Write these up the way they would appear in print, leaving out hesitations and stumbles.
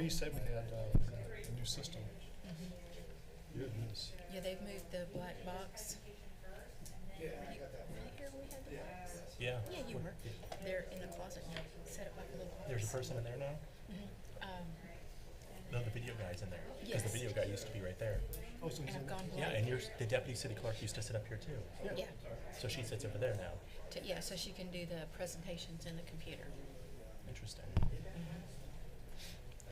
he said we had a new system. Goodness. Yeah, they've moved the black box. Were you here when we had the box? Yeah. Yeah, you were. They're in the closet now, set up like a little box. There's a person in there now? No, the video guy's in there. Because the Yes. video guy used to be right there. Oh, so And he's I've in gone Yeah, blind. and the deputy city clerk used to sit up here too. Yeah. So she sits over there now. Yeah, so she can do the presentations in the computer. Interesting.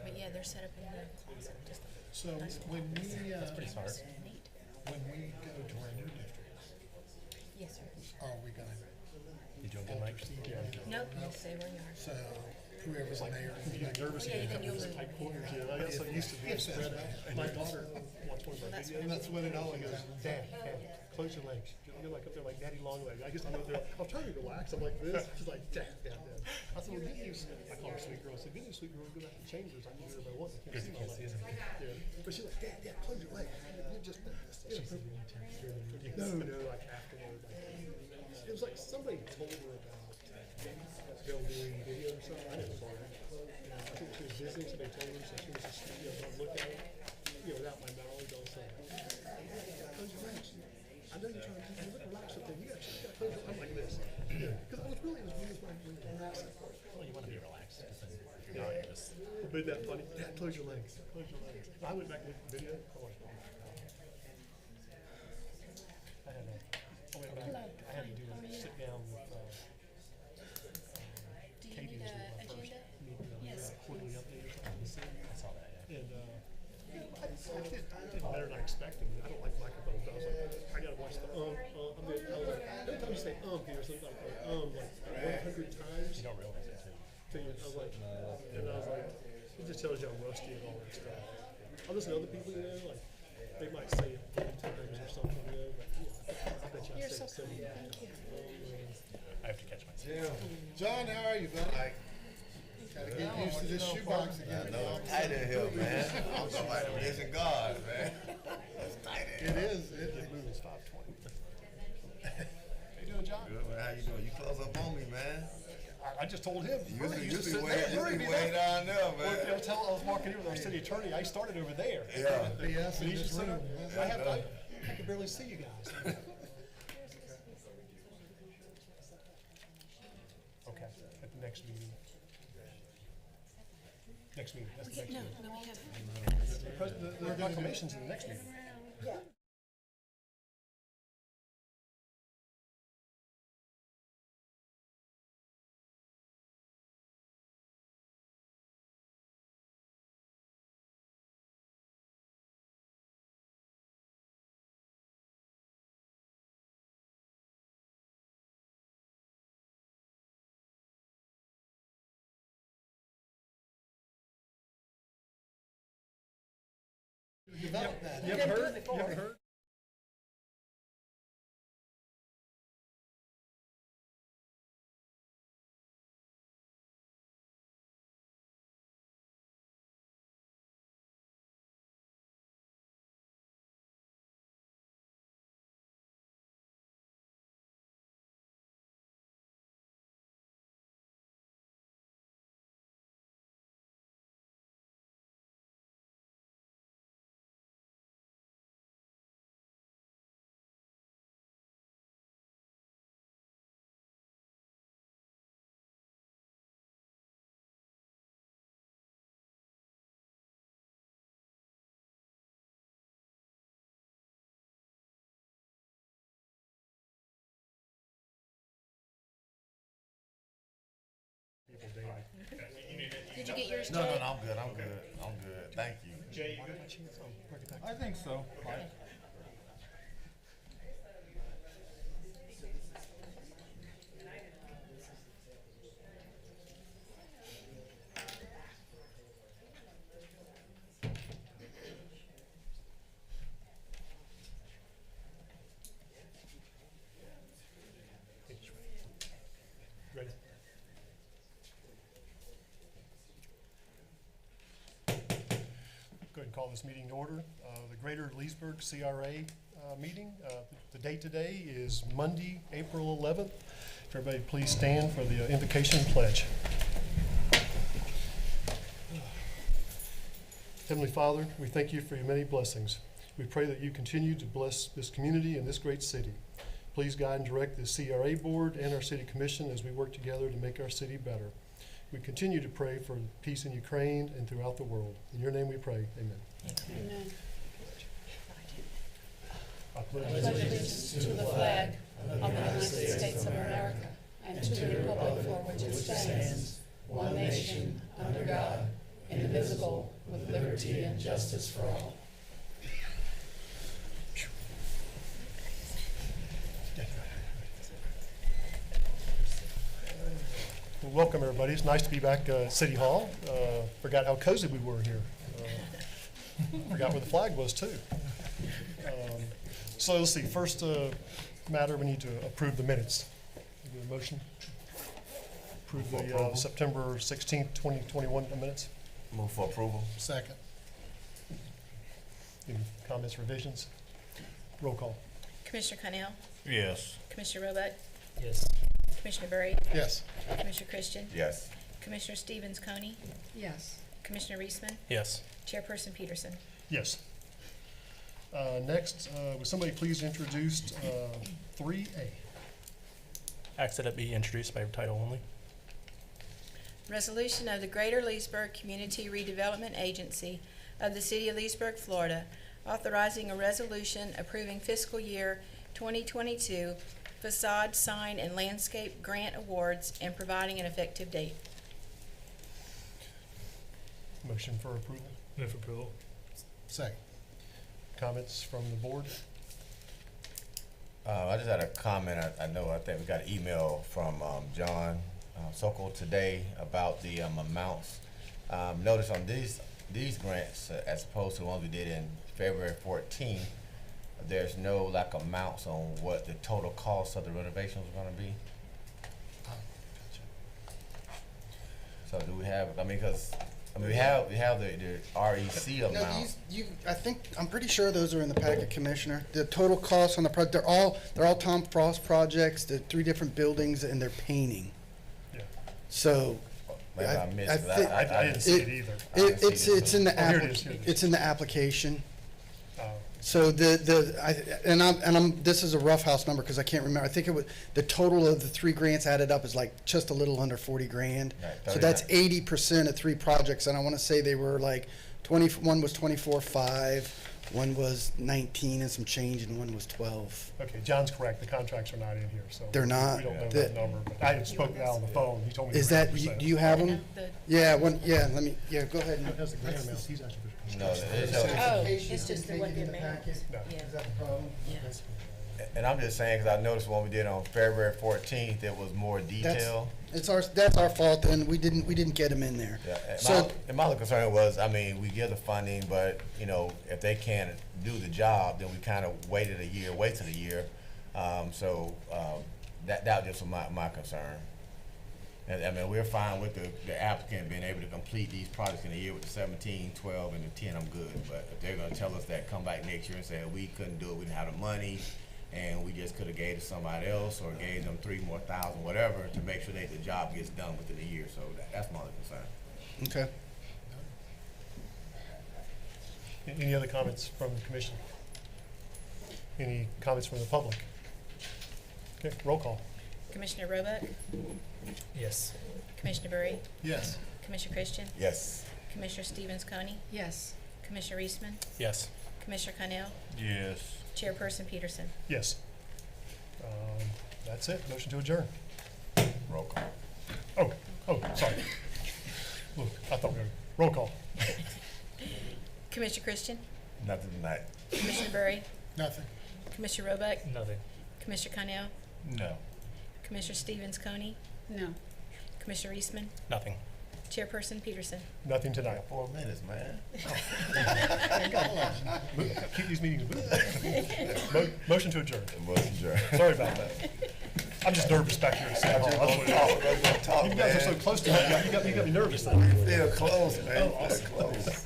But yeah, they're set up in the closet. Just So nice when we, Pretty smart. neat. when we go to our new district, Yes, sir. are we gonna You doing good, Mike? Nope, you stay where you are. So whoever's mayor. You get nervous Yeah, when you then come to you'll these move. tight corners, you know, I got so used to being spread out. My daughter watched one of my videos, and that's when it all goes, Dad, close your legs. You're like up there like daddy long legs. I guess I'm up there, I'm trying to relax, I'm like this, she's like, Dad. I said, well, get used, I call her sweet girl, I said, get used, sweet girl, go back to chambers, I can do whatever I want, I can't see all that. Yeah, but she's like, Dad, close your legs, you just, no, like afterward, like, it was like somebody told her about building video or something, I didn't know that. I think she was visiting, somebody told her, so she was just, look at it, without my knowledge, all of a sudden. Close your legs. I know you're trying to look relaxed up there, you gotta close your, I'm like this. Because I was really, as weird as my relaxing. Well, you want to be relaxed. Because then if you're not, you're just... Made that funny, Dad, close your legs, close your legs. I went back and looked at the video, I had to do a sit down with Do you Katie need was an my first agenda? meeting on Yes. quarterly update or something. I saw that, yeah. And, I did better than I expected. I don't like microphones, but I was like, I gotta watch the, I mean, I was like, every time you say, Peter, so it's like 100 times. You don't realize it too. I was like, and I was like, it just tells you I'm rusty and all that stuff. I listen to other people, like, they might say it 10 times or something, but, I bet you I You're say so it 70 kind. times. Thank you. I have to catch myself. Yeah. John, how are you, buddy? Gotta get used to this shoebox again. I know it's tight in here, man. I'm somebody missing God, man. It's tight in It here. is. It moves 520. How you doing, John? Good, man. How you doing? You close up on me, man. I just told him. You be way down there, Well, man. I was walking here with our city attorney. I started over there. Yeah. BS in He's this just room. I can barely see you guys. Okay, at the next meeting. Next meeting. That's the next No, meeting. no, we have. The proclamation's in the next meeting. Develop that. You haven't heard? You haven't heard? People daily. Did you get yours, No, Jay? I'm good. I'm good. Thank you. Jay, I think so. Okay. ready? Go ahead and call this meeting to order. The Greater Leesburg CRA meeting. The date today is Monday, April 11th. If everybody please stand for the invocation and pledge. Heavenly Father, we thank you for your many blessings. We pray that you continue to bless this community and this great city. Please guide and direct the CRA board and our city commission as we work together to make our city better. We continue to pray for peace in Ukraine and throughout the world. In your name we pray, amen. Amen. I pledge Pledge allegiance to the flag of the United States of America and to the republic for which it stands, one nation, under God, indivisible, with liberty and justice for all. Well, welcome, everybody. It's nice to be back at City Hall. Forgot how cozy we were here. Forgot where the flag was, too. So let's see. First matter, we need to approve the minutes. Give me a motion. Approve the September 16th, 2021 minutes. Move for approval. Second. Any comments, revisions? Roll call. Commissioner Connell, Yes. Commissioner Roebuck, Yes. Commissioner Berry, Yes. Commissioner Christian, Yes. Commissioner Stevens Coney, Yes. Commissioner Reisman, Yes. Chairperson Peterson. Yes. Next, would somebody please introduce 3A? Ask that it be introduced by title only. Resolution of the Greater Leesburg Community Redevelopment Agency of the City of Leesburg, Florida, authorizing a resolution approving fiscal year 2022 facade, sign, and landscape grant awards and providing an effective date. Motion for approval. Move for approval. Second. Comments from the board? I just had a comment. I think we got an email from John Sokol today about the amounts. Notice on these grants, as opposed to the ones we did in February 14th, there's no like amounts on what the total cost of the renovations are going to be. So do we have? I mean, because we have the REC No, amount. I'm pretty sure those are in the packet, Commissioner. The total cost on the project, they're all Tom Frost projects, the 3 different buildings, and they're painting. Yeah. So, Maybe I missed it. think- I didn't see it either. it's in the Oh, here it is, here it is. it's in the application. Uh, So this is a rough house number because I can't remember. I think the total of the 3 grants added up is like just a little under 40 grand. Right, So that's 80% of 3 projects, and I want to say they were like one was 24.5, one was 19 and some change, and one was 12. Okay, John's correct. The contracts are not in here, so. They're not? We don't know The- that number, but I had spoken out on the phone. He told me. Is they were that, 100%. do you have them? The- Yeah, go ahead. That's the grant amount. He's asking for. No, it's Oh, it's just what the amount. No. Yeah, Is that the problem? yeah. And I'm just saying, because I noticed when we did on February 14th, it was more detail. That's our fault, and we didn't get them in there. Yeah, So, my other concern was, I mean, we give the funding, but, if they can't do the job, then we kind of wasted a year. That was just my concern. And I mean, we're fine with the applicant being able to complete these projects in a year with the 17, 12, and the 10, I'm good. But if they're gonna tell us that, come back next year and say, we couldn't do it, we didn't have the money, and we just could've gave it to somebody else, or gave them 3 more thousand, whatever, to make sure that the job gets done within a year. So that's my other concern. okay. Any other comments from the commission? Any comments from the public? Okay, roll call. Commissioner Roebuck, Yes. Commissioner Berry, Yes. Commissioner Christian, Yes. Commissioner Stevens Coney, Yes. Commissioner Reisman, Yes. Commissioner Connell, Yes. Chairperson Peterson. Yes. That's it. Motion to adjourn. Roll call. Oh, sorry. Look, I thought we were, roll call. Commissioner Christian, Nothing tonight. Commissioner Berry, Nothing. Commissioner Roebuck, Nothing. Commissioner Connell, No. Commissioner Stevens Coney, No. Commissioner Reisman, Nothing. Chairperson Peterson. Nothing tonight. 4 minutes, man. Keep these meetings moving. Motion to adjourn. Motion adjourned. Sorry about that. I'm just nervous back here at City Hall. That's what it is. You guys are so close to me. You got me nervous. Feel close, man. Oh, awesome. Feel close.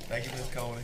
Thank you, Ms. Coney.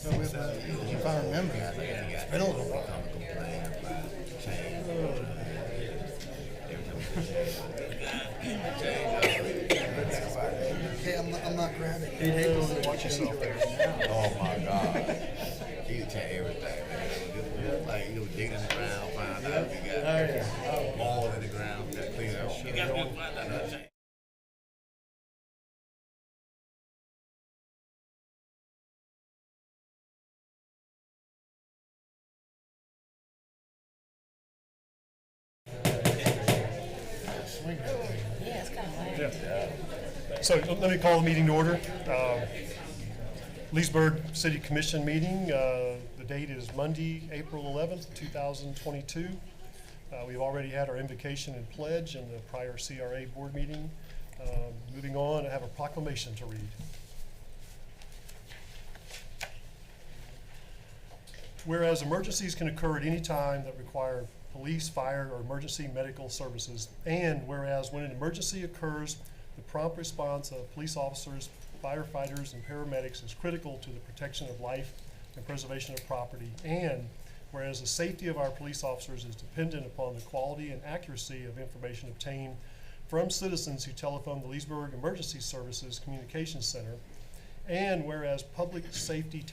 If I remember, it's been a little while. Okay, I'm not grabbing it. Watch yourself there. Oh my God. You can tell everything, man. Like, you know, digging in the ground, find out if you got mold in the ground, you gotta clean it out. You gotta go find out that thing. So let me call the meeting to order. Leesburg City Commission meeting. The date is Monday, April 11th, 2022. We've already had our invocation and pledge in the prior CRA board meeting. Moving on, I have a proclamation to read. Whereas emergencies can occur at any time that require police, fire, or emergency medical services, and whereas when an emergency occurs, the prompt response of police officers, firefighters, and paramedics is critical to the protection of life and preservation of property, and whereas the safety of our police officers is dependent upon the quality and accuracy of information obtained from citizens who telephone the Leesburg Emergency Services Communications Center, and whereas public safety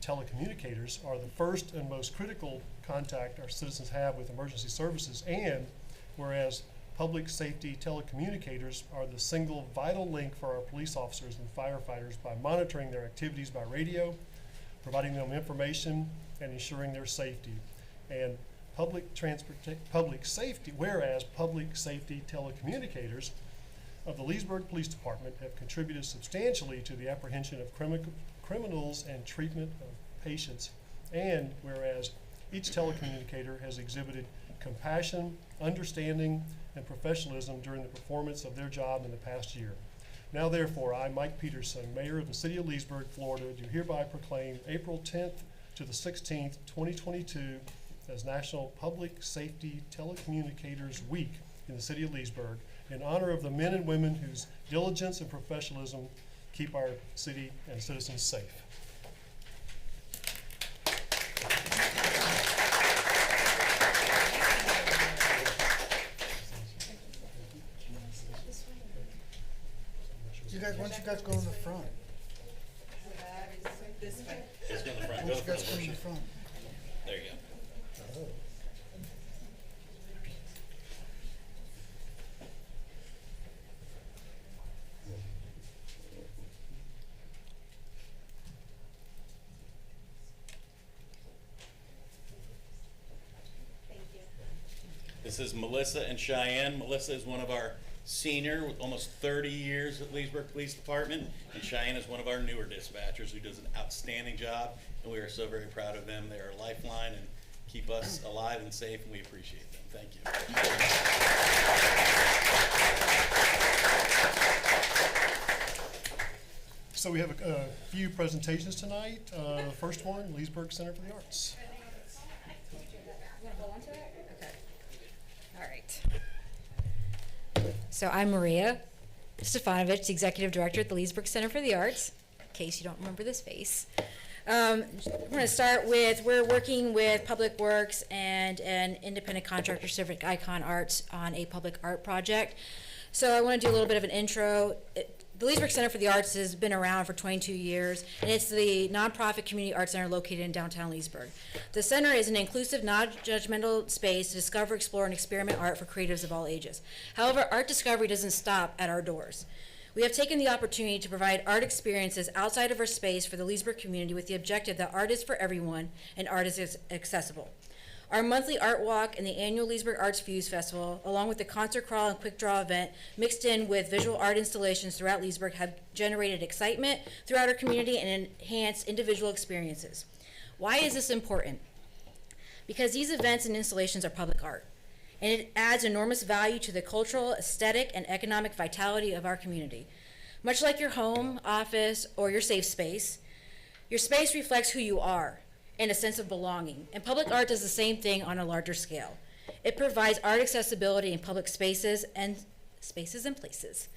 telecommunicators are the first and most critical contact our citizens have with emergency services, and whereas public safety telecommunicators are the single vital link for our police officers and firefighters by monitoring their activities by radio, providing them information, and ensuring their safety. And whereas public safety telecommunicators of the Leesburg Police Department have contributed substantially to the apprehension of criminals and treatment of patients, and whereas each telecommunicator has exhibited compassion, understanding, and professionalism during the performance of their job in the past year. Now therefore, I, Mike Peterson, Mayor of the City of Leesburg, Florida, do hereby proclaim April 10th to the 16th, 2022 as National Public Safety Telecommunicators Week in the City of Leesburg in honor of the men and women whose diligence and professionalism keep our city and citizens safe. Why don't you guys go in the front? This way. Let's go in the front. Why Go don't to you the guys front. go in the front? There you go. Thank you. This is Melissa and Cheyenne. Melissa is one of our senior with almost 30 years at Leesburg Police Department, and Cheyenne is one of our newer dispatchers who does an outstanding job, and we are so very proud of them. They are a lifeline and keep us alive and safe, and we appreciate them. Thank you. So we have a few presentations tonight. First one, Leesburg Center for the Arts. You wanna go on to it? Okay. All right. So I'm Maria Stefanovic, the Executive Director at the Leesburg Center for the Arts, in case you don't remember this face. We're going to start with, we're working with Public Works and an independent contractor, Civic Icon Arts, on a public art project. So I want to do a little bit of an intro. The Leesburg Center for the Arts has been around for 22 years, and it's the nonprofit community arts center located in downtown Leesburg. The center is an inclusive, non-judgmental space to discover, explore, and experiment art for creatives of all ages. However, art discovery doesn't stop at our doors. We have taken the opportunity to provide art experiences outside of our space for the Leesburg community with the objective that art is for everyone and art is accessible. Our monthly art walk and the annual Leesburg Arts Fuse Festival, along with the concert crawl and quick draw event, mixed in with visual art installations throughout Leesburg, have generated excitement throughout our community and enhanced individual experiences. Why is this important? Because these events and installations are public art, and it adds enormous value to the cultural, aesthetic, and economic vitality of our community. Much like your home, office, or your safe space, your space reflects who you are and a sense of belonging. And public art does the same thing on a larger scale. It provides art accessibility in public spaces and places.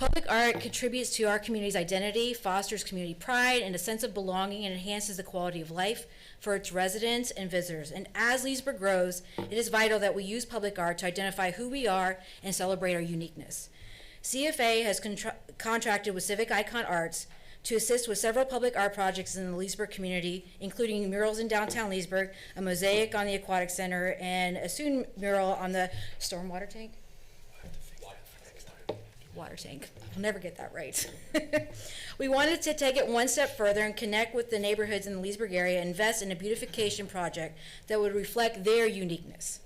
Public art contributes to our community's identity, fosters community pride and a sense of belonging, and enhances the quality of life for its residents and visitors. And as Leesburg grows, it is vital that we use public art to identify who we are and celebrate our uniqueness. CFA has contracted with Civic Icon Arts to assist with several public art projects in the Leesburg community, including murals in downtown Leesburg, a mosaic on the Aquatic Center, and a soon mural on the stormwater tank. Water tank. I'll never get that right. We wanted to take it one step further and connect with the neighborhoods in the Leesburg area, invest in a beautification project that would reflect their uniqueness.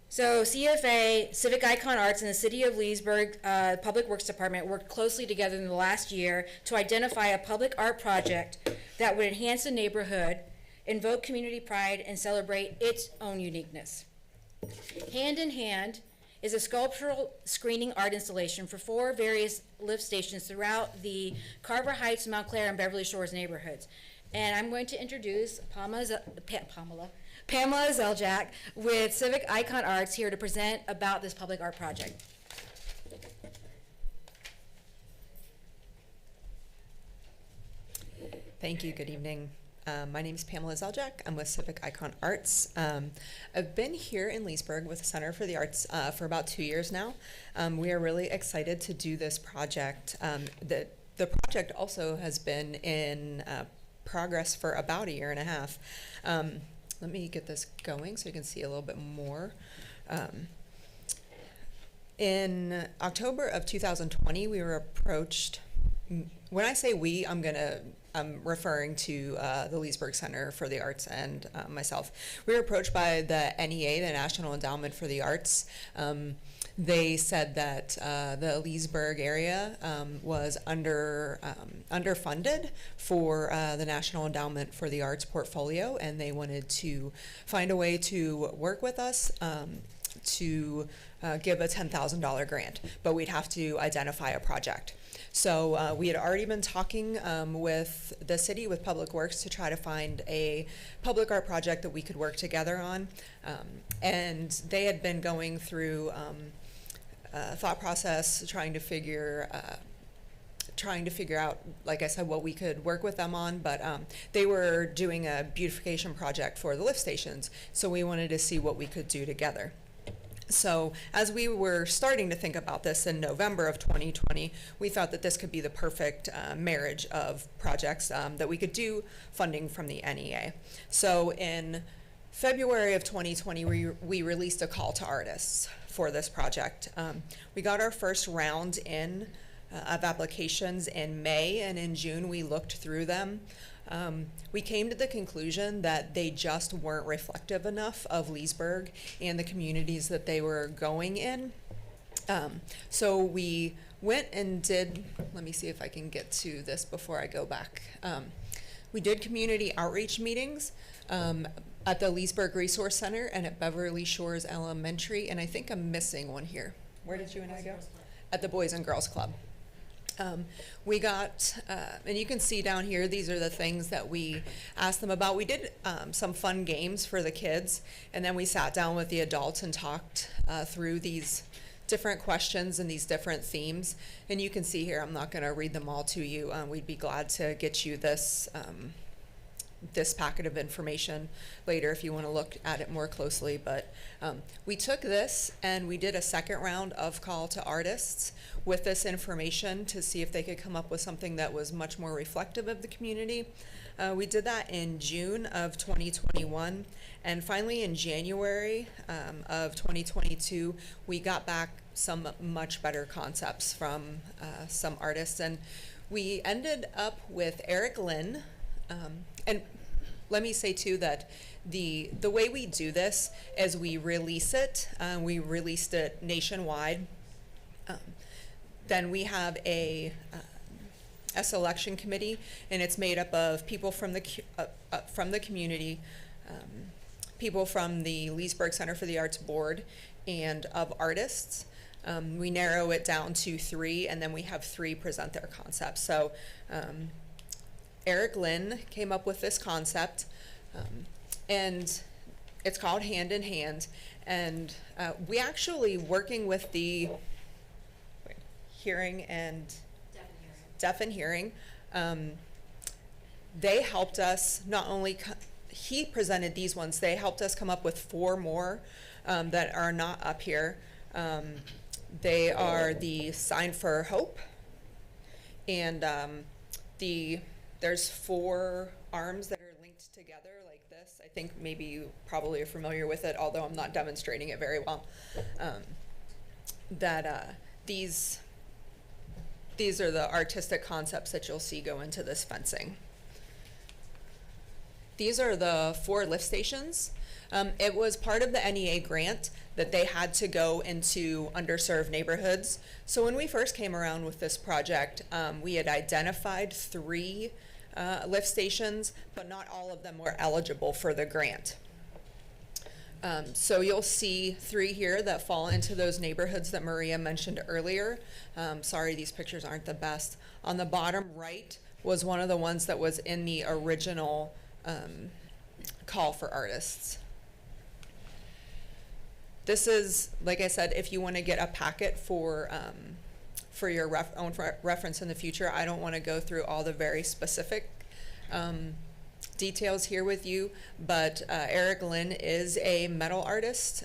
So CFA, Civic Icon Arts, and the City of Leesburg Public Works Department worked closely together in the last year to identify a public art project that would enhance the neighborhood, invoke community pride, and celebrate its own uniqueness. Hand in Hand is a sculptural screening art installation for 4 various lift stations throughout the Carver Heights, Montclair, and Beverly Shores neighborhoods. And I'm going to introduce Pamela Zeljak with Civic Icon Arts here to present about this public art project. Thank you. Good evening. My name is Pamela Zeljak. I'm with Civic Icon Arts. I've been here in Leesburg with the Center for the Arts for about 2 years now. We are really excited to do this project. The project also has been in progress for about 1.5 years. Let me get this going so you can see a little bit more. In October of 2020, we were approached. When I say we, I'm referring to the Leesburg Center for the Arts and myself. We were approached by the NEA, the National Endowment for the Arts. They said that the Leesburg area was underfunded for the National Endowment for the Arts portfolio, and they wanted to find a way to work with us to give a $10,000 grant, but we'd have to identify a project. So we had already been talking with the city, with Public Works, to try to find a public art project that we could work together on. And they had been going through thought process, trying to figure out, like I said, what we could work with them on, but they were doing a beautification project for the lift stations, so we wanted to see what we could do together. So as we were starting to think about this in November of 2020, we thought that this could be the perfect marriage of projects that we could do funding from the NEA. So in February of 2020, we released a call to artists for this project. We got our first round of applications in May, and in June we looked through them. We came to the conclusion that they just weren't reflective enough of Leesburg and the communities that they were going in. So we went and did, let me see if I can get to this before I go back. We did community outreach meetings at the Leesburg Resource Center and at Beverly Shores Elementary, and I think I'm missing one here. Where did you and I go? At the Boys and Girls Club. We got, and you can see down here, these are the things that we asked them about. We did some fun games for the kids, and then we sat down with the adults and talked through these different questions and these different themes. And you can see here, I'm not going to read them all to you. We'd be glad to get you this packet of information later if you want to look at it more closely. But we took this and we did a second round of call to artists with this information to see if they could come up with something that was much more reflective of the community. We did that in June of 2021, and finally in January of 2022, we got back some much better concepts from some artists, and we ended up with Eric Lynn. And let me say too that the way we do this is we release it. We released it nationwide. Then we have a selection committee, and it's made up of people from the community, people from the Leesburg Center for the Arts Board, and of artists. We narrow it down to 3, and then we have 3 present their concepts. So Eric Lynn came up with this concept, and it's called Hand in Hand. And we actually, working with the, hearing and deaf and hearing. They helped us not only, he presented these ones, they helped us come up with 4 more that are not up here. They are the Sign for Hope, and there's 4 arms that are linked together like this. I think maybe you probably are familiar with it, although I'm not demonstrating it very well. These are the artistic concepts that you'll see go into this fencing. These are the 4 lift stations. It was part of the NEA grant that they had to go into underserved neighborhoods. So when we first came around with this project, we had identified 3 lift stations, but not all of them were eligible for the grant. So you'll see 3 here that fall into those neighborhoods that Maria mentioned earlier. Sorry, these pictures aren't the best. On the bottom right was one of the ones that was in the original call for artists. This is, like I said, if you want to get a packet for your own reference in the future. I don't want to go through all the very specific details here with you, but Eric Lynn is a metal artist.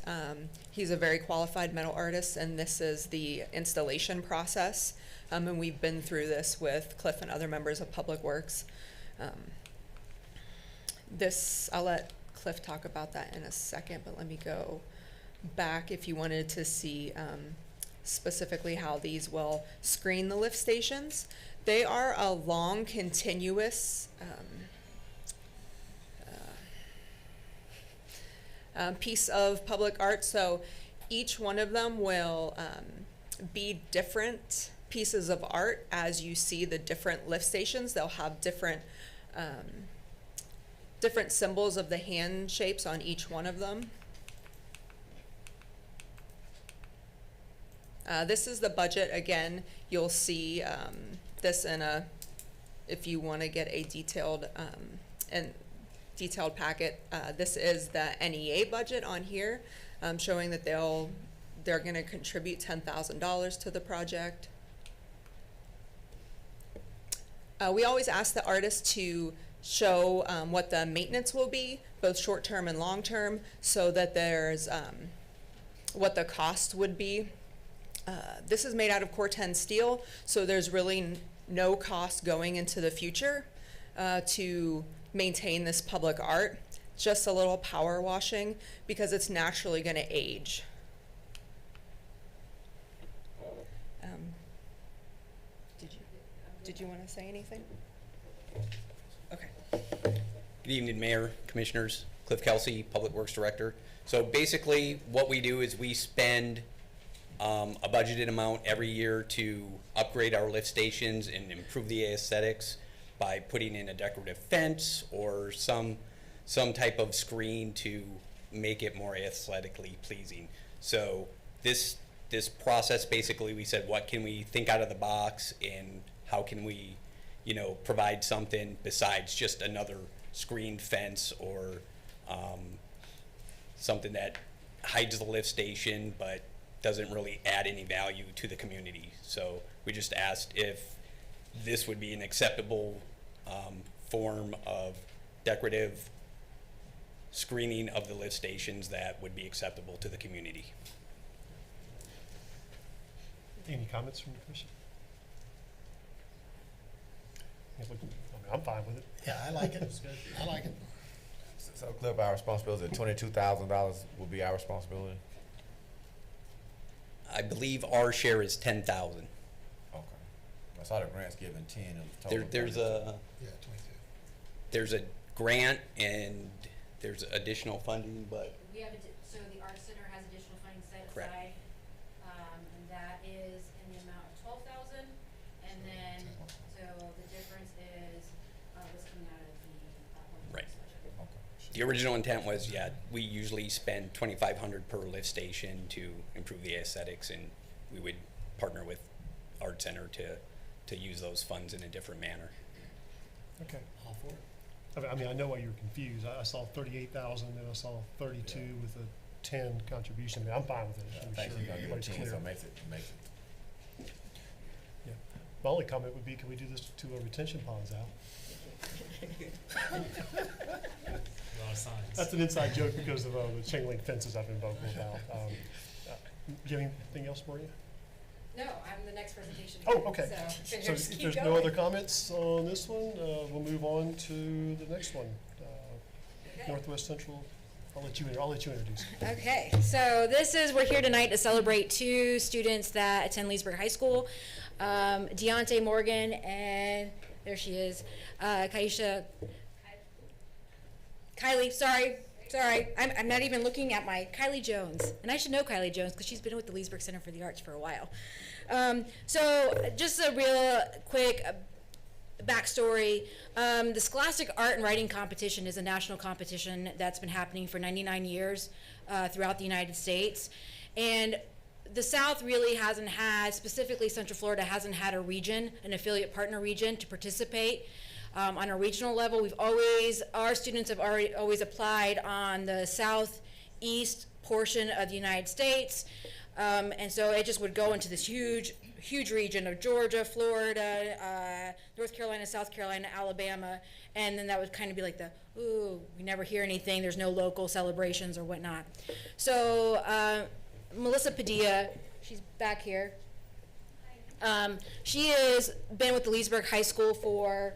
He's a very qualified metal artist, and this is the installation process. And we've been through this with Cliff and other members of Public Works. I'll let Cliff talk about that in a second, but let me go back if you wanted to see specifically how these will screen the lift stations. They are a long, continuous piece of public art, so each one of them will be different pieces of art. As you see the different lift stations, they'll have different symbols of the hand shapes on each one of them. This is the budget. Again, you'll see this if you want to get a detailed packet. This is the NEA budget on here, showing that they're going to contribute $10,000 to the project. We always ask the artists to show what the maintenance will be, both short-term and long-term, so that there's what the cost would be. This is made out of Corten steel, so there's really no cost going into the future to maintain this public art. Just a little power washing because it's naturally going to age. Did you want to say anything? Okay. Good evening, Mayor, Commissioners. Cliff Kelsey, Public Works Director. So basically, what we do is we spend a budgeted amount every year to upgrade our lift stations and improve the aesthetics by putting in a decorative fence or some type of screen to make it more aesthetically pleasing. So this process, basically, we said, what can we think out of the box, and how can we, provide something besides just another screened fence or something that hides the lift station but doesn't really add any value to the community. So we just asked if this would be an acceptable form of decorative screening of the lift stations that would be acceptable to the community. Any comments from the commission? I'm fine with it. Yeah, I like it. I like it. So Cliff, our responsibility, $22,000 will be our responsibility? I believe our share is 10,000. Okay. I saw the grant's given 10 of the total. There's a 22. there's a grant and there's additional funding, but We have, so the Art Center has additional funding set Correct. aside, and that is in the amount of $12,000. And then, so the difference is, what's coming out of the, Right. budget. Okay. the original intent was, we usually spend $2,500 per lift station to improve the aesthetics, and we would partner with Art Center to use those funds in a different manner. Okay. All for it. I mean, I know why you're confused. I saw 38,000, and I saw 32 with a 10 contribution. I mean, I'm fine with it. Yeah, I'm thanks, sure you're gonna give it everybody's 10, so clear. it makes it. My only comment would be, can we do this to our retention ponds out? A lot of signs. That's an inside joke because of the chain link fences I've been vocal about. Do you have anything else, Maria? No, I'm the next presentation. Oh, okay. So, So if there's no other comments on this one, we'll move on to the next one. Northwest Central, I'll let you introduce. Okay, so we're here tonight to celebrate two students that attend Leesburg High School. Deontay Morgan and, there she is, Kylie, sorry, I'm not even looking at Kylie Jones. And I should know Kylie Jones because she's been with the Leesburg Center for the Arts for a while. So just a real quick backstory. The Scholastic Art and Writing Competition is a national competition that's been happening for 99 years throughout the United States. And the South really hasn't had, specifically Central Florida, hasn't had a region, an affiliate partner region to participate. On a regional level, our students have always applied on the southeast portion of the United States. And so it just would go into this huge region of Georgia, Florida, North Carolina, South Carolina, Alabama, and then that would kind of be like we never hear anything, there's no local celebrations or whatnot. So Melissa Padilla, she's back here. She has been with the Leesburg High School for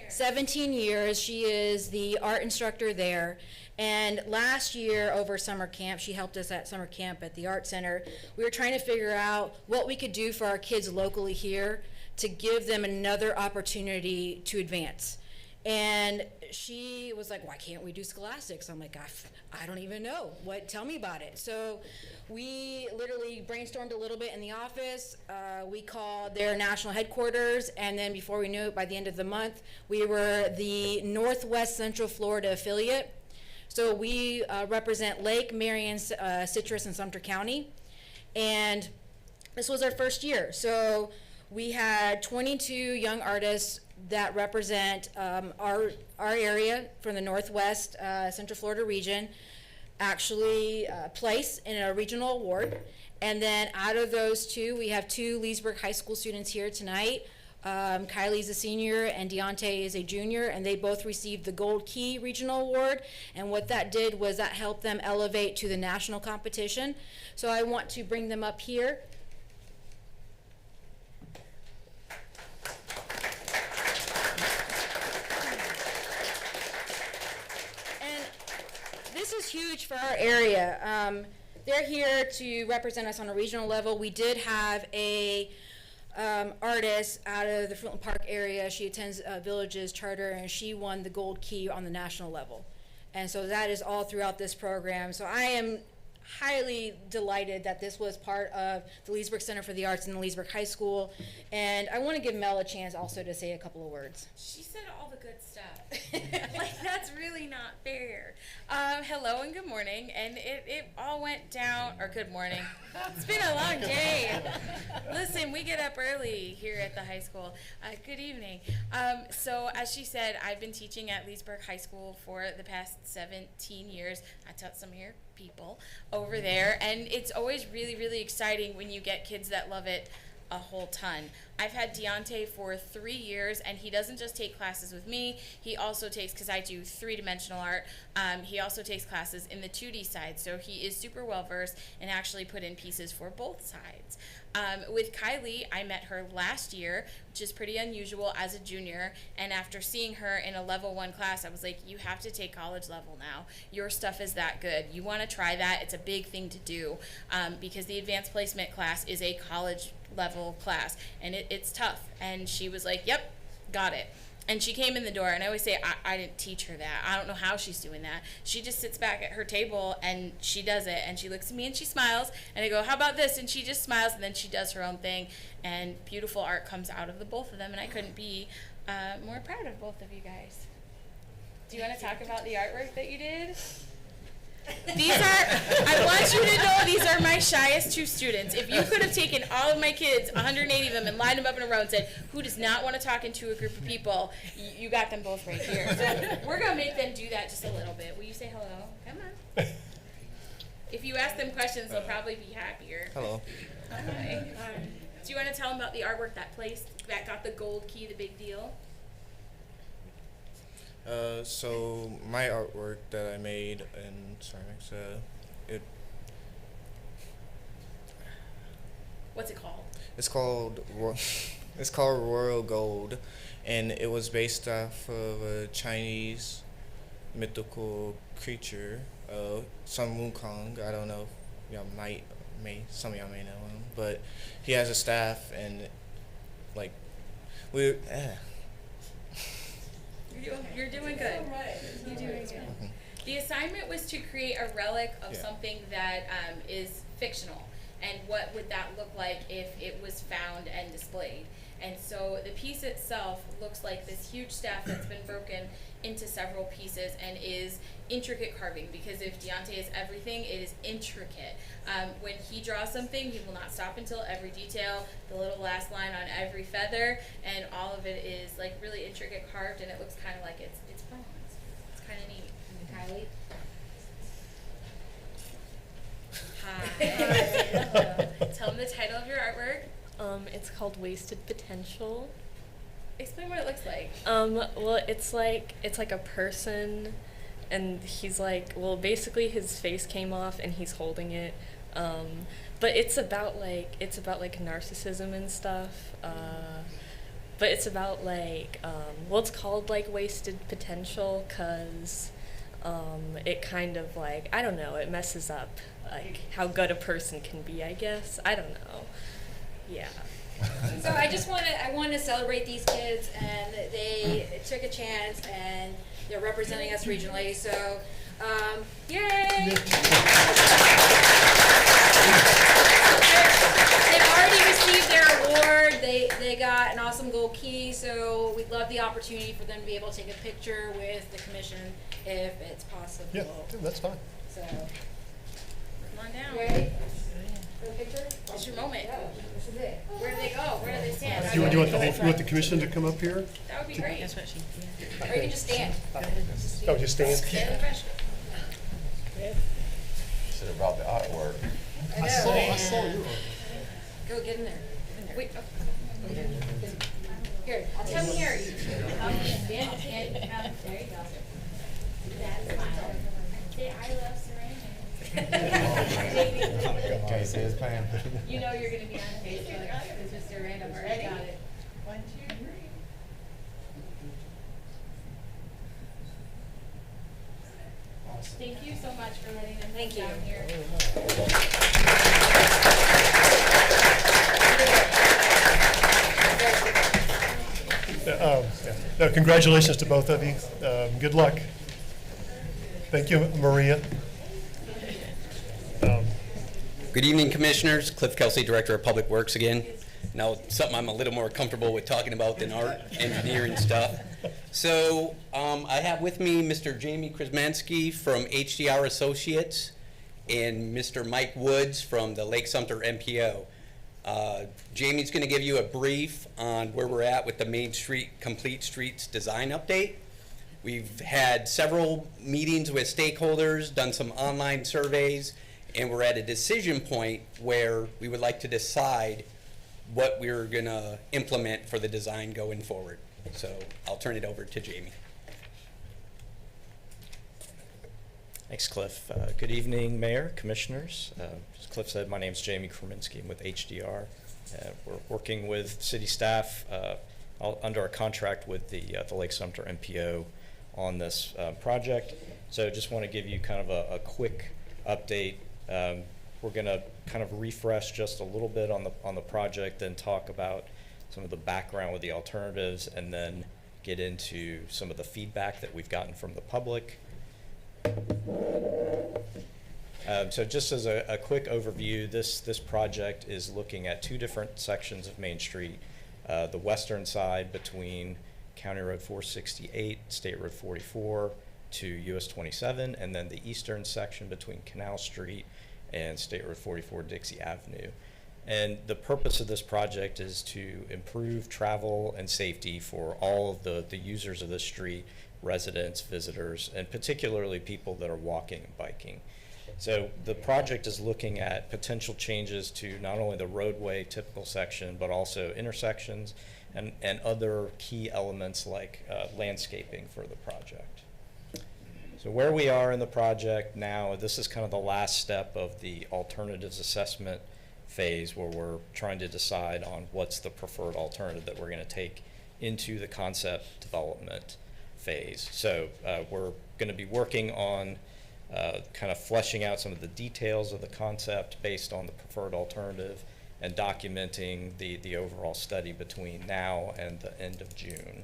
17 years. She is the art instructor there. And last year over summer camp, she helped us at summer camp at the Art Center. We were trying to figure out what we could do for our kids locally here to give them another opportunity to advance. And she was like, why can't we do scholastics? I'm like, I don't even know. Tell me about it. So we literally brainstormed a little bit in the office. We called their national headquarters, and then before we knew it, by the end of the month, we were the Northwest Central Florida affiliate. So we represent Lake, Marion, Citrus, and Sumter County. And this was our first year. So we had 22 young artists that represent our area from the Northwest Central Florida region actually place in a regional award. And then out of those two, we have two Leesburg High School students here tonight. Kylie's a senior and Deontay is a junior, and they both received the Gold Key Regional Award. And what that did was that helped them elevate to the national competition. So I want to bring them up here. This is huge for our area. They're here to represent us on a regional level. We did have a artist out of the Fruitland Park area. She attends Villages Charter, and she won the Gold Key on the national level. And so that is all throughout this program. So I am highly delighted that this was part of the Leesburg Center for the Arts in the Leesburg High School. And I want to give Mel a chance also to say a couple of words. She said all the good stuff. Like, that's really not fair. Hello and good morning. And it all went down, or good morning. It's been a long day. Listen, we get up early here at the high school. Good evening. So as she said, I've been teaching at Leesburg High School for the past 17 years. I taught some of your people over there, and it's always really, really exciting when you get kids that love it a whole ton. I've had Deontay for 3 years, and he doesn't just take classes with me. He also takes, because I do three-dimensional art, he also takes classes in the 2D side. So he is super well-versed and actually put in pieces for both sides. With Kylie, I met her last year, which is pretty unusual as a junior, and after seeing her in a level 1 class, I was like, you have to take college level now. Your stuff is that good. You want to try that. It's a big thing to do, because the advanced placement class is a college level class, and it's tough. And she was like, yep, got it. And she came in the door, and I always say, I didn't teach her that. I don't know how she's doing that. She just sits back at her table, and she does it, and she looks at me, and she smiles, and I go, how about this? And she just smiles, and then she does her own thing, and beautiful art comes out of the both of them, and I couldn't be more proud of both of you guys. Do you want to talk about the artwork that you did? I want you to know these are my shyest two students. If you could have taken all of my kids, 180 of them, and lined them up in a row and said, who does not want to talk into a group of people, you got them both right here. So we're going to make them do that just a little bit. Will you say hello? Come on. If you ask them questions, they'll probably be happier. Hello. Hi. Do you want to tell them about the artwork that got the gold key, the big deal? So my artwork that I made in ceramics, What's it called? it's called it's called Royal Gold, and it was based off of a Chinese mythical creature, Sun Wukong. I don't know if y'all some of y'all may know him, but he has a staff, and like we're You're doing good. You're doing good. The assignment was to create a relic of something that is fictional. And what would that look like if it was found and displayed? And so the piece itself looks like this huge staff that's been broken into several pieces and is intricate carving, because if Deontay is everything, it is intricate. When he draws something, he will not stop until every detail, the little last line on every feather, and all of it is like really intricate carved, and it looks kind of like it's bronze. It's kind of neat. Kylie? Hi. Tell them the title of your artwork. It's called Wasted Potential. Explain what it looks like. Well, it's like a person, and he's like, well, basically his face came off and he's holding it. But it's about like narcissism and stuff. But it's about like, well, it's called like Wasted Potential because it kind of like, I don't know, it messes up like how good a person can be, I guess. I don't know. Yeah. So I want to celebrate these kids, and they took a chance, and they're representing us regionally. So, yay! They've already received their award. They got an awesome gold key. So we'd love the opportunity for them to be able to take a picture with the commission if it's possible. Yeah, that's fine. So, Come on down. ready for the picture? It's your moment. This is it. Where do they go? Where do they stand? Do you want the commission to come up here? That would be great. Or you can just stand. Oh, just stand? Stand in the front. Should have brought the artwork. I saw your artwork. Go get in there. Wait. Here, I'll Come take here. Stand. There you go. That's fine. Say, I love ceramics. Okay, say his plan. You know you're going to be on Facebook. It's just a random. Ready? Got it. 1, 2, 3. Thank you so much for letting them come down here. No, congratulations to both of you. Good luck. Thank you, Maria. Good evening, Commissioners. Cliff Kelsey, Director of Public Works again. Now, something I'm a little more comfortable with talking about than art, engineering stuff. So I have with me Mr. Jamie Krasmansky from HDR Associates and Mr. Mike Woods from the Lake Sumter MPO. Jamie's going to give you a brief on where we're at with the Main Street Complete Streets design update. We've had several meetings with stakeholders, done some online surveys, and we're at a decision point where we would like to decide what we're going to implement for the design going forward. So I'll turn it over to Jamie. Thanks, Cliff. Good evening, Mayor, Commissioners. As Cliff said, my name's Jamie Kreminsky. I'm with HDR. We're working with city staff under a contract with the Lake Sumter MPO on this project. So just want to give you kind of a quick update. We're going to kind of refresh just a little bit on the project, then talk about some of the background with the alternatives, and then get into some of the feedback that we've gotten from the public. So just as a quick overview, this project is looking at two different sections of Main Street. The western side between County Road 468, State Road 44 to US 27, and then the eastern section between Canal Street and State Road 44, Dixie Avenue. And the purpose of this project is to improve travel and safety for all of the users of the street, residents, visitors, and particularly people that are walking and biking. So the project is looking at potential changes to not only the roadway typical section, but also intersections and other key elements like landscaping for the project. So where we are in the project now, this is kind of the last step of the alternatives assessment phase, where we're trying to decide on what's the preferred alternative that we're going to take into the concept development phase. So we're going to be working on kind of fleshing out some of the details of the concept based on the preferred alternative and documenting the overall study between now and the end of June.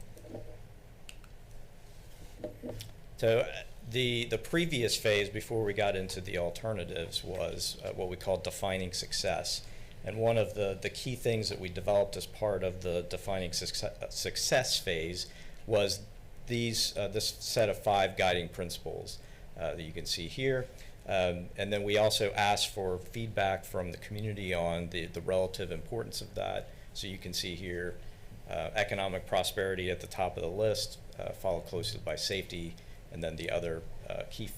So the previous phase before we got into the alternatives was what we call defining success. And one of the key things that we developed as part of the defining success phase was this set of 5 guiding principles that you can see here. And then we also asked for feedback from the community on the relative importance of that. So you can see here economic prosperity at the top of the list, followed closely by safety, and then the other key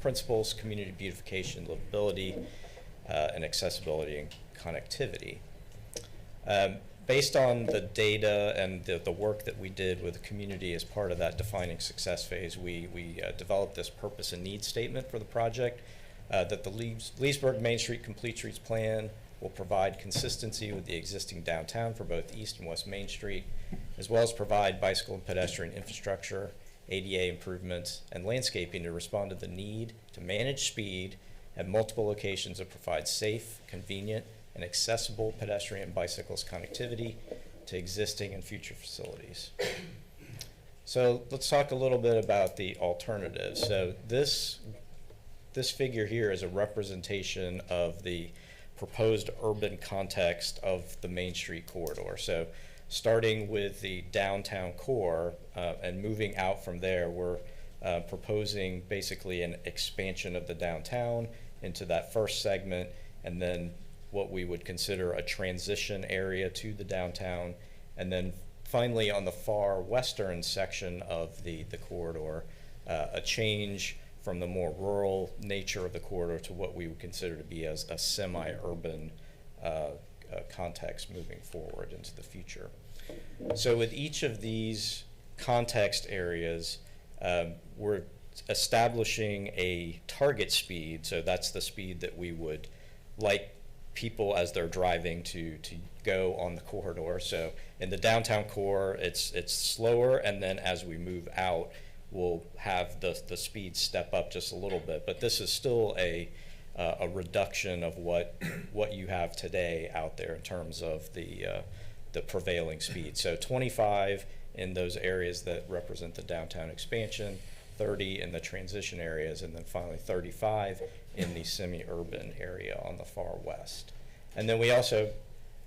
principles: community beautification, livability, and accessibility and connectivity. Based on the data and the work that we did with the community as part of that defining success phase, we developed this purpose and need statement for the project, that the Leesburg Main Street Complete Streets Plan will provide consistency with the existing downtown for both East and West Main Street, as well as provide bicycle and pedestrian infrastructure, ADA improvements, and landscaping to respond to the need to manage speed at multiple locations that provide safe, convenient, and accessible pedestrian and bicyclist connectivity to existing and future facilities. So let's talk a little bit about the alternatives. So this figure here is a representation of the proposed urban context of the Main Street corridor. So starting with the downtown core and moving out from there, we're proposing basically an expansion of the downtown into that first segment, and then what we would consider a transition area to the downtown, and then finally on the far western section of the corridor, a change from the more rural nature of the corridor to what we would consider to be as a semi-urban context moving forward into the future. So with each of these context areas, we're establishing a target speed. So that's the speed that we would like people as they're driving to go on the corridor. So in the downtown core, it's slower, and then as we move out, we'll have the speed step up just a little bit. But this is still a reduction of what you have today out there in terms of the prevailing speed. So 25 in those areas that represent the downtown expansion, 30 in the transition areas, and then finally 35 in the semi-urban area on the far west. And then we also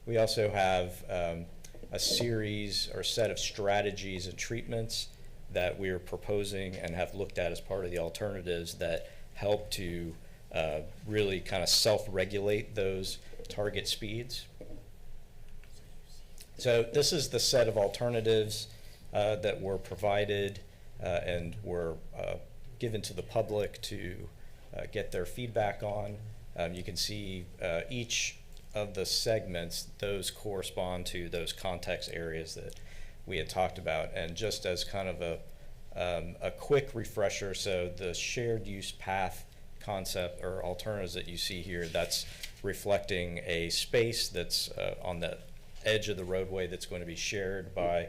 have a series or set of strategies and treatments that we are proposing and have looked at as part of the alternatives that help to really kind of self-regulate those target speeds. So this is the set of alternatives that were provided and were given to the public to get their feedback on. You can see each of the segments, those correspond to those context areas that we had talked about. And just as kind of a quick refresher, so the shared use path concept or alternatives that you see here, that's reflecting a space that's on the edge of the roadway that's going to be shared by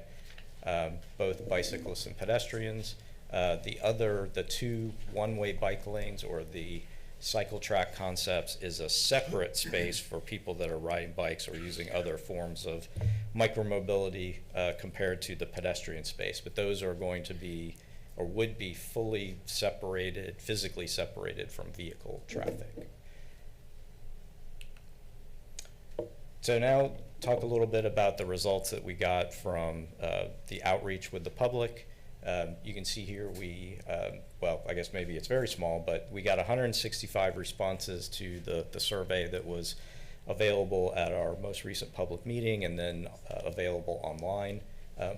both bicyclists and pedestrians. The 2 one-way bike lanes, or the cycle track concepts, is a separate space for people that are riding bikes or using other forms of micromobility compared to the pedestrian space. But those are going to be, or would be, fully separated, physically separated from vehicle traffic. So now talk a little bit about the results that we got from the outreach with the public. You can see here well, I guess maybe it's very small, but we got 165 responses to the survey that was available at our most recent public meeting and then available online.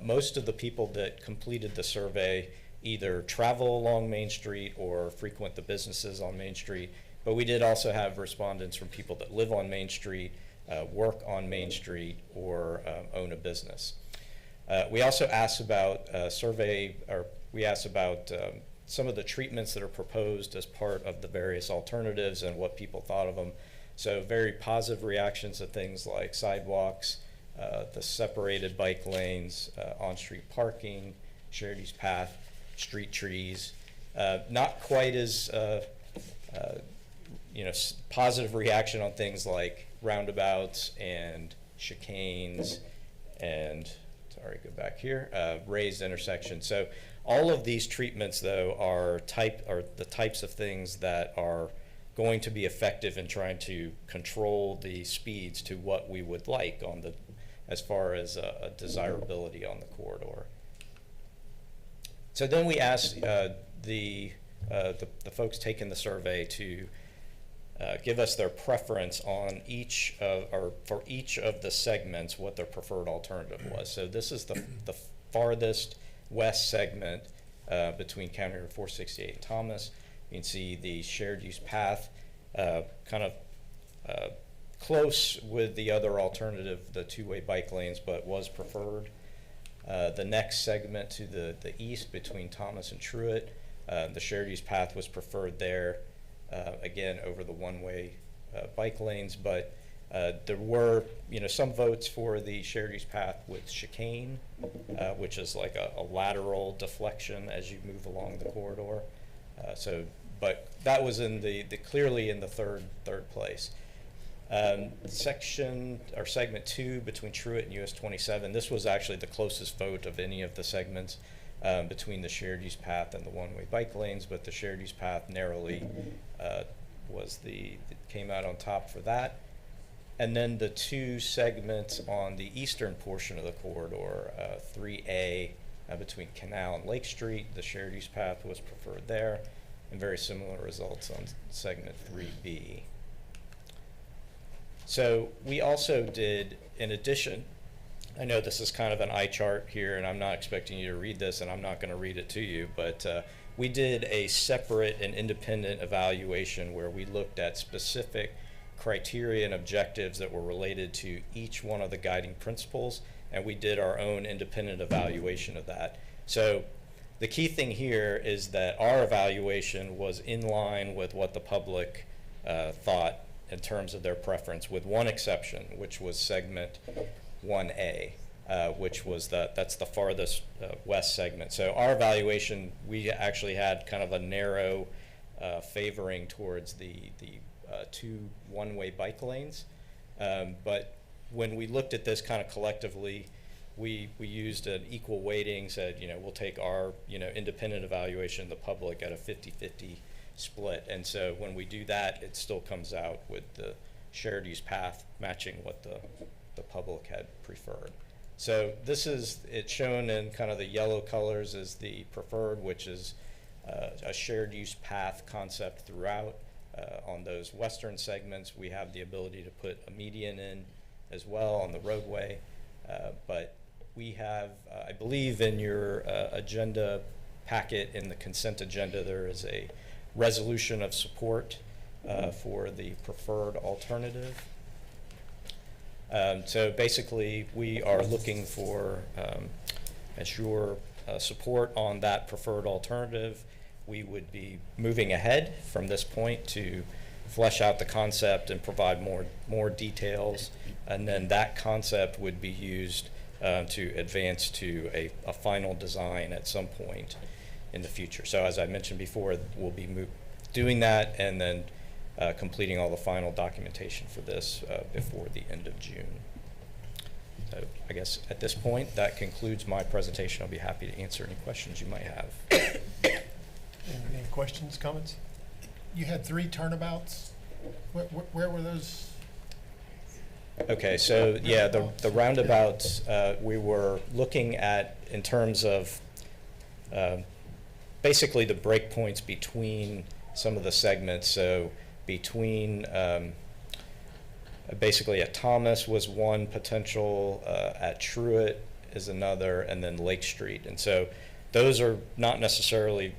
Most of the people that completed the survey either travel along Main Street or frequent the businesses on Main Street, but we did also have respondents from people that live on Main Street, work on Main Street, or own a business. We also asked about some of the treatments that are proposed as part of the various alternatives and what people thought of them. So very positive reactions to things like sidewalks, the separated bike lanes, on-street parking, shared use path, street trees. Not quite as positive reaction on things like roundabouts and chicanes and, sorry, go back here, raised intersections. So all of these treatments, though, are the types of things that are going to be effective in trying to control the speeds to what we would like on the, as far as a desirability on the corridor. So then we asked the folks taking the survey to give us their preference on for each of the segments, what their preferred alternative was. So this is the farthest west segment between County Road 468 and Thomas. You can see the shared use path kind of close with the other alternative, the two-way bike lanes, but was preferred. The next segment to the east between Thomas and Truett, the shared use path was preferred there, again over the one-way bike lanes, but there were some votes for the shared use path with chicane, which is like a lateral deflection as you move along the corridor. But that was in clearly in the third place. Segment 2 between Truett and US 27, this was actually the closest vote of any of the segments between the shared use path and the one-way bike lanes, but the shared use path narrowly came out on top for that. And then the two segments on the eastern portion of the corridor, 3A between Canal and Lake Street, the shared use path was preferred there, and very similar results on segment 3B. So we also did, in addition, I know this is kind of an eye chart here, and I'm not expecting you to read this, and I'm not going to read it to you, but we did a separate and independent evaluation where we looked at specific criteria and objectives that were related to each one of the guiding principles, and we did our own independent evaluation of that. So the key thing here is that our evaluation was in line with what the public thought in terms of their preference, with one exception, which was segment 1A, which was that's the farthest west segment. So our evaluation, we actually had kind of a narrow favoring towards the two one-way bike lanes. But when we looked at this kind of collectively, we used an equal weighting, said, we'll take our, independent evaluation, the public, at a 50-50 split. And so when we do that, it still comes out with the shared use path matching what the public had preferred. So it's shown in kind of the yellow colors as the preferred, which is a shared use path concept throughout. On those western segments, we have the ability to put a median in as well on the roadway. But we have, I believe in your agenda packet, in the consent agenda, there is a resolution of support for the preferred alternative. So basically, we are looking for, as your support on that preferred alternative. We would be moving ahead from this point to flesh out the concept and provide more details, and then that concept would be used to advance to a final design at some point in the future. So as I mentioned before, we'll be doing that and then completing all the final documentation for this before the end of June. So I guess at this point, that concludes my presentation. I'll be happy to answer any questions you might have. Any questions, comments? You had 3 turnabouts. Where were those? Okay, so yeah, the roundabouts we were looking at in terms of basically the breakpoints between some of the segments. So between basically at Thomas was one potential, at Truett is another, and then Lake Street. And so those are not necessarily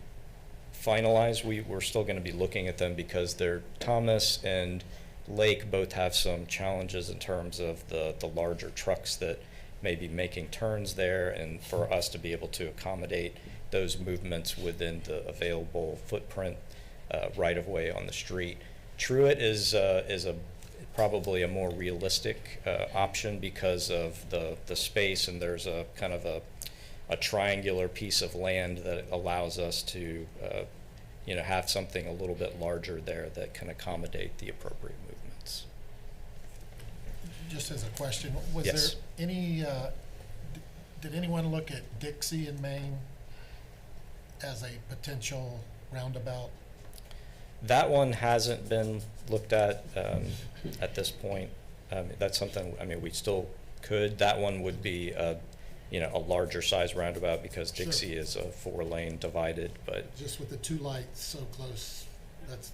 finalized. We're still going to be looking at them because Thomas and Lake both have some challenges in terms of the larger trucks that may be making turns there, and for us to be able to accommodate those movements within the available footprint right of way on the street. Truett is probably a more realistic option because of the space, and there's a kind of a triangular piece of land that allows us to have something a little bit larger there that can accommodate the appropriate movements. Just as a question, was Yes. there any, did anyone look at Dixie in Maine as a potential roundabout? That one hasn't been looked at this point. That's something, we still could. That one would be a larger size roundabout because Sure. Dixie is a 4-lane divided, but Just with the two lights so close, that's,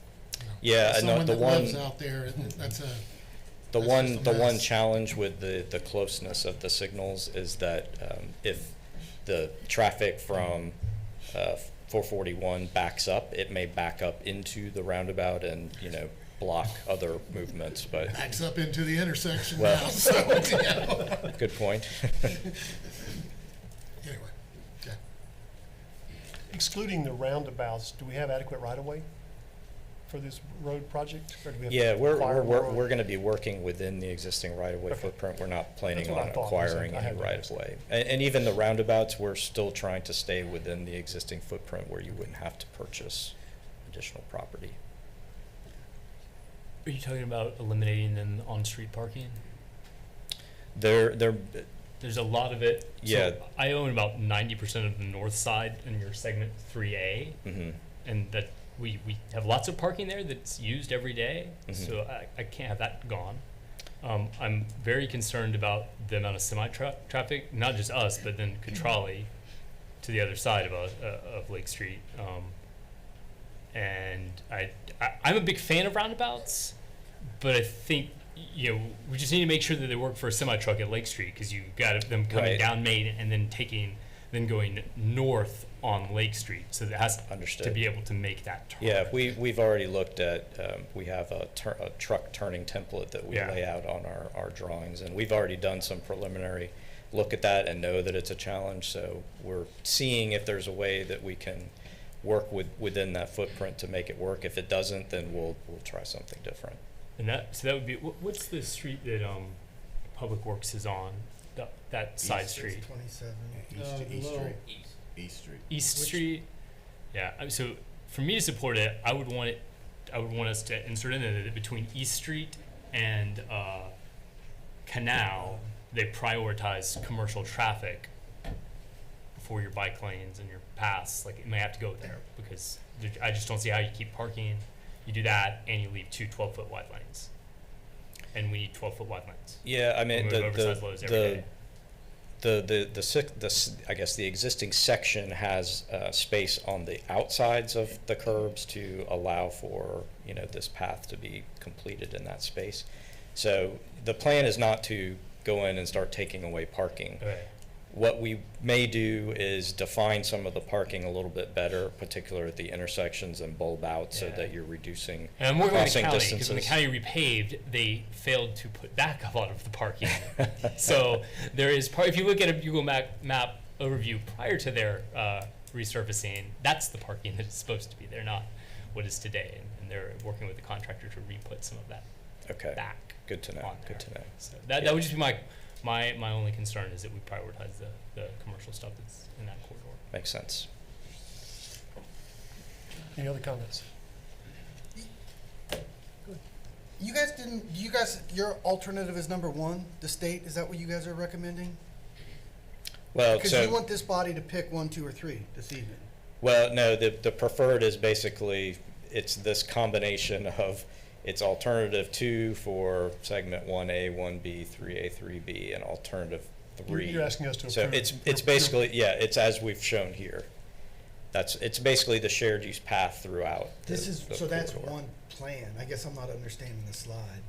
yeah, as and someone the that one, lives out there, that's a, the that's one, just a the one mess. challenge with the closeness of the signals is that if the traffic from 441 backs up, it may back up into the roundabout and, block other movements, but. backs up into the intersection Well, now, so, good point. Anyway, yeah. Excluding the roundabouts, do we have adequate right-of-way for this road project? Or do we have to Yeah, acquire more? we're going to be working within the existing right-of-way Okay. footprint. We're not planning That's what I on thought. acquiring I any had that. right-of-way. And even the roundabouts, we're still trying to stay within the existing footprint where you wouldn't have to purchase additional property. Are you talking about eliminating then on-street parking? They're There's a lot of it. Yeah. So I own about 90% of the north side in your segment 3A, mhm. and that we have lots of parking there that's used every day, Mhm. so I can't have that gone. I'm very concerned about the amount of semi-traffic, not just us, but then Catrali to the other side of Lake Street. And I'm a big fan of roundabouts, but I think we just need to make sure that they work for a semi truck at Lake Street, because you got them coming Right. down Main and then going north on Lake Street, so it has to Understood. be able to make that turn. Yeah, we've already looked at, we have a truck turning template that we Yeah. lay out on our drawings, and we've already done some preliminary look at that and know that it's a challenge, so we're seeing if there's a way that we can work within that footprint to make it work. If it doesn't, then we'll try something different. And that would be what's the street that Public Works is on? That side street. 27. East below. Street. East Street. East Street. Yeah. So for me to support it, I would want us to insert in there that between East Street and Canal, they prioritize commercial traffic before your bike lanes and your paths. Like, it may have to go there, because I just don't see how you keep parking. You do that and you leave two 12-foot wide lanes, and we need 12-foot wide lanes. Yeah, I mean, We move oversized loads every day. I guess the existing section has space on the outsides of the curbs to allow for, this path to be completed in that space. So the plan is not to go in and start taking away parking. Okay. What we may do is define some of the parking a little bit better, particularly at the intersections, and bulb out so Yeah. that you're reducing And I'm working with the crossing county, because when the distances. county repaved, they failed to put back a lot of the parking. So there is if you look at a Google map overview prior to their resurfacing, that's the parking that is supposed to be there, not what is today. And they're working with the contractor to re-put some of that Okay, back. good to know, on good there. to know. So that would just be my only concern, is that we prioritize the commercial stuff that's in that corridor. Makes sense. Any other comments? Your alternative is number one, the state, is that what you guys are recommending? Well, Because so. you want this body to pick 1, 2, or 3 this evening. Well, no, the preferred is basically, it's this combination of, it's alternative 2 for segment 1A, 1B, 3A, 3B, and alternative 3. You're asking us to So approve. it's basically, yeah, it's as we've shown here. It's basically the shared use path throughout. So that's corridor. one plan. I guess I'm not understanding the slide.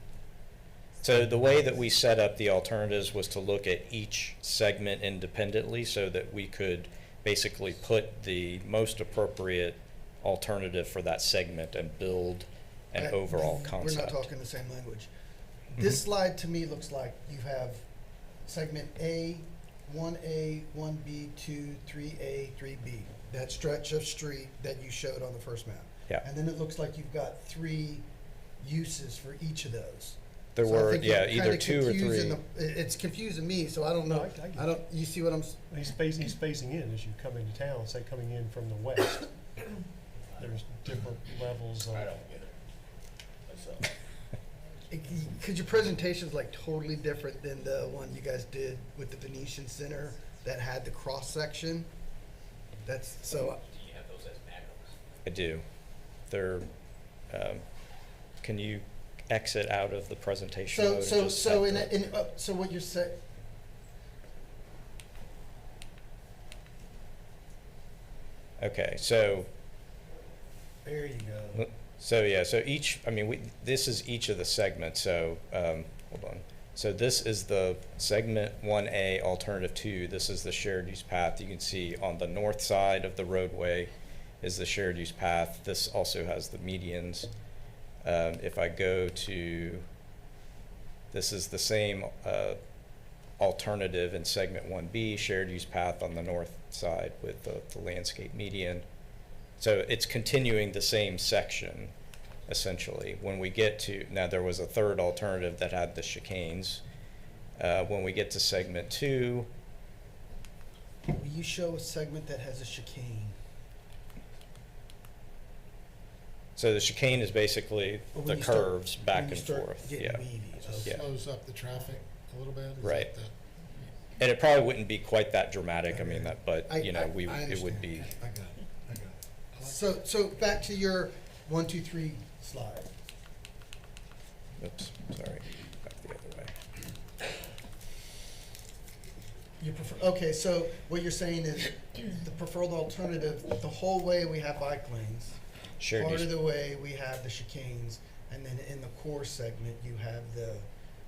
So the way that we set up the alternatives was to look at each segment independently so that we could basically put the most appropriate alternative for that segment and build an overall concept. We're not talking the same language. This slide to me looks like you have segment A, 1A, 1B, 2, 3A, 3B. That stretch of street that you showed on the first map. Yeah. And then it looks like you've got 3 uses for each of those. There So I were, think you're either kinda 2 or 3. confusing it's confusing me, so I don't know. I don't, you see what I'm, He's phasing in as you come into town, say coming in from the west. There's different levels of. I don't get it. That's, because your presentation's like totally different than the one you guys did with the Venetian Center that had the cross section. That's so. Do you have those as magnums? I do. They're, can you exit out of the presentation mode and just So set the- so what you're saying. Okay, so, There you go. so yeah, so each, I mean, this is each of the segments, so, hold on. So this is the segment 1A, alternative 2. This is the shared use path. You can see on the north side of the roadway is the shared use path. This also has the medians. If I go to, this is the same alternative in segment 1B, shared use path on the north side with the landscape median. So it's continuing the same section, essentially. When we get to, now there was a third alternative that had the chicanes. When we get to segment 2, Will you show a segment that has a chicane? so the chicane is basically Or when the you start- curves back when you and start forth. getting Yeah. weavy, Just Yeah. slows up the traffic a little bit? Is Right. that And it probably wouldn't be quite that dramatic. I mean, that, but I- you know, I- we I it would understand. be. I got it. I got it. So back to your 1, 2, 3 slide. Oops, sorry. Back the other way. You prefer, okay, so what you're saying is the preferred alternative, the whole way we have bike lanes. Shared Part use. of the way we have the chicanes, and then in the core segment, you have the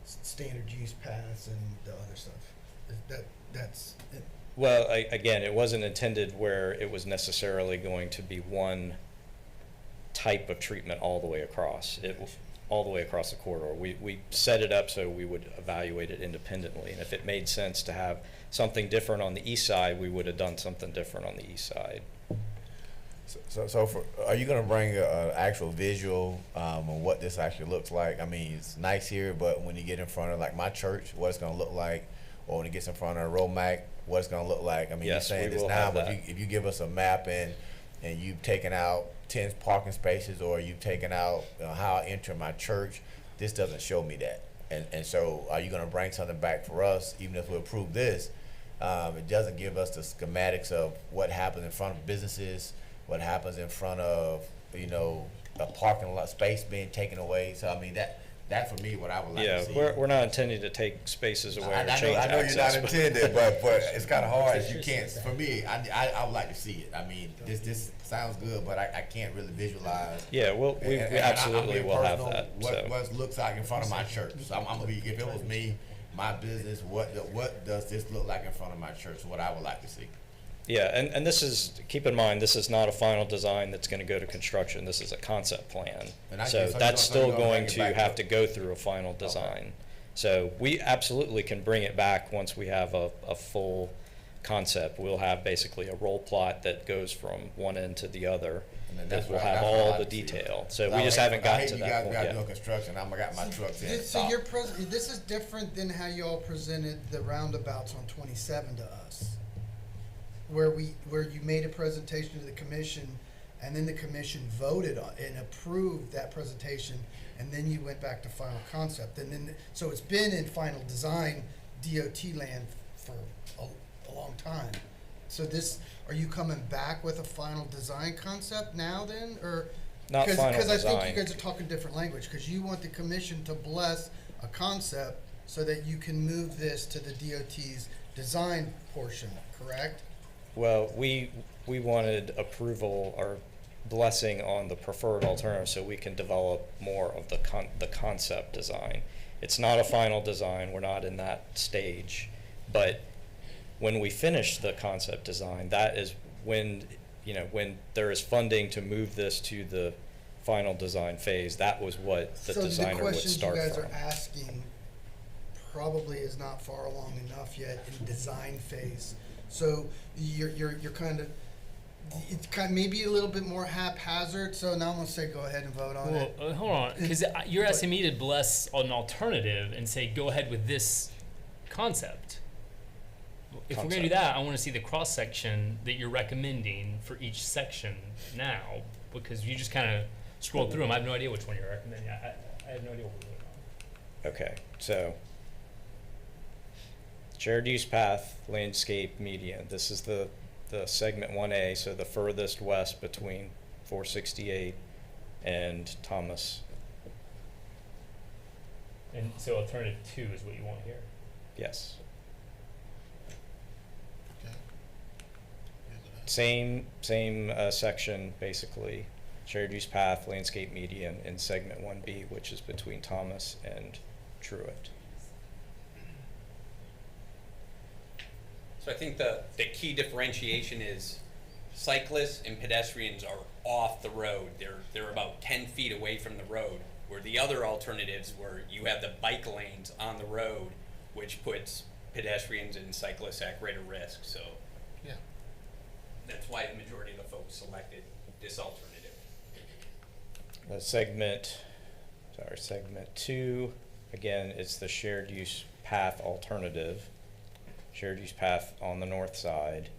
standard use paths and the other stuff. That's it. Well, again, it wasn't intended where it was necessarily going to be one type of treatment all the way across. All the way across the corridor. We set it up so we would evaluate it independently, and if it made sense to have something different on the east side, we would have done something different on the east side. So are you gonna bring an actual visual on what this actually looks like? I mean, it's nice here, but when you get in front of like my church, what it's gonna look like, or when it gets in front of Romac, what it's gonna look like? I mean, Yes, you're saying we this will now, have but that. if you give us a map and you've taken out 10 parking spaces, or you've taken out how I enter my church, this doesn't show me that. And so are you gonna bring something back for us, even if we approve this? It doesn't give us the schematics of what happens in front of businesses, what happens in front of, a parking lot space being taken away. So I mean, that for me, what I would like Yeah, to see. we're not intending to take spaces away or change I know you're not access, intended, but it's kind of hard. You can't. For me, I would like to see it. I mean, this sounds good, but I can't really visualize. Yeah, we And I'm absolutely being will have personal, that. What looks like in front of my church. So I'm gonna be, if it was me, my business, what does this look like in front of my church? What I would like to see. Yeah, and this is, keep in mind, this is not a final design that's gonna go to construction, this is a concept plan. And I So guess that's so still you're gonna going bring it to back have up. to go through a final design. So we absolutely can bring it back once we have a full concept. We'll have basically a roll plot that goes from one end to the other. And then that's That will what have I all like the to see. detail. So I we just hate- haven't gotten I hate to you that guys point got yet. doing construction. I got my trucks in. So this is different than how y'all presented the roundabouts on 27 to us, where you made a presentation to the commission, and then the commission voted on and approved that presentation, and then you went back to final concept, and then so it's been in final design DOT land for a long time. So are you coming back with a final design concept now then, or? Not final Because I think design. you guys are talking different language, because you want the commission to bless a concept so that you can move this to the DOT's design portion, correct? Well, we wanted approval or blessing on the preferred alternative so we can develop more of the concept design. It's not a final design, we're not in that stage, but when we finish the concept design, that is when you know, when there is funding to move this to the final design phase, that was what the designer would start from. So the questions you guys are asking probably is not far along enough yet in design phase. So you're kind of, it's kind of maybe a little bit more haphazard. So now I'm gonna say go ahead and vote on it. Hold on, because you're asking me to bless an alternative and say go ahead with this concept. If we're gonna do that, I want to see the cross section that you're recommending for each section now, because you just kind of scrolled through them. I have no idea which one you're recommending. I have no idea what we're doing. Okay, so shared use path, landscape, median. This is the segment 1A, so the furthest west between 468 and Thomas. And so alternative 2 is what you want here. Yes. Okay. Same section, basically. Shared use path, landscape median in segment 1B, which is between Thomas and Truett. So I think the key differentiation is cyclists and pedestrians are off the road. They're about 10 feet away from the road, where the other alternatives where you have the bike lanes on the road, which puts pedestrians and cyclists at greater risk. So Yeah. that's why the majority of the folks selected this alternative. Segment 2, again, it's the shared use path alternative. Shared use path on the north side.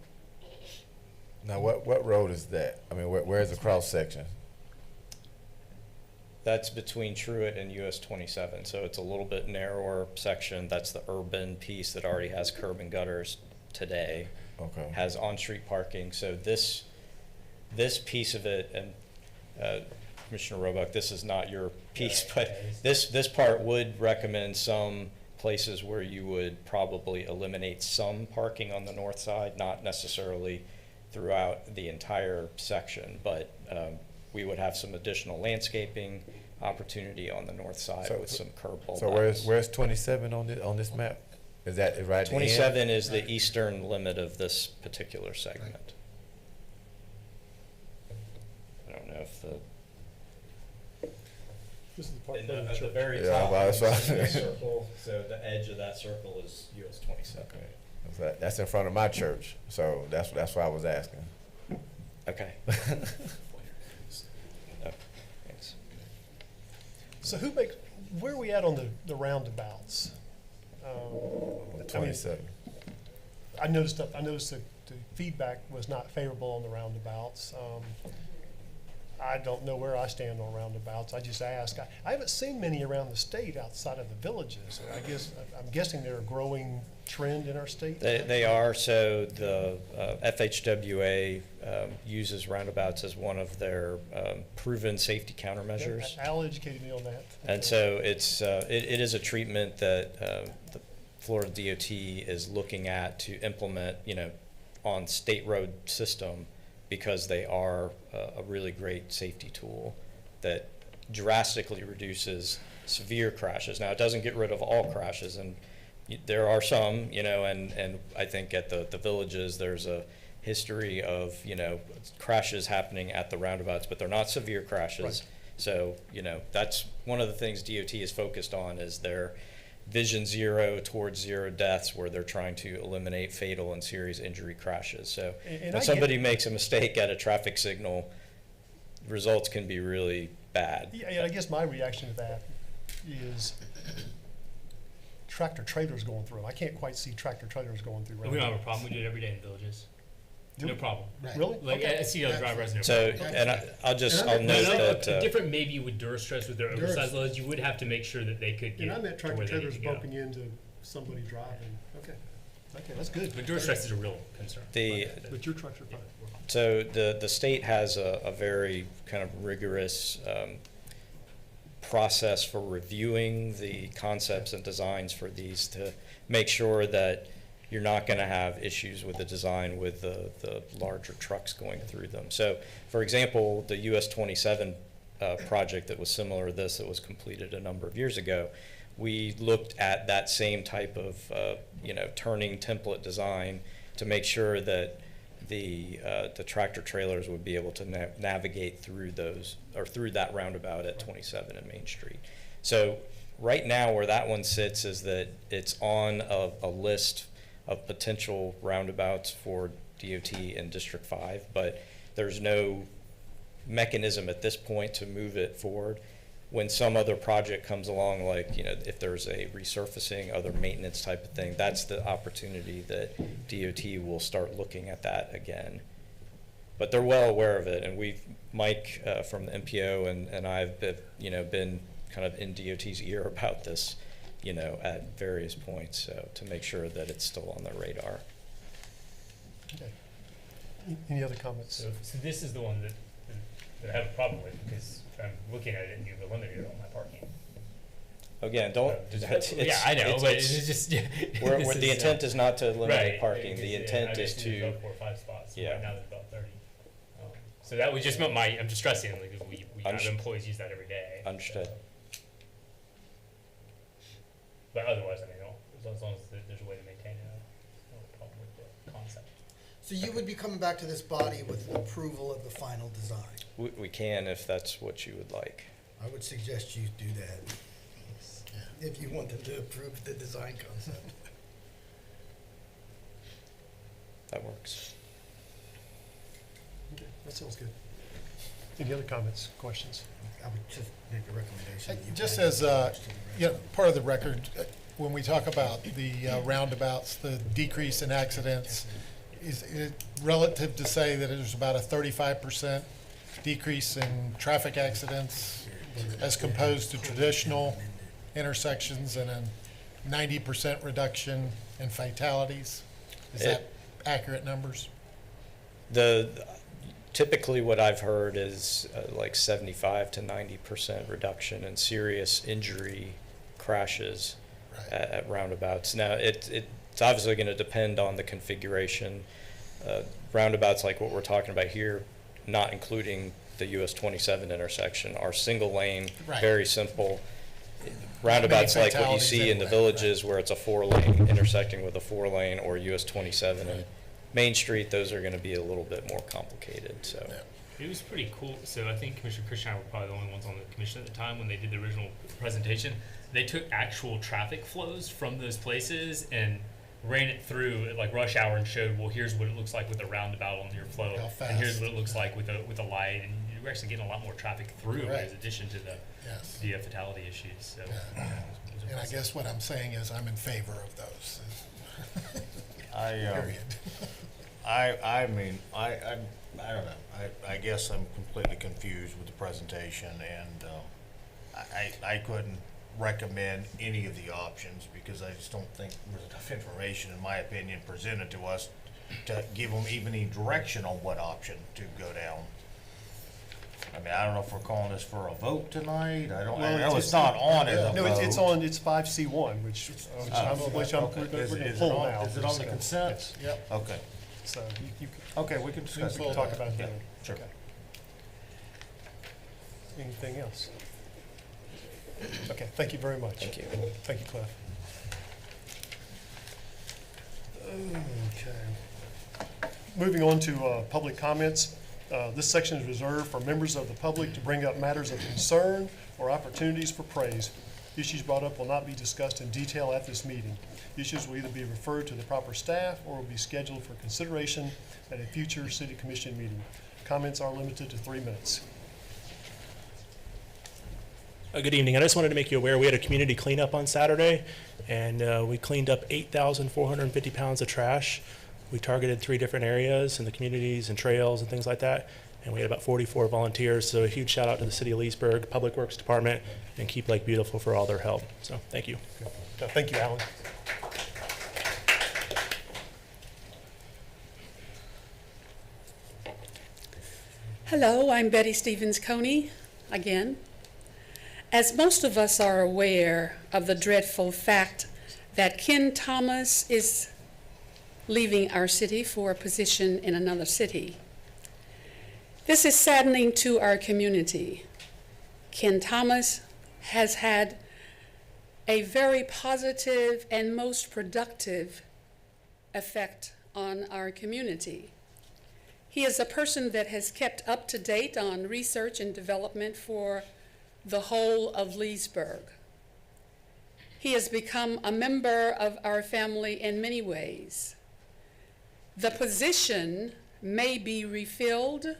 Now, what road is that? I mean, where's the cross section? That's between Truett and US 27, so it's a little bit narrower section. That's the urban piece that already has curb and gutters today. Okay. Has on-street parking. So this piece of it, and Commissioner Roebuck, this is not your piece, but this part would recommend some places where you would probably eliminate some parking on the north side, not necessarily throughout the entire section, but we would have some additional landscaping opportunity on the north side with some curb bulbs. So where's 27 on this map? Is that right? At the end? 27 is the eastern limit of this particular segment. I don't know if the This is the part at that the very Yeah, top well, is that's right. the circle, so the edge of that circle is US 27. Okay. That's in front of my church, so that's why I was asking. Okay. Oh, thanks. So where are we at on the roundabouts? The 27. I noticed that the feedback was not favorable on the roundabouts. I don't know where I stand on roundabouts. I just ask. I haven't seen many around the state outside of the villages. I'm guessing they're a growing trend in our state. They are. So the FHWA uses roundabouts as one of their proven safety countermeasures. Al educated me on that. And so it is a treatment that the Florida DOT is looking at to implement, on state road system, because they are a really great safety tool that drastically reduces severe crashes. Now, it doesn't get rid of all crashes, and there are some, and I think at the villages there's a history of, crashes happening at the roundabouts, but they're not severe crashes. Right. So, that's one of the things DOT is focused on, is their Vision Zero towards zero deaths, where they're trying to eliminate fatal and serious injury crashes. So And when somebody makes a mistake at a traffic signal, results can be really bad. Yeah, and I guess my reaction to that is tractor trailers going through them. I can't quite see tractor trailers going through. We don't have a problem. We do it every day in villages. No problem. Right. Really? Like Okay. I see other drivers. No So, problem. and I'll note that, different maybe with Durstress with their Durst. oversized loads, you would have to make sure that they could get And I meant to where tractor they need trailers to go. bumping into somebody driving. Okay, that's good. But Durstress is a real concern. But your trucks are fine. so the state has a very kind of rigorous process for reviewing the concepts and designs for these to make sure that you're not going to have issues with the design with the larger trucks going through them. So, for example, the US 27 project that was similar to this, that was completed a number of years ago, we looked at that same type of turning template design to make sure that the tractor trailers would be able to navigate through those, or through that roundabout at 27 and Main Street. So right now where that one sits is that it's on a list of potential roundabouts for DOT in District 5, but there's no mechanism at this point to move it forward. When some other project comes along, like, you know, if there's a resurfacing, other maintenance type of thing, that's the opportunity that DOT will start looking at that again. But they're well aware of it, and Mike from the MPO and I've been kind of in DOT's ear about this, you know, at various points, so to make sure that it's still on the radar. Okay. Any other comments? So this is the one that I have a problem with, because I'm looking at it and you've eliminated all my parking. Again, don't. Yeah, I know, but it's just. The intent is not to eliminate right, parking. The intent is to. There's about 4 or 5 spots. Yeah. Right now there's about 30. So that was just I'm just stressing, like, we have employees use that every day. Understood. So. But otherwise, I mean, as long as there's a way to maintain it, no problem with the concept. So you would be coming back to this body with approval of the final design? We can, if that's what you would like. I would suggest you do that, if you want them to approve the design concept. That works. Okay, that sounds good. Any other comments, questions? I would just make a recommendation. that you Just add as, language to the record. part of the record, when we talk about the roundabouts, the decrease in accidents, is it relative to say that there's about a 35% decrease in traffic accidents as composed to traditional intersections and a 90% reduction in fatalities? Is that accurate numbers? Typically what I've heard is like 75 to 90% reduction in serious injury crashes at roundabouts. Now it's obviously going to depend on the configuration. Roundabouts like what we're talking about here, not including the US 27 intersection, are single lane, very simple. Roundabouts like what you see in the villages where it's a 4-lane intersecting with a 4-lane, or US 27 and Main Street, those are going to be a little bit more complicated. So it was pretty cool. So I think Commissioner Christian and I were probably the only ones on the commission at the time when they did the original presentation. They took actual traffic flows from those places and ran it through at like rush hour and showed, well, here's what it looks like with a roundabout on your flow, and here's what it looks like with a light, and you're actually getting a lot more traffic through in addition to the fatality issues. So, and I guess what I'm saying is I'm in favor of those. Period. I mean, I don't know. I guess I'm completely confused with the presentation, and I couldn't recommend any of the options because I just don't think there's enough information, in my opinion, presented to us to give them even any direction on what option to go down. I mean, I don't know if we're calling this for a vote tonight. I don't. I know it's not on as a No, vote. it's on. It's 5C1, which we're pull now. Is it on the consent? Yes. Yep. Okay. So you Okay, we can discuss we can it. talk about Yeah, that. sure. Okay. Anything else? Okay, thank you very much. Thank you. Thank you, Cliff. Okay. Moving on to public comments. This section is reserved for members of the public to bring up matters of concern or opportunities for praise. Issues brought up will not be discussed in detail at this meeting. Issues will either be referred to the proper staff or will be scheduled for consideration at a future city commission meeting. Comments are limited to 3 minutes. Good evening. I just wanted to make you aware we had a community cleanup on Saturday, and we cleaned up 8,450 pounds of trash. We targeted 3 different areas in the communities and trails and things like that, and we had about 44 volunteers. So a huge shout out to the City of Leesburg, Public Works Department, and Keep Lake Beautiful for all their help. So thank you. Thank you, Alan. Hello, I'm Betty Stevens-Coney again. As most of us are aware of the dreadful fact that Ken Thomas is leaving our city for a position in another city, this is saddening to our community. Ken Thomas has had a very positive and most productive effect on our community. He is a person that has kept up to date on research and development for the whole of Leesburg. He has become a member of our family in many ways. The position may be refilled,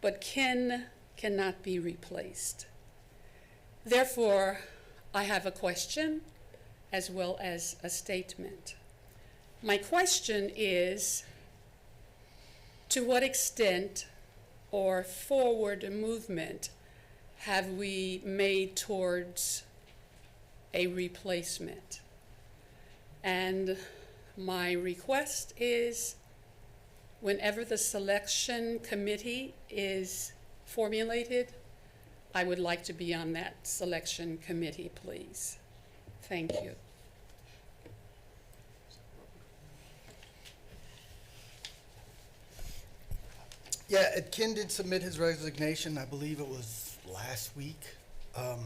but Ken cannot be replaced. Therefore, I have a question as well as a statement. My question is, to what extent or forward movement have we made towards a replacement? And my request is, whenever the selection committee is formulated, I would like to be on that selection committee, please. Thank you. Yeah, Ken did submit his resignation, I believe it was last week.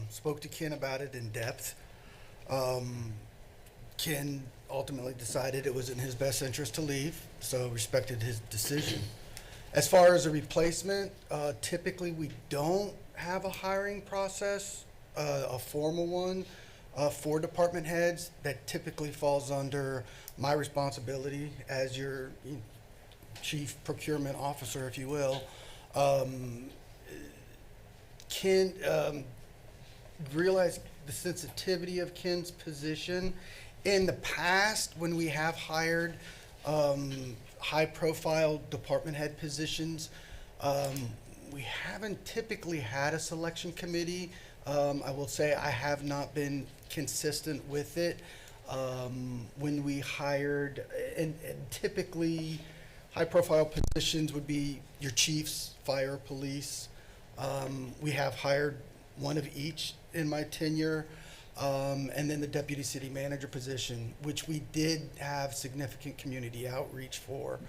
Spoke to Ken about it in depth. Ken ultimately decided it was in his best interest to leave, so respected his decision. As far as a replacement, typically we don't have a hiring process, a formal one, for department heads. That typically falls under my responsibility as your chief procurement officer, if you will. Ken realized the sensitivity of Ken's position. In the past, when we have hired high-profile department head positions, we haven't typically had a selection committee. I will say I have not been consistent with it. When we hired, and typically high-profile positions would be your chiefs, fire, police. We have hired one of each in my tenure. And then the deputy city manager position, which we did have significant community outreach for.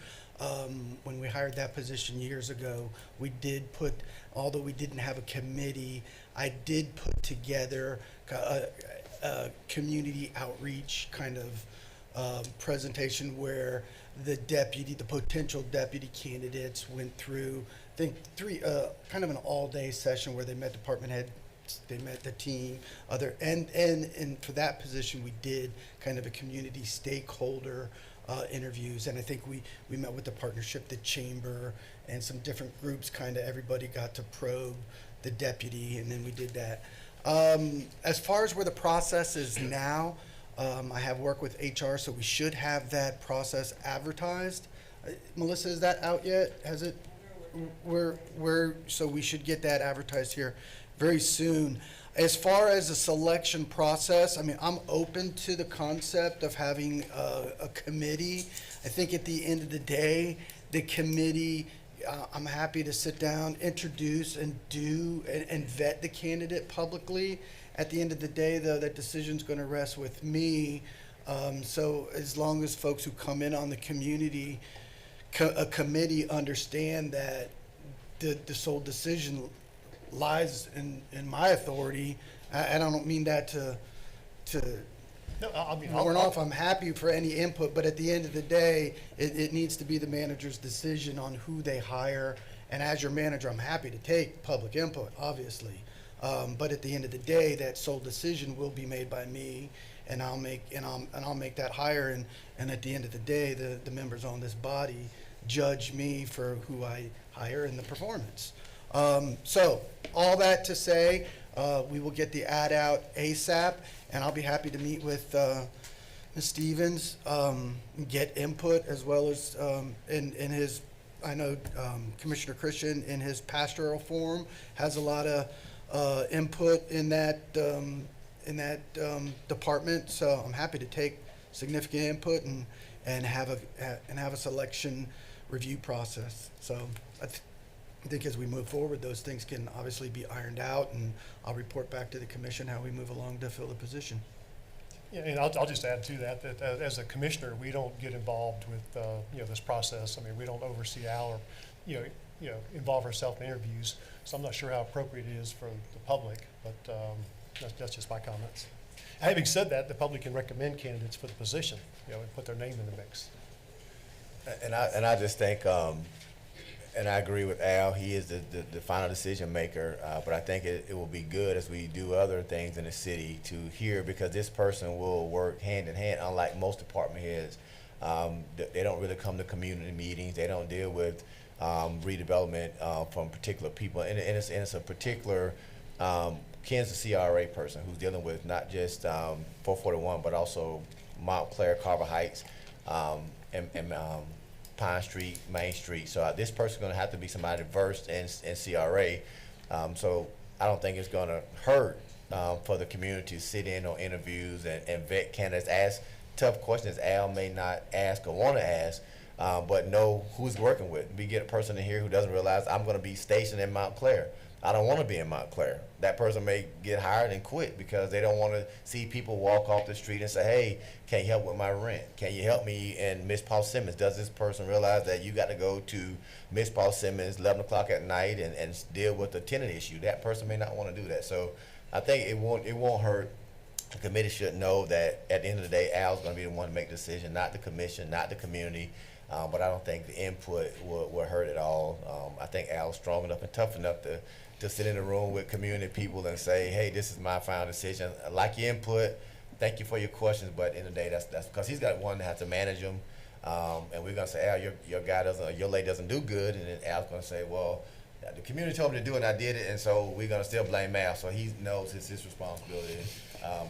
When we hired that position years ago, we did put, although we didn't have a committee, I did put together a community outreach kind of presentation where the potential deputy candidates went through, I think, kind of an all-day session where they met department head, they met the team, and for that position, we did kind of a community stakeholder interviews, and I think we met with the partnership, the chamber, and some different groups, kind of everybody got to probe the deputy, and then we did that. As far as where the process is now, I have worked with HR, so we should have that process advertised. Melissa, is that out yet? Has it? So we should get that advertised here very soon. As far as the selection process, I mean, I'm open to the concept of having a committee. I think at the end of the day, the committee, I'm happy to sit down, introduce, and vet the candidate publicly. At the end of the day, though, that decision's going to rest with me. So as long as folks who come in on the community, a committee understand that the sole decision lies in my authority, and I don't mean that to No, I mean, warn off. I'm happy for any input, but at the end of the day, it needs to be the manager's decision on who they hire. And as your manager, I'm happy to take public input, obviously. But at the end of the day, that sole decision will be made by me, and I'll make that hire. And at the end of the day, the members on this body judge me for who I hire and the performance. So all that to say, we will get the ad out ASAP, and I'll be happy to meet with Ms. Stevens, get input, as well as in his, I know Commissioner Christian in his pastoral forum has a lot of input in that department. So I'm happy to take significant input and have a selection review process. So I think as we move forward, those things can obviously be ironed out, and I'll report back to the commission how we move along to fill the position. Yeah, and I'll just add to that as a commissioner, we don't get involved with this process. I mean, we don't oversee or involve ourselves in interviews. So I'm not sure how appropriate it is for the public, but that's just my comments. Having said that, the public can recommend candidates for the position, and put their name in the mix. And I just think, And I agree with Al. He is the final decision maker. But I think it will be good as we do other things in the city to hear, because this person will work hand in hand, unlike most department heads. They don't really come to community meetings. They don't deal with redevelopment from particular people. And it's a particular Kansas CRA person who's dealing with not just 441, but also Montclair, Carver Heights, and Pine Street, Main Street. So this person's going to have to be somebody versed in CRA. So I don't think it's going to hurt for the community to sit in on interviews and vet candidates, ask tough questions Al may not ask or want to ask, but know who's working with. We get a person in here who doesn't realize I'm going to be stationed in Montclair. I don't want to be in Montclair. That person may get hired and quit because they don't want to see people walk off the street and say, hey, can you help with my rent? Can you help me in Miss Paul Simmons? Does this person realize that you got to go to Miss Paul Simmons 11 o'clock at night and deal with the tenant issue? That person may not want to do that. So I think it won't hurt. The committee should know that at the end of the day, Al's going to be the one to make the decision, not the commission, not the community. But I don't think the input will hurt at all. I think Al's strong enough and tough enough to sit in a room with community people and say, hey, this is my final decision. I like your input. Thank you for your questions. But at the end of the day, that's because he's got one that has to manage them. And we're going to say, Al, your guy doesn't, your lady doesn't do good. And then Al's going to say, well, the community told me to do it and I did it. And so we're going to still blame Al. So he knows it's his responsibility.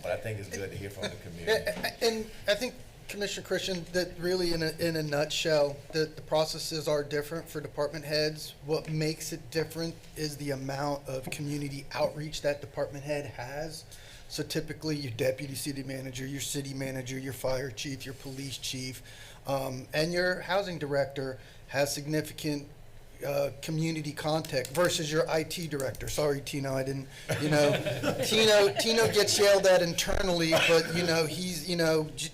But I think it's good to hear from the community. And I think, Commissioner Christian, that really in a nutshell, the processes are different for department heads. What makes it different is the amount of community outreach that department head has. So typically your deputy city manager, your city manager, your fire chief, your police chief, and your housing director has significant community contact versus your IT director. Sorry, Tino, I didn't, Tino gets yelled at internally, but, he's,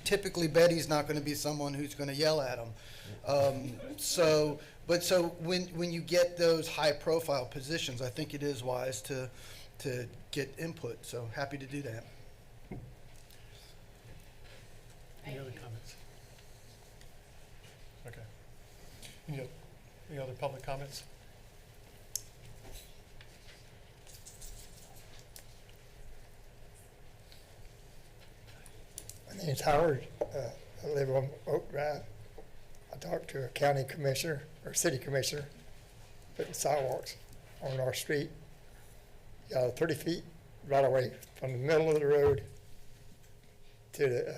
typically Betty's not going to be someone who's going to yell at him. So when you get those high profile positions, I think it is wise to get input. So happy to do that. Any other comments? Okay. Any other public comments? My name's Howard. I live on Oak Drive. I talked to a county commissioner or city commissioner putting sidewalks on our street. 30 feet right away from the middle of the road to the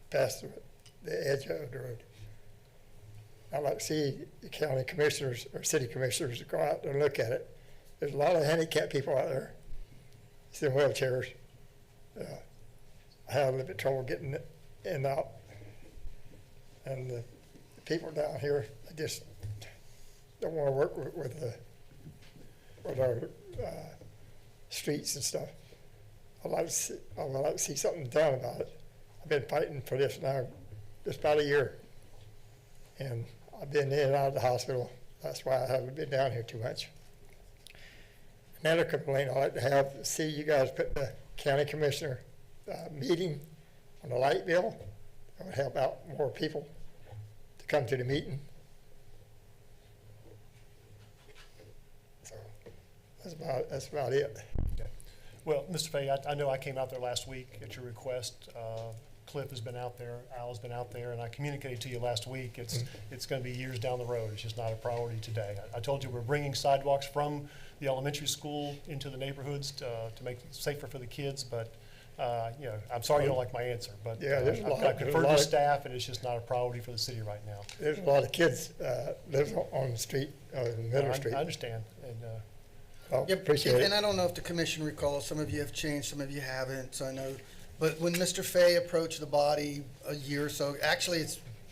past the edge of the road. I'd like to see the county commissioners or city commissioners go out and look at it. There's a lot of handicapped people out there. It's in wheelchairs. I have a little bit of trouble getting in and out. And the people down here, they just don't want to work with our streets and stuff. I'd like to see something done about it. I've been fighting for this now just about a year. And I've been in and out of the hospital. That's why I haven't been down here too much. Another complaint I'd like to see you guys put the county commissioner meeting on the light bill. That would help out more people to come to the meeting. So that's about it. Okay. Well, Mr. Fay, I know I came out there last week at your request. Cliff has been out there, Al's been out there, and I communicated to you last week. It's going to be years down the road. It's just not a priority today. I told you we're bringing sidewalks from the elementary school into the neighborhoods to make it safer for the kids. But I'm sorry you don't like my answer. But I've conferred with staff, and it's just not a priority for the city right now. There's a lot of kids live on the street, middle street. I understand. And appreciate it. And I don't know if the commission recalls. Some of you have changed, some of you haven't. So I know. But when Mr. Fay approached the body a year or so, actually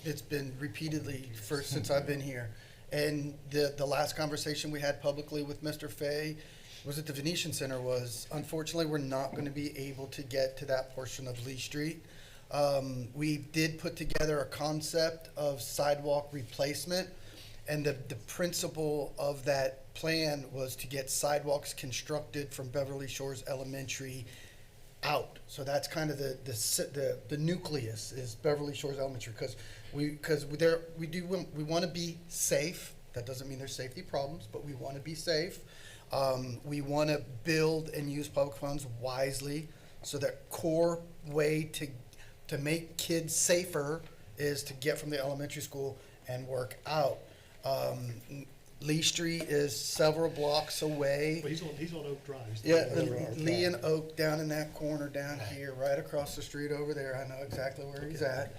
it's been repeatedly since I've been here. And the last conversation we had publicly with Mr. Fay was at the Venetian Center was, unfortunately, we're not going to be able to get to that portion of Lee Street. We did put together a concept of sidewalk replacement, and the principle of that plan was to get sidewalks constructed from Beverly Shores Elementary out. So that's kind of the nucleus is Beverly Shores Elementary, because we want to be safe That doesn't mean there's safety problems, but we want to be safe. We want to build and use public funds wisely. So that core way to make kids safer is to get from the elementary school and work out. Lee Street is several blocks away. Well, he's on Oak Drive. Yeah, Lee and Oak down in that corner down here, right across the street over there. I know exactly where he's at.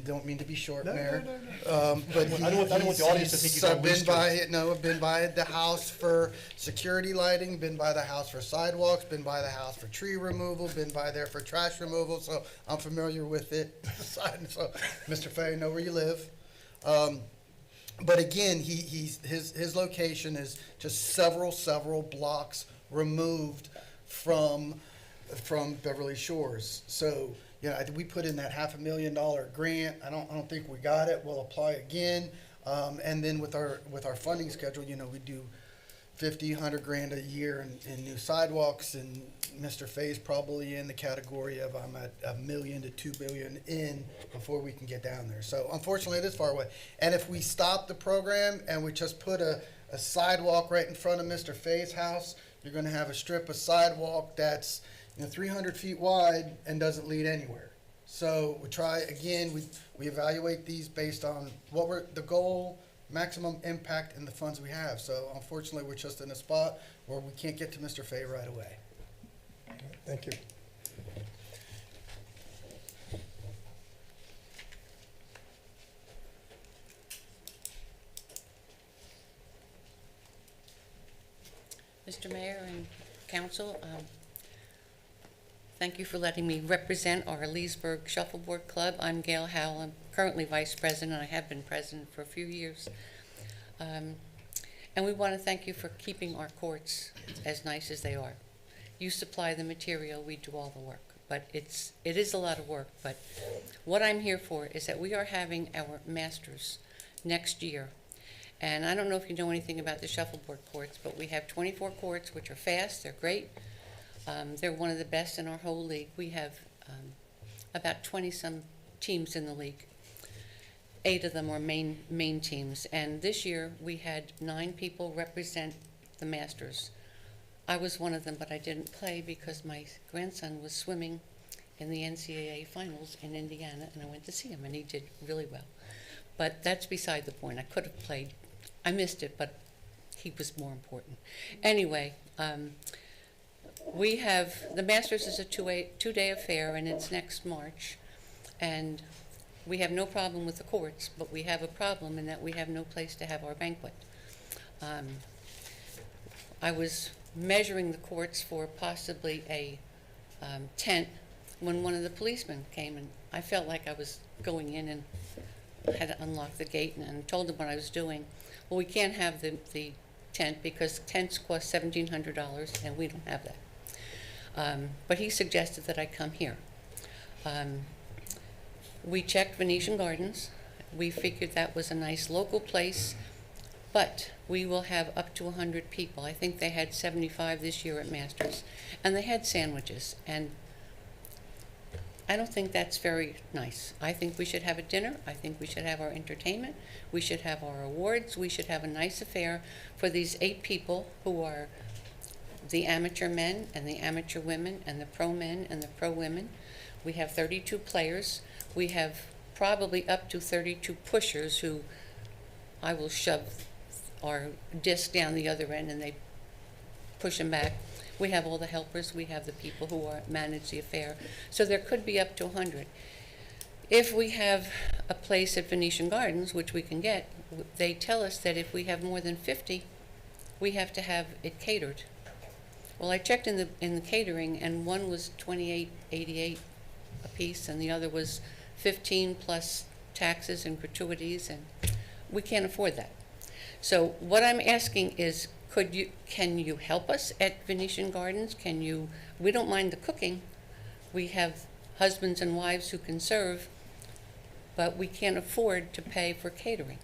Don't mean to be short, Mayor. But I don't want the audience to think he's on I've Lee been by the house for security lighting, been by the house for sidewalks, been by the house for tree removal, been by there for trash removal, so I'm familiar with it. So, Mr. Fay, I know where you live. But again, his location is just several blocks removed from Beverly Shores. So, we put in that $500,000 grant. I don't think we got it. We'll apply again. And then with our funding schedule, we do 50, 100 grand a year in new sidewalks, and Mr. Fay's probably in the category of I'm at $1 million to $2 billion in before we can get down there. So unfortunately, it is far away. And if we stop the program and we just put a sidewalk right in front of Mr. Fay's house, you're going to have a strip of sidewalk that's 300 feet wide and doesn't lead anywhere. So we try again. We evaluate these based on the goal, maximum impact, and the funds we have. So unfortunately, we're just in a spot where we can't get to Mr. Fay right away. Thank you. Mr. Mayor and Council, thank you for letting me represent our Leesburg Shuffleboard Club. I'm Gail Howell. I'm currently Vice President. I have been President for a few years. And we want to thank you for keeping our courts as nice as they are. You supply the material, we do all the work. But it is a lot of work. But what I'm here for is that we are having our Masters next year. And I don't know if you know anything about the shuffleboard courts, but we have 24 courts, which are fast, they're great. They're one of the best in our whole league. We have about 20-some teams in the league. 8 of them are main teams. And this year, we had 9 people represent the Masters. I was one of them, but I didn't play because my grandson was swimming in the NCAA finals in Indiana, and I went to see him, and he did really well. But that's beside the point. I could have played. I missed it, but he was more important. Anyway, we have, the Masters is a two-day affair, and it's next March. And we have no problem with the courts, but we have a problem in that we have no place to have our banquet. I was measuring the courts for possibly a tent when one of the policemen came, and I felt like I was going in and had to unlock the gate and told him what I was doing. Well, we can't have the tent because tents cost $1,700 and we don't have that. But he suggested that I come here. We checked Venetian Gardens. We figured that was a nice local place, but we will have up to 100 people. I think they had 75 this year at Masters, and they had sandwiches, and I don't think that's very nice. I think we should have a dinner. I think we should have our entertainment. We should have our awards. We should have a nice affair for these 8 people who are the amateur men and the amateur women and the pro men and the pro women. We have 32 players. We have probably up to 32 pushers who I will shove our disc down the other end and they push them back. We have all the helpers. We have the people who manage the affair. So there could be up to 100. If we have a place at Venetian Gardens, which we can get, they tell us that if we have more than 50, we have to have it catered. Well, I checked in the catering, and one was $28.88 a piece, and the other was 15 plus taxes and gratuities, and we can't afford that. So what I'm asking is, can you help us at Venetian Gardens? We don't mind the cooking. We have husbands and wives who can serve, but we can't afford to pay for catering.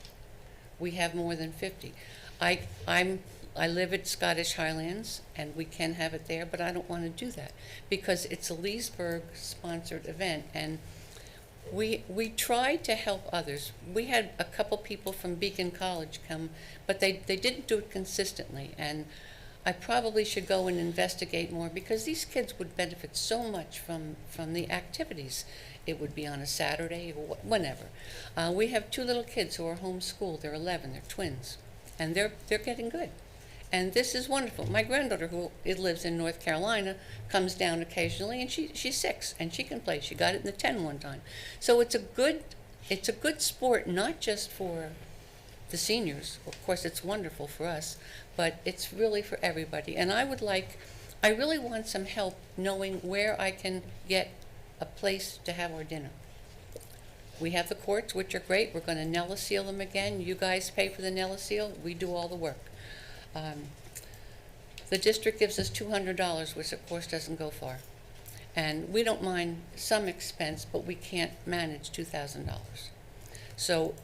We have more than 50. I live at Scottish Highlands, and we can have it there, but I don't want to do that because it's a Leesburg-sponsored event, and we tried to help others. We had a couple people from Beacon College come, but they didn't do it consistently, and I probably should go and investigate more, because these kids would benefit so much from the activities. It would be on a Saturday or whenever. We have 2 little kids who are homeschooled. They're 11, they're twins, and they're getting good. And this is wonderful. My granddaughter, who lives in North Carolina, comes down occasionally, and she's 6, and she can play. She got it in the 10 one time. So it's a good sport, not just for the seniors. Of course, it's wonderful for us, but it's really for everybody. And I really want some help knowing where I can get a place to have our dinner. We have the courts, which are great. We're going to Nella seal them again. You guys pay for the Nella seal. We do all the work. The district gives us $200, which of course doesn't go far. And we don't mind some expense, but we can't manage $2,000. So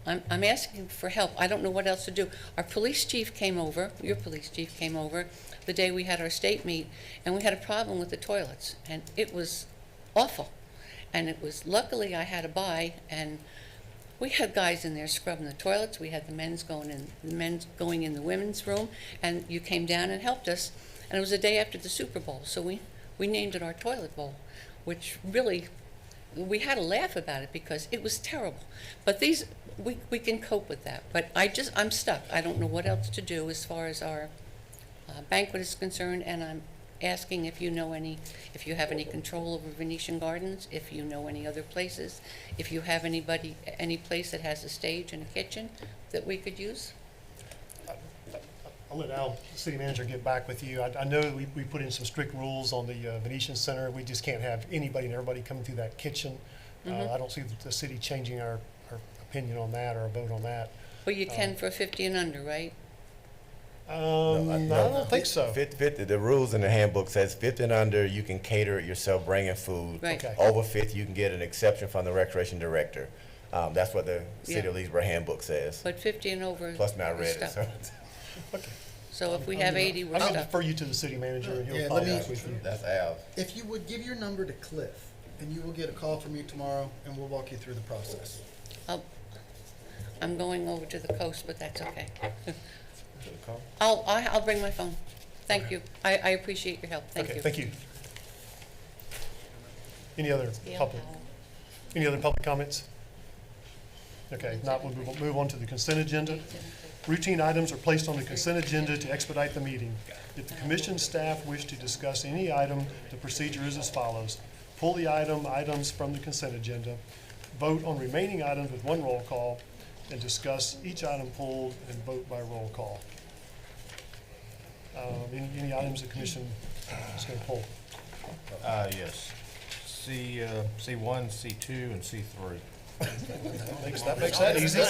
I'm asking for help. I don't know what else to do. Our police chief came over, your police chief came over the day we had our state meet, and we had a problem with the toilets, and it was awful. And it was, luckily I had a buy, and we had guys in there scrubbing the toilets. We had the men's going in the women's room, and you came down and helped us. And it was the day after the Super Bowl, so we named it our toilet bowl, which really, we had a laugh about it because it was terrible. But we can cope with that. But I'm stuck. I don't know what else to do as far as our banquet is concerned, and I'm asking if you have any control over Venetian Gardens, if you know any other places, if you have any place that has a stage and a kitchen that we could use. I'll let Al, the city manager, get back with you. I know we put in some strict rules on the Venetian Center. We just can't have anybody and everybody coming through that kitchen. I don't see the city changing our opinion on that or a vote on that. Well, you can for 50 and under, right? I don't think so. 50, the rules in the handbook says 50 and under, you can cater it yourself, bring in food. Right. Okay. Over 50, you can get an exception from the recreation director. That's what the City of Yeah. Leesburg handbook says. But 50 and over. Plus, I read stuff. it. Okay. So if we have 80, we're I'm going to stuck. defer you to the city manager, and he'll Yeah, follow let me- up with you. That's Al. If you would give your number to Cliff, and you will get a call from you tomorrow, and we'll walk you through the process. I'm going over to the coast, but that's okay. I'll bring my phone. Thank you. I appreciate your help. Thank you. Thank you. Any other public comments? Okay, if not, we'll move on to the consent agenda. Routine items are placed on the consent agenda to expedite the meeting. If the commission staff wish to discuss any item, the procedure is as follows. Pull the items from the consent agenda, vote on remaining items with one roll call, and discuss each item pulled and vote by roll call. Any items the commission is going to pull? Yes. C1, C2, and C3. That makes that easy.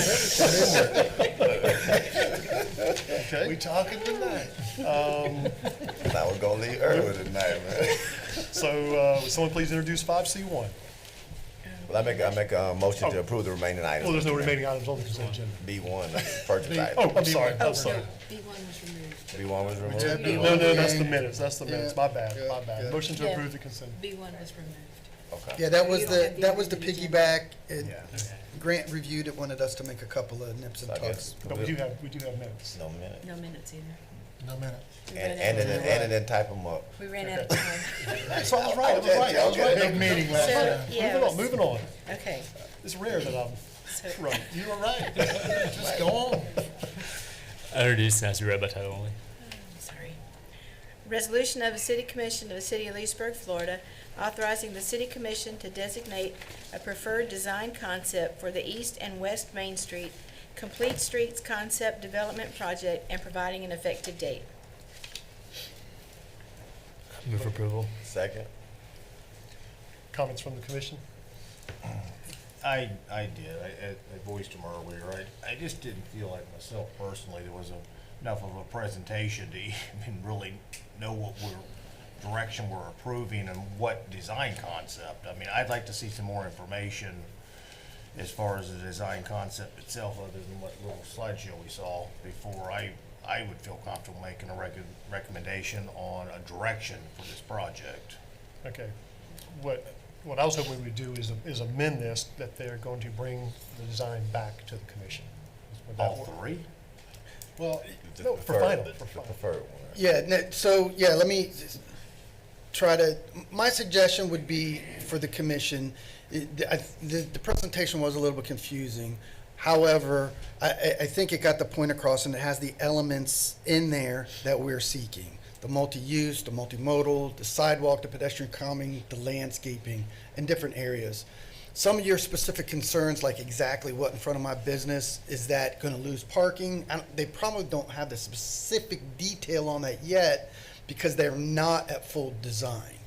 Okay. We talking tonight? I was gonna leave early tonight, man. So, would someone please introduce 5C1? Well, I make a motion to approve the remaining items. Well, there's no Mr. Mayor. remaining items on the consent agenda. B1, that's the purchase item. Oh, I'm sorry. B1 was removed. B1 was removed? Yeah, B1. No, that's the minutes. That's the minutes. Yeah, My bad. yeah. Motion to Yeah. approve the consent. B1 was removed. Okay. Yeah, that was You don't have the the piggyback. Grant reviewed it, wanted us to make a couple of nips and So I tucks. guess But we do have minutes. No minute. No minutes either. No minute. We ran out And of time. then type them up. We ran out of time. So I was right. Big meeting last So, time. yeah. Moving on. Okay. It's rare that I'm So, right. You were right. Just go on. I introduced and has to be read by title only. sorry. Resolution of the City Commission of the City of Leesburg, Florida, authorizing the City Commission to designate a preferred design concept for the East and West Main Street Complete Streets Concept Development Project and providing an effective date. Move for approval. Second. Comments from the commission? I did. I voiced them earlier. I just didn't feel like myself personally there was enough of a presentation to even really know what direction we're approving and what design concept. I mean, I'd like to see some more information as far as the design concept itself, other than what little slideshow we saw before I would feel comfortable making a recommendation on a direction for this project. Okay. What what I was hoping we would do is amend this, that they're going to bring the design back to the commission. Would that All work? three? Well, The no, for preferred- final, the for final. preferred one. Yeah, so, yeah, let me try to, my suggestion would be for the commission, the presentation was a little bit confusing. However, I think it got the point across, and it has the elements in there that we're seeking. The multi-use, the multimodal, the sidewalk, the pedestrian calming, the landscaping, in different areas. Some of your specific concerns, like exactly what in front of my business, is that going to lose parking? They probably don't have the specific detail on that yet because they're not at full design.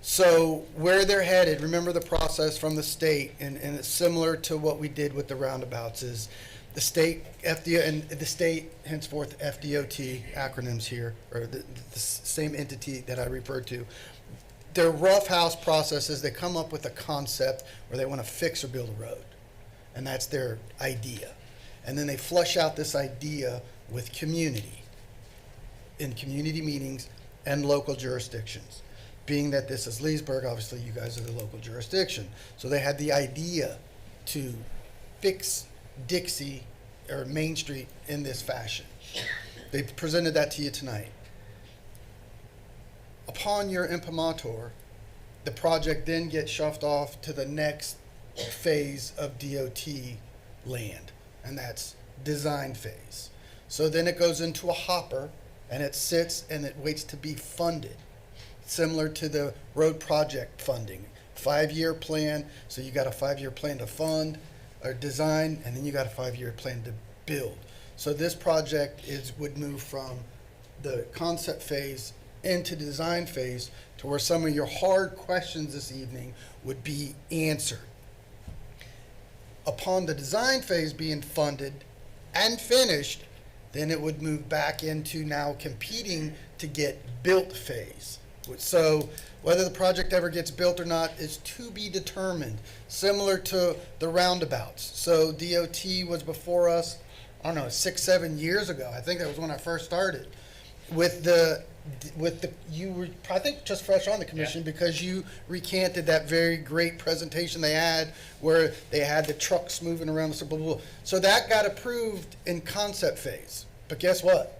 So where they're headed, remember the process from the state, and it's similar to what we did with the roundabouts, is the state FDO and the state, henceforth FDOT acronyms here, or the same entity that I referred to. Their rough house process is they come up with a concept where they want to fix or build a road. And that's their idea. And then they flush out this idea with community, in community meetings and local jurisdictions. Being that this is Leesburg, obviously you guys are the local jurisdiction. So they had the idea to fix Dixie or Main Street in this fashion. They presented that to you tonight. Upon your imprimatur, the project then gets shoved off to the next phase of DOT land, and that's design phase. So then it goes into a hopper, and it sits and it waits to be funded, similar to the road project funding. 5-year plan, so you got a 5-year plan to fund or design, and then you got a 5-year plan to build. So this project would move from the concept phase into the design phase to where some of your hard questions this evening would be answered. Upon the design phase being funded and finished, then it would move back into now competing to get built phase. So whether the project ever gets built or not is to be determined, similar to the roundabouts. So DOT was before us, I don't know, 6-7 years ago. I think that was when I first started. You were, I think, just fresh on the commission because you recanted that very great presentation they had where they had the trucks moving around, blah, blah, blah. So that got approved in concept phase. But guess what?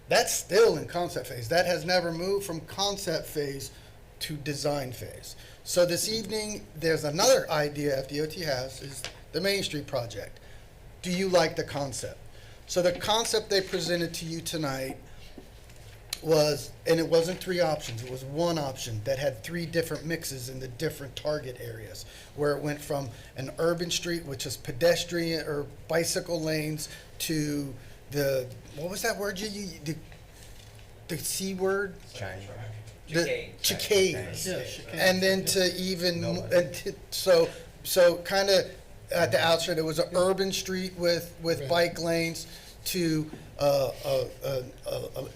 That's still in concept phase. That has never moved from concept phase to design phase. So this evening, there's another idea FDOT has, is the Main Street project. Do you like the concept? So the concept they presented to you tonight was, and it wasn't 3 options, it was 1 option that had 3 different mixes in the different target areas, where it went from an urban street, which is pedestrian or bicycle lanes, to the, what was that word you used? The C word? Chicanes. And then to even, so kind of at the outset, it was an urban street with bike lanes to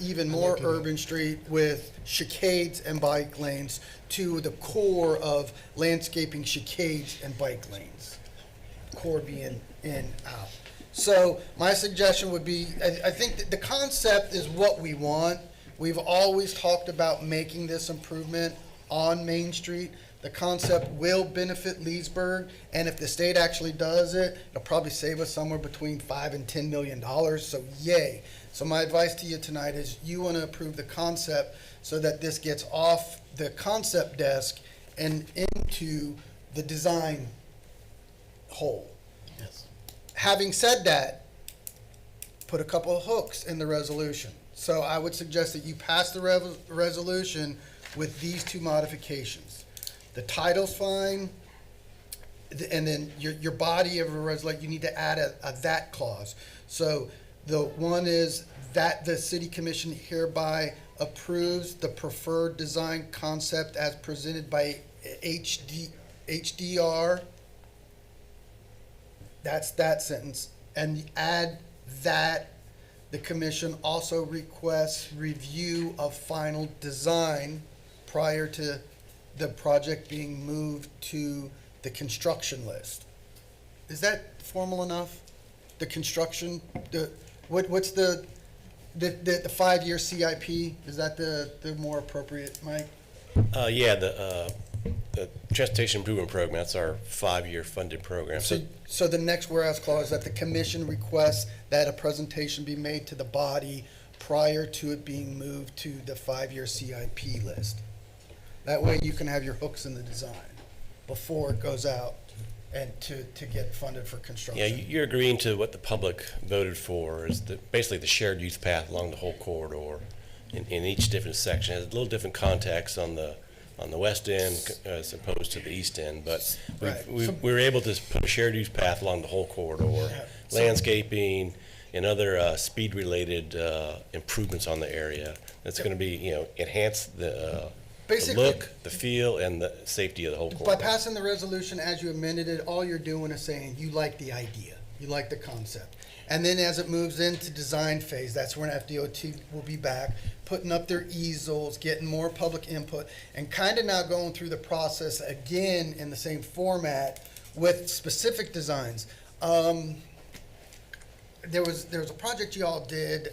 even more urban street with chicades and bike lanes to the core of landscaping chicades and bike lanes. Core being in, out. So my suggestion would be, I think that the concept is what we want. We've always talked about making this improvement on Main Street. The concept will benefit Leesburg, and if the state actually does it, it'll probably save us somewhere between $5 and $10 million, so yay. So my advice to you tonight is you want to approve the concept so that this gets off the concept desk and into the design hole. Yes. Having said that, put a couple of hooks in the resolution. So I would suggest that you pass the resolution with these 2 modifications. The title's fine, and then your body of a resolution, you need to add a that clause. So the one is that the city commission hereby approves the preferred design concept as presented by HDR. That's that sentence. And add that the commission also requests review of final design prior to the project being moved to the construction list. Is that formal enough? The construction, what's the 5-year CIP? Is that the more appropriate, Mike? Yeah, the the Transportation Improvement Program, that's our 5-year funded program. So the next whereas clause, that the commission requests that a presentation be made to the body prior to it being moved to the 5-year CIP list. That way you can have your hooks in the design before it goes out and to get funded for construction. Yeah, you're agreeing to what the public voted for, is basically the shared use path along the whole corridor in each different section. It has a little different context on the west end as opposed to the east end, but we were able to put a shared use path along the whole corridor, landscaping and other speed-related improvements on the area. That's going to be, enhance the look, the feel, and the safety of the whole corridor. By passing the resolution as you amended it, all you're doing is saying you like the idea, you like the concept. And then as it moves into design phase, that's when FDOT will be back, putting up their easels, getting more public input, and kind of now going through the process again in the same format with specific designs. There was a project you all did.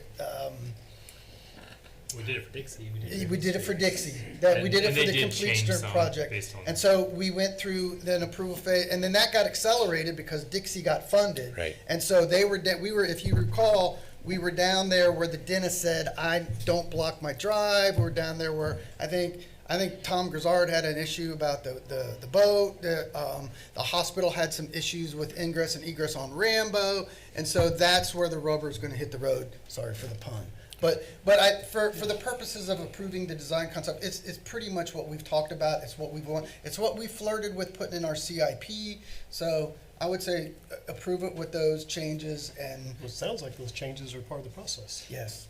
We did it for Dixie. We did it for Dixie. We did it for the Complete Strip project. And so we went through then approval phase, and then that got accelerated because Dixie got funded. Right. And so we were, if you recall, we were down there where the dentist said, "I don't block my drive." We're down there where I think Tom Grizzard had an issue about the boat. The hospital had some issues with ingress and egress on Rambo, and so that's where the rubber is going to hit the road. Sorry for the pun. But for the purposes of approving the design concept, it's pretty much what we've talked about. It's what we've want. It's what we flirted with putting in our CIP. So I would say approve it with those changes. And Well, it sounds like those changes are part of the process. Yes.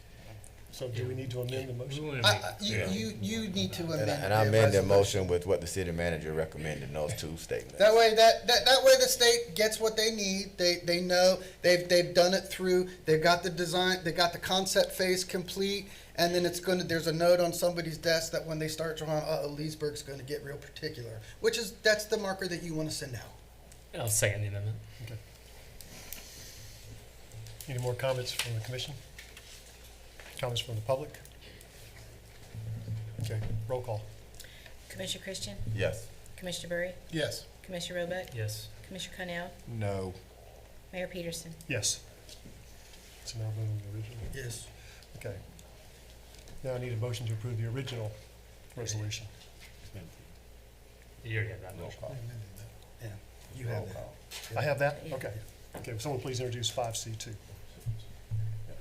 So do we need to amend the motion? You need to amend. And I amend the motion with what the city manager recommended in those 2 statements. That way, that way the state gets what they need. They know they've done it through. They've got the design. They got the concept phase complete, and then there's a note on somebody's desk that when they start drawing, Leesburg's going to get real particular. That's the marker that you want to send out. I'll second the amendment. Okay. Any more comments from the commission? Comments from the public? Okay, roll call. Commissioner Christian? Yes. Commissioner Berry? Yes. Commissioner Roebuck? Yes. Commissioner Connell? No. Mayor Peterson? Yes. So now vote on the original. Yes. Okay. Now I need a motion to approve the original resolution. You already have that motion. Yeah, you have that. I have that? Yeah. Okay. Okay, will someone please introduce 5C2?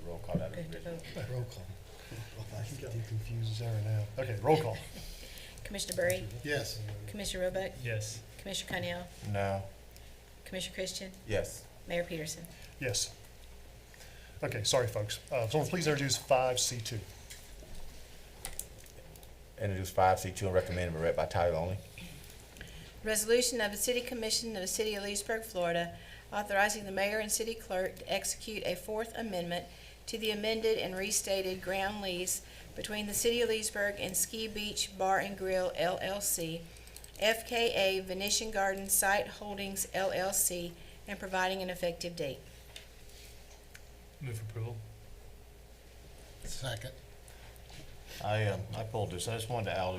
Roll call that. Good to vote. Roll call. I can get you confused there now. Okay, roll call. Commissioner Berry? Yes. Commissioner Roebuck? Yes. Commissioner Connell? No. Commissioner Christian? Yes. Mayor Peterson? Yes. Okay, sorry, folks. Someone please introduce 5C2. Introduce 5C2 and recommend it be read by title only. Resolution of the City Commission of the City of Leesburg, Florida, authorizing the mayor and city clerk to execute a 4th amendment to the amended and restated ground lease between the City of Leesburg and Ski Beach Bar and Grill LLC, FKA Venetian Garden Site Holdings LLC, and providing an effective date. Move approval. Second. I pulled this. I just wanted Al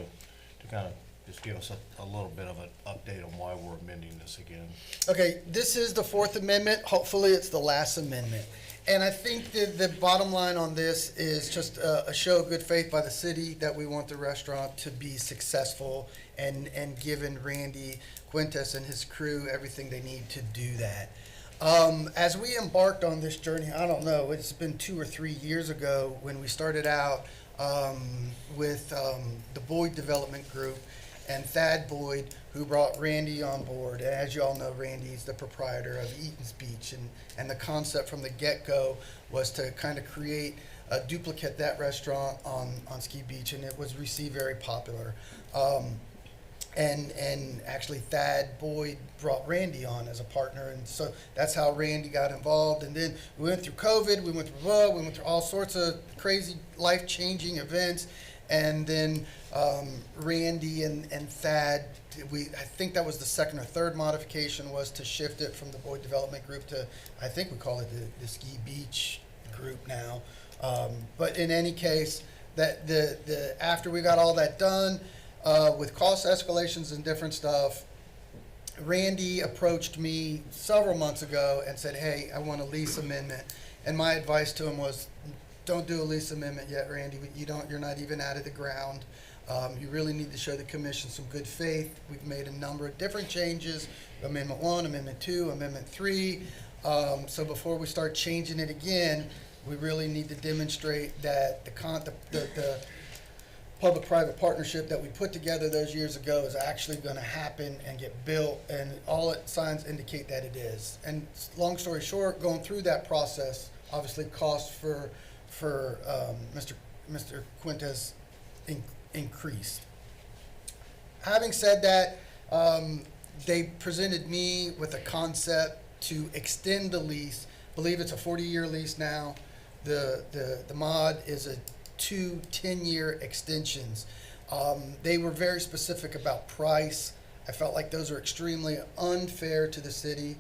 to kind of just give us a little bit of an update on why we're amending this again. Okay, this is the 4th amendment. Hopefully, it's the last amendment. And I think the bottom line on this is just a show of good faith by the city that we want the restaurant to be successful and given Randy Quintes and his crew everything they need to do that. As we embarked on this journey, I don't know, it's been 2 or 3 years ago when we started out with the Boyd Development Group and Thad Boyd, who brought Randy on board. And as you all know, Randy's the proprietor of Eaton's Beach, and the concept from the get-go was to kind of create a duplicate that restaurant on Ski Beach, and it was received very popular. And actually Thad Boyd brought Randy on as a partner, and so that's how Randy got involved. And then we went through COVID, we went through all sorts of crazy life-changing events, and then Randy and Thad, I think that was the 2nd or 3rd modification, was to shift it from the Boyd Development Group to, I think we call it the Ski Beach Group now. But in any case, that after we got all that done, with cost escalations and different stuff, Randy approached me several months ago and said, hey, I want a lease amendment. And my advice to him was, don't do a lease amendment yet, Randy. You're not even out of the ground. You really need to show the commission some good faith. We've made a number of different changes, Amendment 1, Amendment 2, Amendment 3. So before we start changing it again, we really need to demonstrate that the public-private partnership that we put together those years ago is actually going to happen and get built, and all signs indicate that it is. And long story short, going through that process, obviously costs for Mr. Quintes increased. Having said that, they presented me with a concept to extend the lease. I believe it's a 40-year lease now. The mod is a 2 10-year extensions. They were very specific about price. I felt like those are extremely unfair to the city.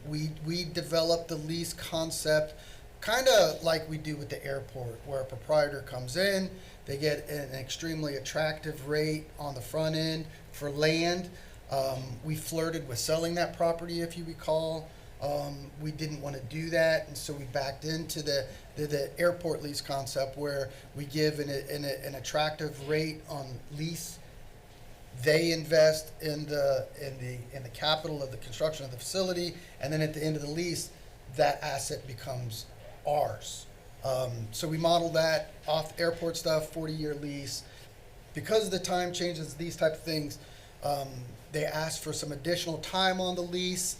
We developed the lease concept kind of like we do with the airport, where a proprietor comes in, they get an extremely attractive rate on the front end for land. We flirted with selling that property, if you recall. We didn't want to do that, and so we backed into the airport lease concept, where we give an attractive rate on lease. They invest in the capital of the construction of the facility, and then at the end of the lease, that asset becomes ours. So we modeled that off airport stuff, 40-year lease. Because of the time changes, these type of things, they asked for some additional time on the lease.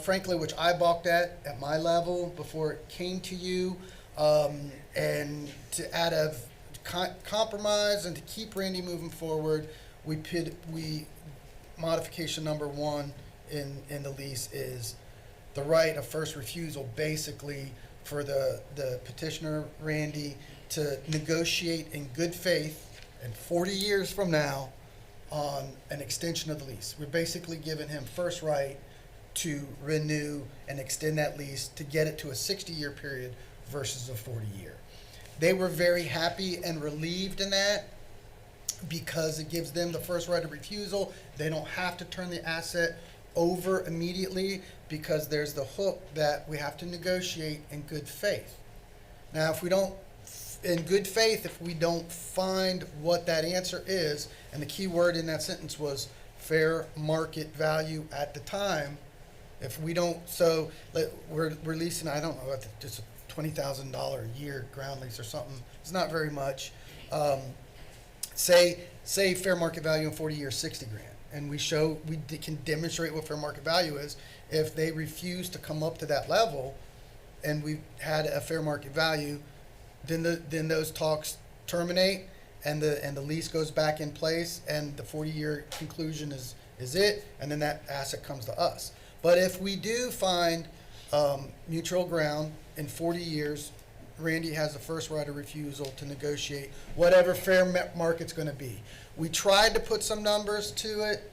Frankly, which I balked at my level before it came to you, and to out of compromise and to keep Randy moving forward, modification number 1 in the lease is the right of first refusal, basically for the petitioner, Randy, to negotiate in good faith and 40 years from now on an extension of the lease. We're basically giving him first right to renew and extend that lease to get it to a 60-year period versus a 40-year. They were very happy and relieved in that, because it gives them the first right of refusal. They don't have to turn the asset over immediately, because there's the hook that we have to negotiate in good faith. Now, if we don't find what that answer is, and the key word in that sentence was fair market value at the time, if we don't, we're leasing, I don't know, just a $20,000 a year ground lease or something. It's not very much. Say fair market value in 40 years, 60 grand. And we can demonstrate what fair market value is. If they refuse to come up to that level, and we've had a fair market value, then those talks terminate, and the lease goes back in place, and the 40-year conclusion is it, and then that asset comes to us. But if we do find mutual ground in 40 years, Randy has the first right of refusal to negotiate whatever fair market's going to be. We tried to put some numbers to it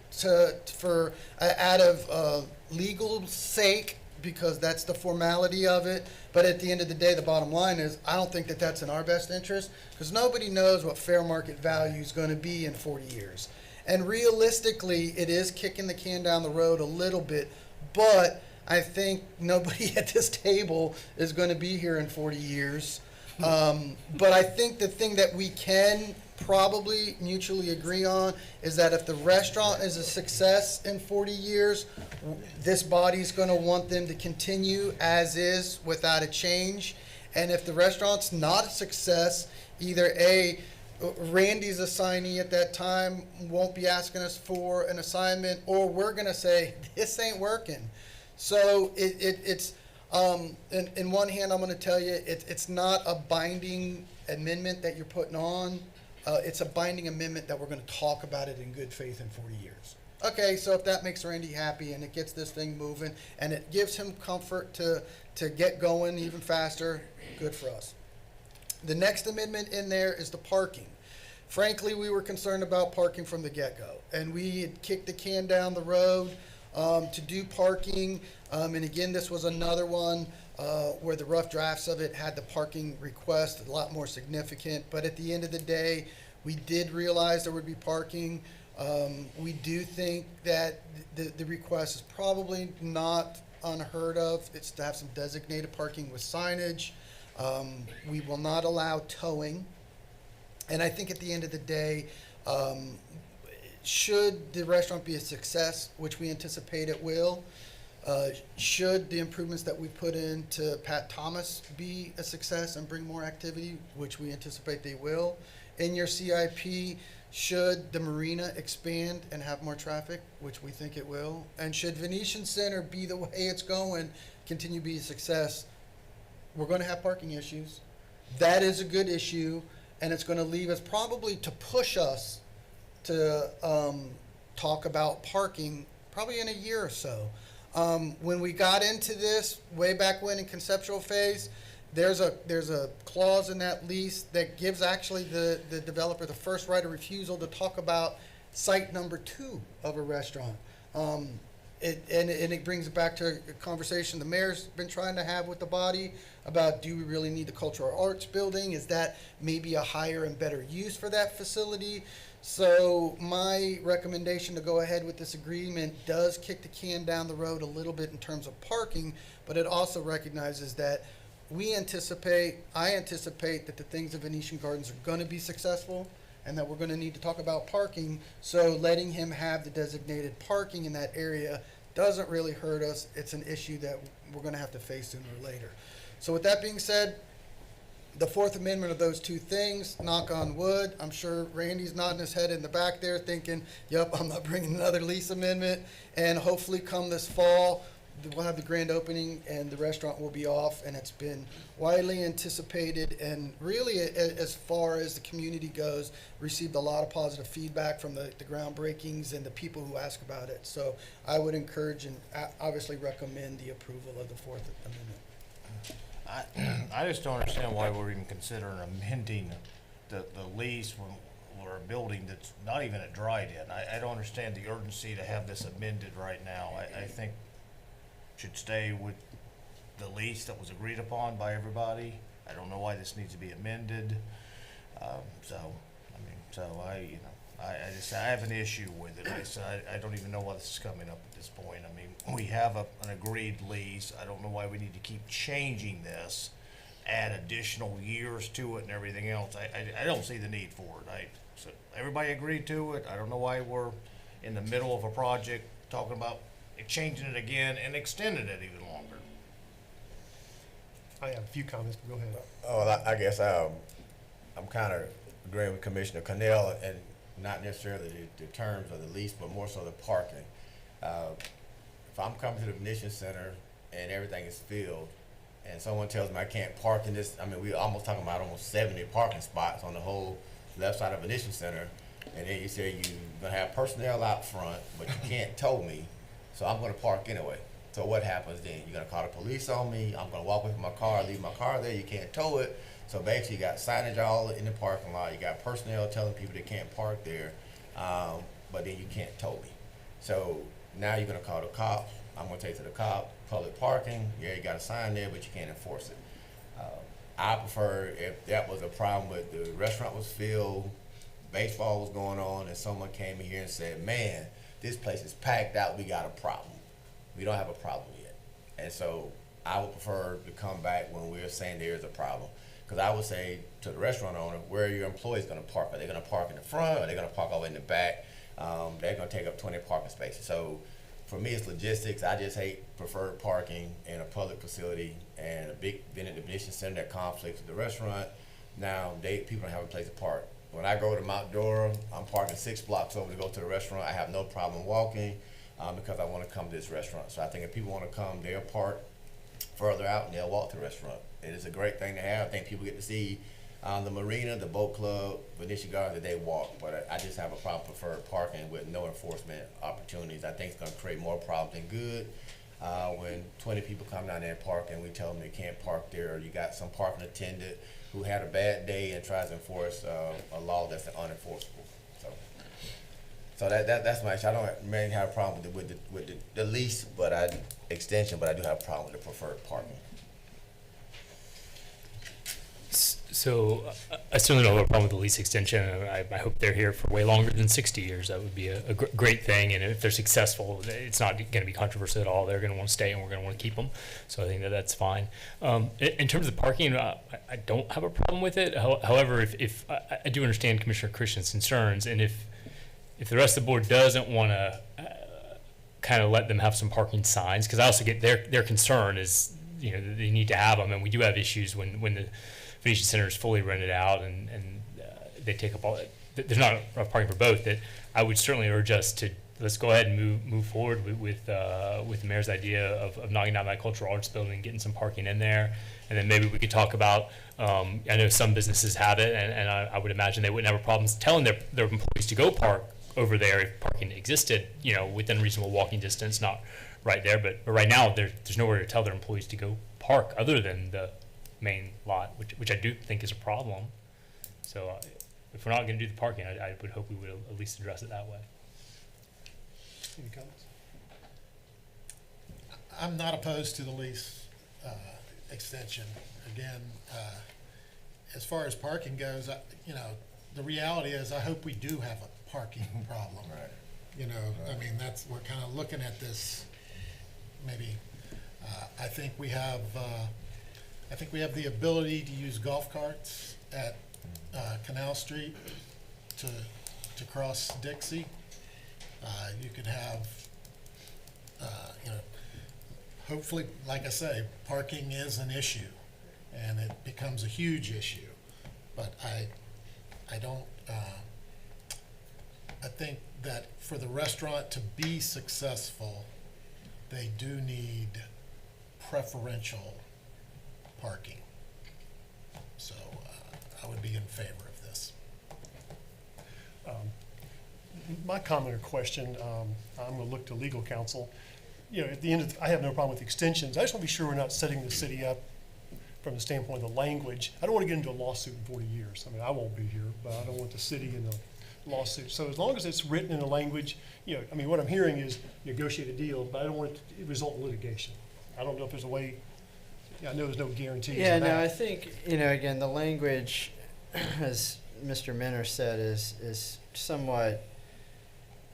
out of legal sake, because that's the formality of it. But at the end of the day, the bottom line is, I don't think that that's in our best interest, because nobody knows what fair market value is going to be in 40 years. And realistically, it is kicking the can down the road a little bit, but I think nobody at this table is going to be here in 40 years. But I think the thing that we can probably mutually agree on is that if the restaurant is a success in 40 years, this body's going to want them to continue as is without a change. And if the restaurant's not a success, either Randy's assignee at that time won't be asking us for an assignment, or we're going to say, this ain't working. So it's in one hand, I'm going to tell you, it's not a binding amendment that you're putting on. It's a binding amendment that we're going to talk about it in good faith in 40 years. Okay, so if that makes Randy happy and it gets this thing moving and it gives him comfort to get going even faster, good for us. The next amendment in there is the parking. Frankly, we were concerned about parking from the get-go, and we had kicked the can down the road to do parking. And again, this was another one where the rough drafts of it had the parking request a lot more significant. But at the end of the day, We did realize there would be parking. We do think that the request is probably not unheard of. It's to have some designated parking with signage. We will not allow towing. And I think at the end of the day, should the restaurant be a success, which we anticipate it will, should the improvements that we put into Pat Thomas be a success and bring more activity, which we anticipate they will, in your CIP, should the marina expand and have more traffic, which we think it will, and should Venetian Center be the way it's going, continue to be a success, we're going to have parking issues. That is a good issue, and it's going to leave us probably to push us to talk about parking probably in a year or so. When we got into this way back when in conceptual phase, there's a clause in that lease that gives actually the developer the first right of refusal to talk about site number 2 of a restaurant. It brings it back to a conversation the mayor's been trying to have with the body about, do we really need the cultural arts building? Is that maybe a higher and better use for that facility? So my recommendation to go ahead with this agreement does kick the can down the road a little bit in terms of parking, but it also recognizes that I anticipate that the things at Venetian Gardens are going to be successful, and that we're going to need to talk about parking. So letting him have the designated parking in that area doesn't really hurt us. It's an issue that we're going to have to face sooner or later. So with that being said, the Fourth Amendment of those two things, knock on wood. I'm sure Randy's nodding his head in the back there thinking, yep, I'm not bringing another lease amendment. And hopefully come this fall, we'll have the grand opening and the restaurant will be off, and it's been widely anticipated, and really, as far as the community goes, received a lot of positive feedback from the groundbreakings and the people who ask about it. So I would encourage and obviously recommend the approval of the Fourth Amendment. I just don't understand why we're even considering amending the lease when we're a building that's not even at dry den. I don't understand the urgency to have this amended right now. I think should stay with the lease that was agreed upon by everybody. I don't know why this needs to be amended. I have an issue with it. I don't even know why this is coming up at this point. I mean, we have an agreed lease. I don't know why we need to keep changing this, add additional years to it and everything else. I don't see the need for it. So everybody agreed to it. I don't know why we're in the middle of a project talking about changing it again and extending it even longer. I have a few comments, but go ahead. Oh, I guess I'm kind of agreeing with Commissioner Cornell, and not necessarily the terms of the lease, but more so the parking. If I'm coming to the Venetian Center and everything is filled, and someone tells me I can't park in this, I mean, we're almost talking about almost 70 parking spots on the whole left side of Venetian Center, and then you say you're gonna have personnel out front, but you can't tow me, so I'm gonna park anyway. So what happens then? You're gonna call the police on me, I'm gonna walk away from my car, leave my car there, you can't tow it. So basically you got signage all in the parking lot, you got personnel telling people they can't park there, but then you can't tow me. So now you're gonna call the cops, I'm gonna take to the cop, public parking, yeah, you got a sign there, but you can't enforce it. I prefer if that was a problem with the restaurant was filled, baseball was going on, and someone came in here and said, man, this place is packed out, we got a problem. We don't have a problem yet. And so I would prefer to come back when we're saying there is a problem. Because I would say to the restaurant owner, where are your employees gonna park? Are they gonna park in the front? Are they gonna park all the way in the back? They're gonna take up 20 parking spaces. So for me, it's logistics. I just hate preferred parking in a public facility and a big Venetian Center that conflicts with the restaurant. Now, people don't have a place to park. When I go to Mount Dora, I'm parking 6 blocks over to go to the restaurant. I have no problem walking because I want to come to this restaurant. So I think if people want to come, they'll park further out and they'll walk to the restaurant. It is a great thing to have. I think people get to see the marina, the boat club, Venetian Garden, that they walk. But I just have a problem preferred parking with no enforcement opportunities. I think it's going to create more problems than good. When 20 people come down there and park and we tell them they can't park there, or you got some parking attendant who had a bad day and tries to enforce a law that's unenforceable. So that's my issue. I don't mainly have a problem with the lease, extension, but I do have a problem with the preferred parking. So I certainly don't have a problem with the lease extension. I hope they're here for way longer than 60 years. That would be a great thing. And if they're successful, it's not going to be controversial at all. They're going to want to stay, and we're going to want to keep them. So I think that's fine. In terms of parking, I don't have a problem with it. However, if I do understand Commissioner Christian's concerns, and if the rest of the board doesn't want to kind of let them have some parking signs, because I also get their concern is, they need to have them, and we do have issues when the Venetian Center is fully rented out and they take up all that. There's not enough parking for both. That I would certainly urge us to let's go ahead and move forward with the mayor's idea of knocking down that cultural arts building and getting some parking in there, and then maybe we could talk about. I know some businesses have it, and I would imagine they wouldn't have a problem telling their employees to go park over there if parking existed, within reasonable walking distance, not right there. But right now, there's nowhere to tell their employees to go park other than the main lot, which I do think is a problem. So if we're not going to do the parking, I would hope we would at least address it that way. Any comments? I'm not opposed to the lease extension. Again, as far as parking goes, the reality is I hope we do have a parking problem. Right. We're kind of looking at this. Maybe I think we have the ability to use golf carts at Canal Street to cross Dixie. You could have, hopefully, like I say, parking is an issue, and it becomes a huge issue. But I don't. I think that for the restaurant to be successful, they do need preferential parking. So I would be in favor of this. My comment or question, I'm going to look to legal counsel. At the end I have no problem with extensions. I just want to be sure we're not setting the city up from the standpoint of the language. I don't want to get into a lawsuit in 40 years. I won't be here, but I don't want the city in a lawsuit. So as long as it's written in a language, what I'm hearing is negotiate a deal, but I don't want it to result in litigation. I don't know if there's a way. I know there's no guarantees. Yeah, no, I think, again, the language, as Mr. Minner said, is somewhat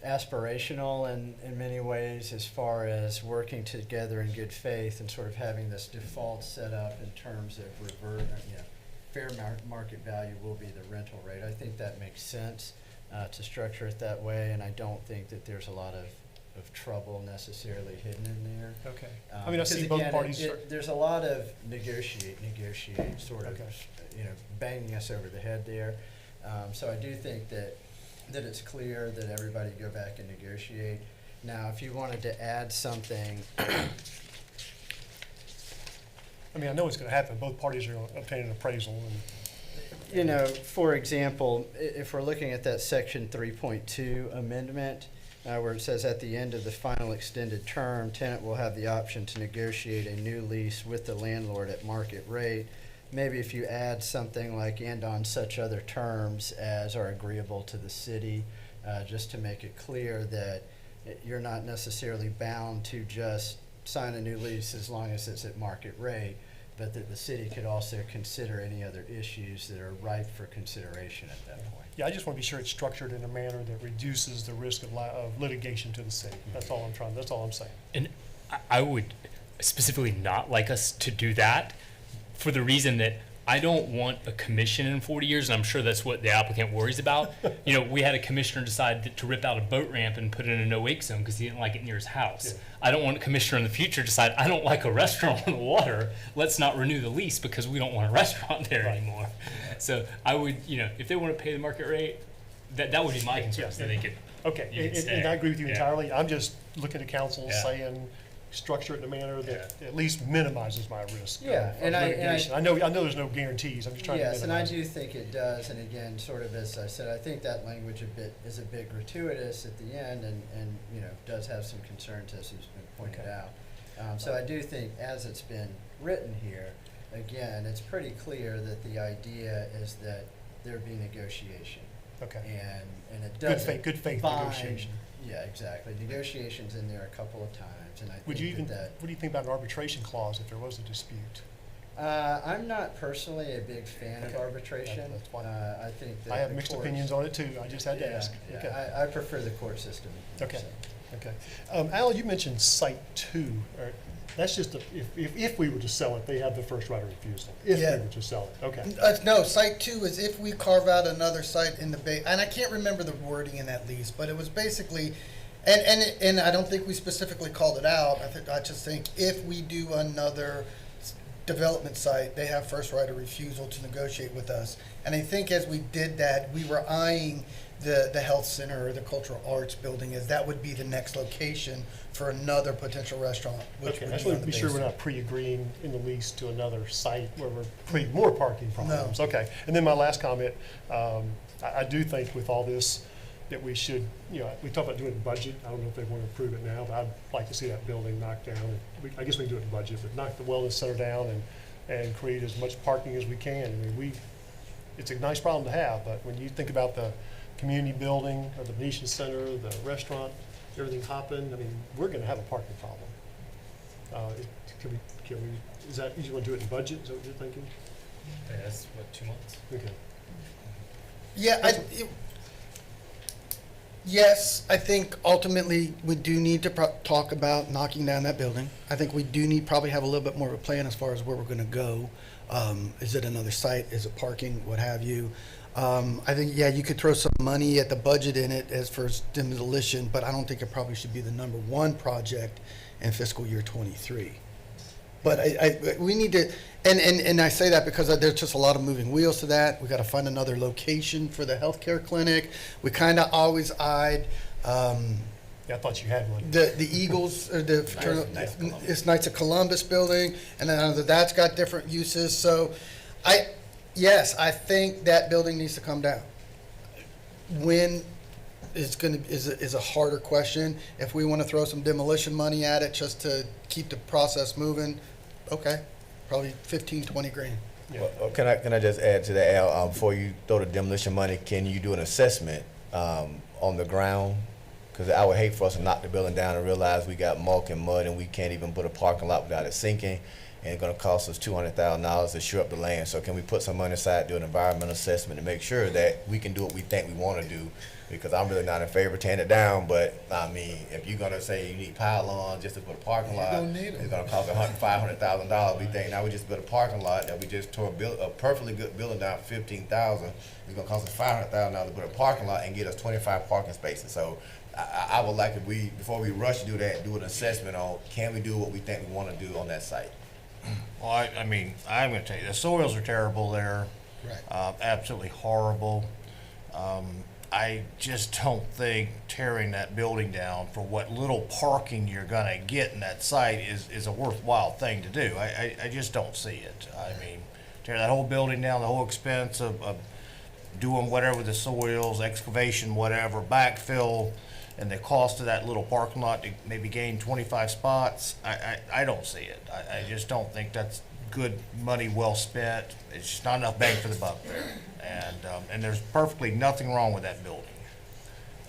aspirational in many ways as far as working together in good faith and sort of having this default set up in terms of fair market value will be the rental rate. I think that makes sense to structure it that way, and I don't think that there's a lot of trouble necessarily hidden in there. Okay. I see both parties. There's a lot of negotiate, sort of, banging us over the head there. So I do think that it's clear that everybody go back and negotiate. Now, if you wanted to add something. I know it's going to happen. Both parties are going to obtain an appraisal. And for example, if we're looking at that section 3.2 amendment, where it says at the end of the final extended term, tenant will have the option to negotiate a new lease with the landlord at market rate. Maybe if you add something like and on such other terms as are agreeable to the city, just to make it clear that you're not necessarily bound to just sign a new lease as long as it's at market rate, but that the city could also consider any other issues that are ripe for consideration at that point. Yeah, I just want to be sure it's structured in a manner that reduces the risk of litigation to the city. That's all I'm saying. And I would specifically not like us to do that for the reason that I don't want a commission in 40 years, and I'm sure that's what the applicant worries about. We had a commissioner decide to rip out a boat ramp and put it in a no-wake zone because he didn't like it near his house. Yeah. I don't want a commissioner in the future decide, I don't like a restaurant on the water, let's not renew the lease because we don't want a restaurant there anymore. So I would, if they want to pay the market rate, that would be my concern. So they could, okay, and I agree with you entirely. I'm just looking at council saying, structure it in a manner that at least minimizes my risk. Yeah, of litigation. I know there's no guarantees. I'm just trying to minimize. Yes, and I do think it does. And again, sort of as I said, I think that language is a bit gratuitous at the end, and does have some concerns as has been pointed out. So I do think as it's been written here, again, it's pretty clear that the idea is that there be negotiation. Okay. And it does good faith negotiation. Yeah, exactly. Negotiations in there a couple of times, and I think what do you think about an arbitration clause if there was a dispute? I'm not personally a big fan of arbitration. That's fine. I think that I have the mixed courts- opinions on it too, I just had to Yeah, ask. yeah, Okay. I prefer the court system. Okay. so. Okay. Al, you mentioned Site 2. That's just if we were to sell it, they have the first right of refusal. If Yeah. we were to sell it, okay. No, site 2 is if we carve out another site in the bay, and I can't remember the wording in that lease, but it was basically, and I don't think we specifically called it out. I just think if we do another development site, they have first right of refusal to negotiate with us. And I think as we did that, we were eyeing the health center or the cultural arts building, as that would be the next location for another potential restaurant. Which Okay, would I just be want on to the be sure we're base. not pre-agreeing in the lease to another site where we're creating more parking problems. Okay, and then my last comment, I do think with all this, that we should, we talk about doing a budget. I don't know if they want to approve it now, but I'd like to see that building knocked down. I guess we can do it in budget, but knock the wellness center down and create as much parking as we can. I mean, it's a nice problem to have, but when you think about the community building or the Venetian Center, the restaurant, everything hopping, I mean, we're gonna have a parking problem. Can we, is that, you want to do it in budget, is that what you're thinking? That's what, 2 months? Okay. Yeah, yes, I think ultimately we do need to talk about knocking down that building. I think we do need probably have a little bit more of a plan as far as where we're going to go. Is it another site? Is it parking? What have you? I think, yeah, you could throw some money at the budget in it as for demolition, but I don't think it probably should be the #1 project in fiscal year '23. But we need to, and I say that because there's just a lot of moving wheels to that. We got to find another location for the healthcare clinic. We kind of always eyed. Yeah, I thought you had one. The Eagles, or the fraternal, it's Knights of Columbus building, and then that's got different uses. So, yes, I think that building needs to come down. When is a harder question. If we want to throw some demolition money at it just to keep the process moving, okay, probably 15, 20 grand. Well, can I just add to that, Al? Before you throw the demolition money, can you do an assessment on the ground? Because I would hate for us to knock the building down and realize we got muck and mud and we can't even put a parking lot without it sinking, and it's going to cost us $200,000 to shore up the land. So can we put some money aside, do an environmental assessment to make sure that we can do what we think we want to do? Because I'm really not in favor of tearing it down, but I mean, if you're going to say you need pylons just to put a parking lot, it's going to cost $500,000. We think now we just built a parking lot that we just tore a perfectly good building down for $15,000. It's going to cost us $500,000 to put a parking lot and get us 25 parking spaces. So I would like, if we, before we rush to do that, do an assessment on, can we do what we think we want to do on that site? Well, I mean, I'm gonna tell you, the soils are terrible there. Right. Absolutely horrible. I just don't think tearing that building down for what little parking you're gonna get in that site is a worthwhile thing to do. I just don't see it. I mean, tear that whole building down, the whole expense of doing whatever with the soils, excavation, whatever, backfill, and the cost of that little parking lot to maybe gain 25 spots, I don't see it. I just don't think that's good money well spent. It's just not enough bang for the buck there. And there's perfectly nothing wrong with that building.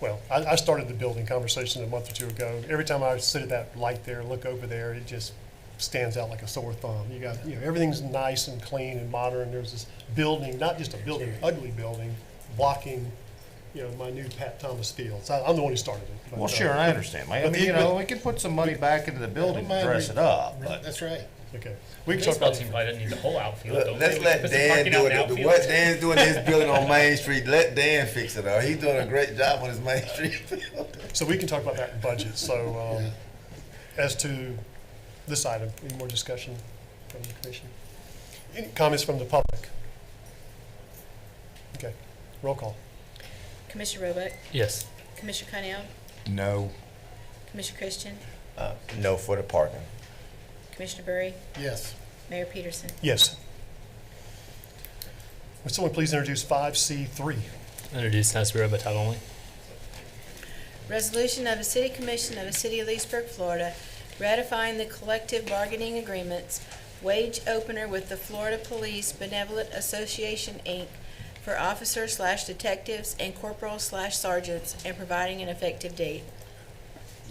Well, I started the building conversation a month or two ago. Every time I sit at that light there, look over there, it just stands out like a sore thumb. You got, everything's nice and clean and modern. There's this building, not just a building, ugly building, blocking, my new Pat Thomas Fields. I'm the one who started it. But, Well, sure, I understand. I mean, we could put some money back into the building to dress it up, but. That's right. Okay. We can talk about team probably doesn't need the whole outfield. don't Let's we? let Put some Dan parking do out in the it. outfield. What Dan's doing his building on Main Street, let Dan fix it up. He's doing a great job on his Main Street field. So we can talk about that in budget. So as to this item, any more discussion from the commission? Any comments from the public? Okay, roll call. Commissioner Roebuck, Yes. Commissioner Cunningham, No. Commissioner Christian, No for the parking. Commissioner Burry, Yes. Mayor Peterson. Yes. Would someone please introduce 5C3? Introduced and has to be read by title only. Resolution of the City Commission of the City of Leesburg, Florida, ratifying the collective bargaining agreements, wage opener with the Florida Police Benevolent Association, Inc., for officers/detectives and corporals/sergeants, and providing an effective date.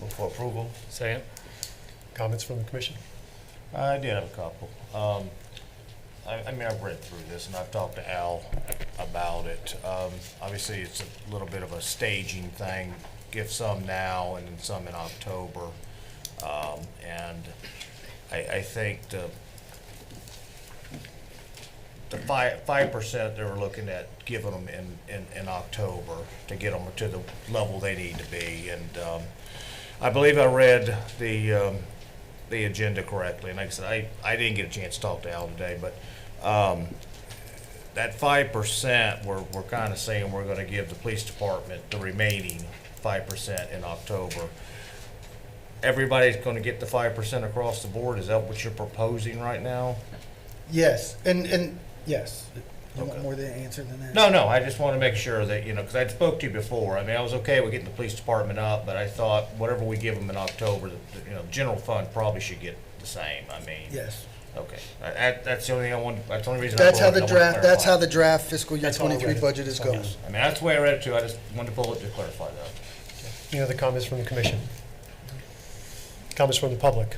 Move for approval. Second. Comments from the commission? I did have a couple. I mean, I've read through this and I've talked to Al about it. Obviously, it's a little bit of a staging thing, give some now and then some in October. And I think the 5% they were looking at giving them in October to get them to the level they need to be. And I believe I read the agenda correctly. And like I said, I didn't get a chance to talk to Al today, but that 5%, we're kind of saying we're going to give the police department the remaining 5% in October. Everybody's going to get the 5% across the board. Is that what you're proposing right now? Yes, and yes. You Okay. want more than an answer than that? No, I just want to make sure that, because I spoke to you before. I mean, I was okay with getting the police department up, but I thought whatever we give them in October, the general fund probably should get the same. I mean. Yes. Okay. That's the only thing I want, that's the only reason. That's I how voted. the I wanted to draft, that's how clarify. the draft fiscal year That's all I read. 23 budget is going. Yes. I mean, that's the way I read it too. I just wanted to pull it to clarify that. Any other comments from the commission? Comments from the public?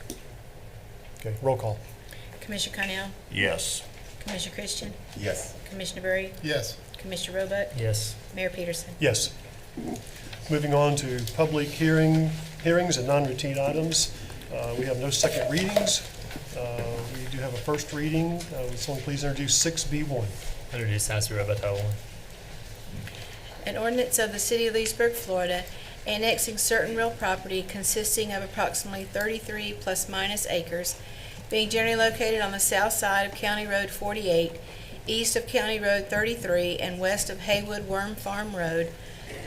Okay, roll call. Commissioner Carnell? Yes. Commissioner Christian? Yes. Commissioner Berry? Yes. Commissioner Roebuck? Yes. Mayor Peterson? Yes. Moving on to public hearings and non-routine items. We have no second readings. We do have a first reading. Would someone please introduce 6B1? Introduce as we read by title only. An ordinance of the City of Leesburg, Florida, annexing certain real property consisting of approximately 33 plus minus acres, being generally located on the south side of County Road 48, east of County Road 33, and west of Haywood Worm Farm Road,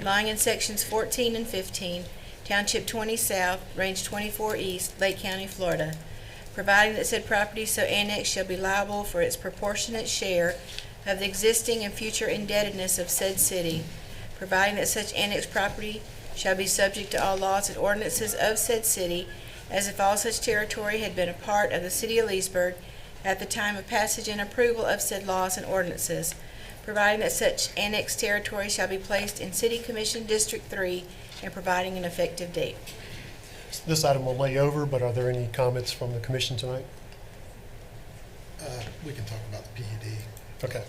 lying in sections 14 and 15, Township 20 South, Range 24 East, Lake County, Florida, providing that said property so annexed shall be liable for its proportionate share of the existing and future indebtedness of said city, providing that such annexed property shall be subject to all laws and ordinances of said city, as if all such territory had been a part of the City of Leesburg at the time of passage and approval of said laws and ordinances, providing that such annexed territory shall be placed in City Commission District 3, and providing an effective date. This item will lay over, but are there any comments from the commission tonight? We can talk about the PUD. Okay.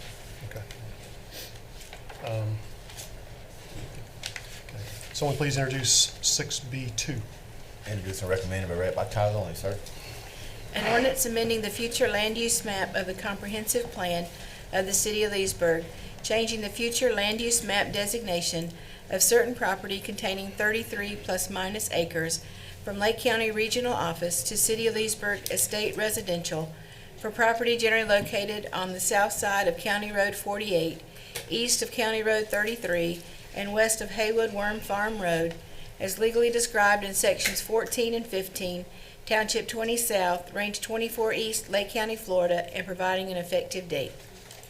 Someone please introduce 6B2. Introduce and recommend by read by title only, sir. An ordinance amending the future land use map of the comprehensive plan of the City of Leesburg, changing the future land use map designation of certain property containing 33 plus minus acres from Lake County Regional Office to City of Leesburg Estate Residential for property generally located on the south side of County Road 48, east of County Road 33, and west of Haywood Worm Farm Road, as legally described in sections 14 and 15, Township 20 South, Range 24 East, Lake County, Florida, and providing an effective date.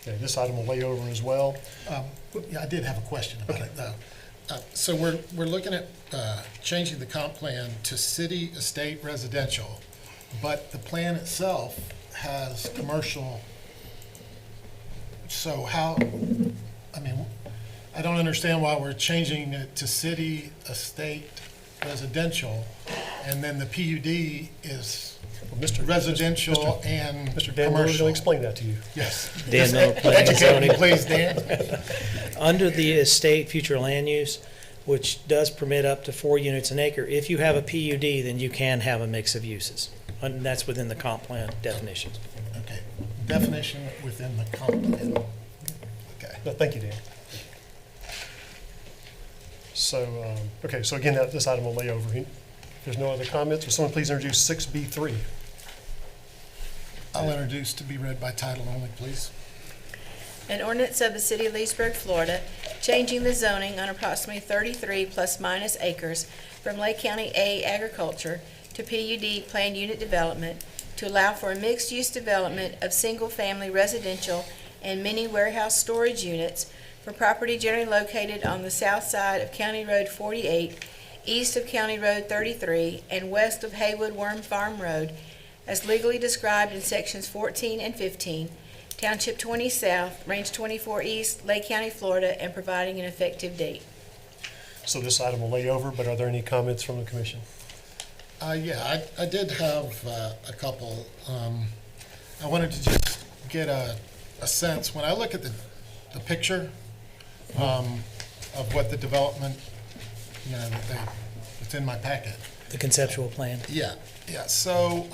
Okay, this item will lay over as well. Yeah, I did have a question about it, though. So we're looking at changing the comp plan to city estate residential, but the plan itself has commercial. So how, I mean, I don't understand why we're changing it to city estate residential, and then the PUD is residential and Mr. Dan Miller will explain that to you. Yes. Dan Miller, Planning and Educate me, Zoning. please, Dan. Under the estate future land use, which does permit up to 4 units an acre, if you have a PUD, then you can have a mix of uses. And that's within the comp plan definitions. Okay, definition within the comp plan. Okay. No, thank you, Dan. So, okay, so again, this item will lay over. If there's no other comments, will someone please introduce 6B3? I'll introduce to be read by title only, please. An ordinance of the City of Leesburg, Florida, changing the zoning on approximately 33 plus minus acres from Lake County A agriculture to PUD planned unit development to allow for a mixed-use development of single-family residential and mini warehouse storage units for property generally located on the south side of County Road 48, east of County Road 33, and west of Haywood Worm Farm Road, as legally described in sections 14 and 15, Township 20 South, Range 24 East, Lake County, Florida, and providing an effective date. So this item will lay over, but are there any comments from the commission? Yeah, I did have a couple. I wanted to just get a sense, when I look at the picture of what the development, you know, that's in my packet. The conceptual plan. Yeah, yeah, so,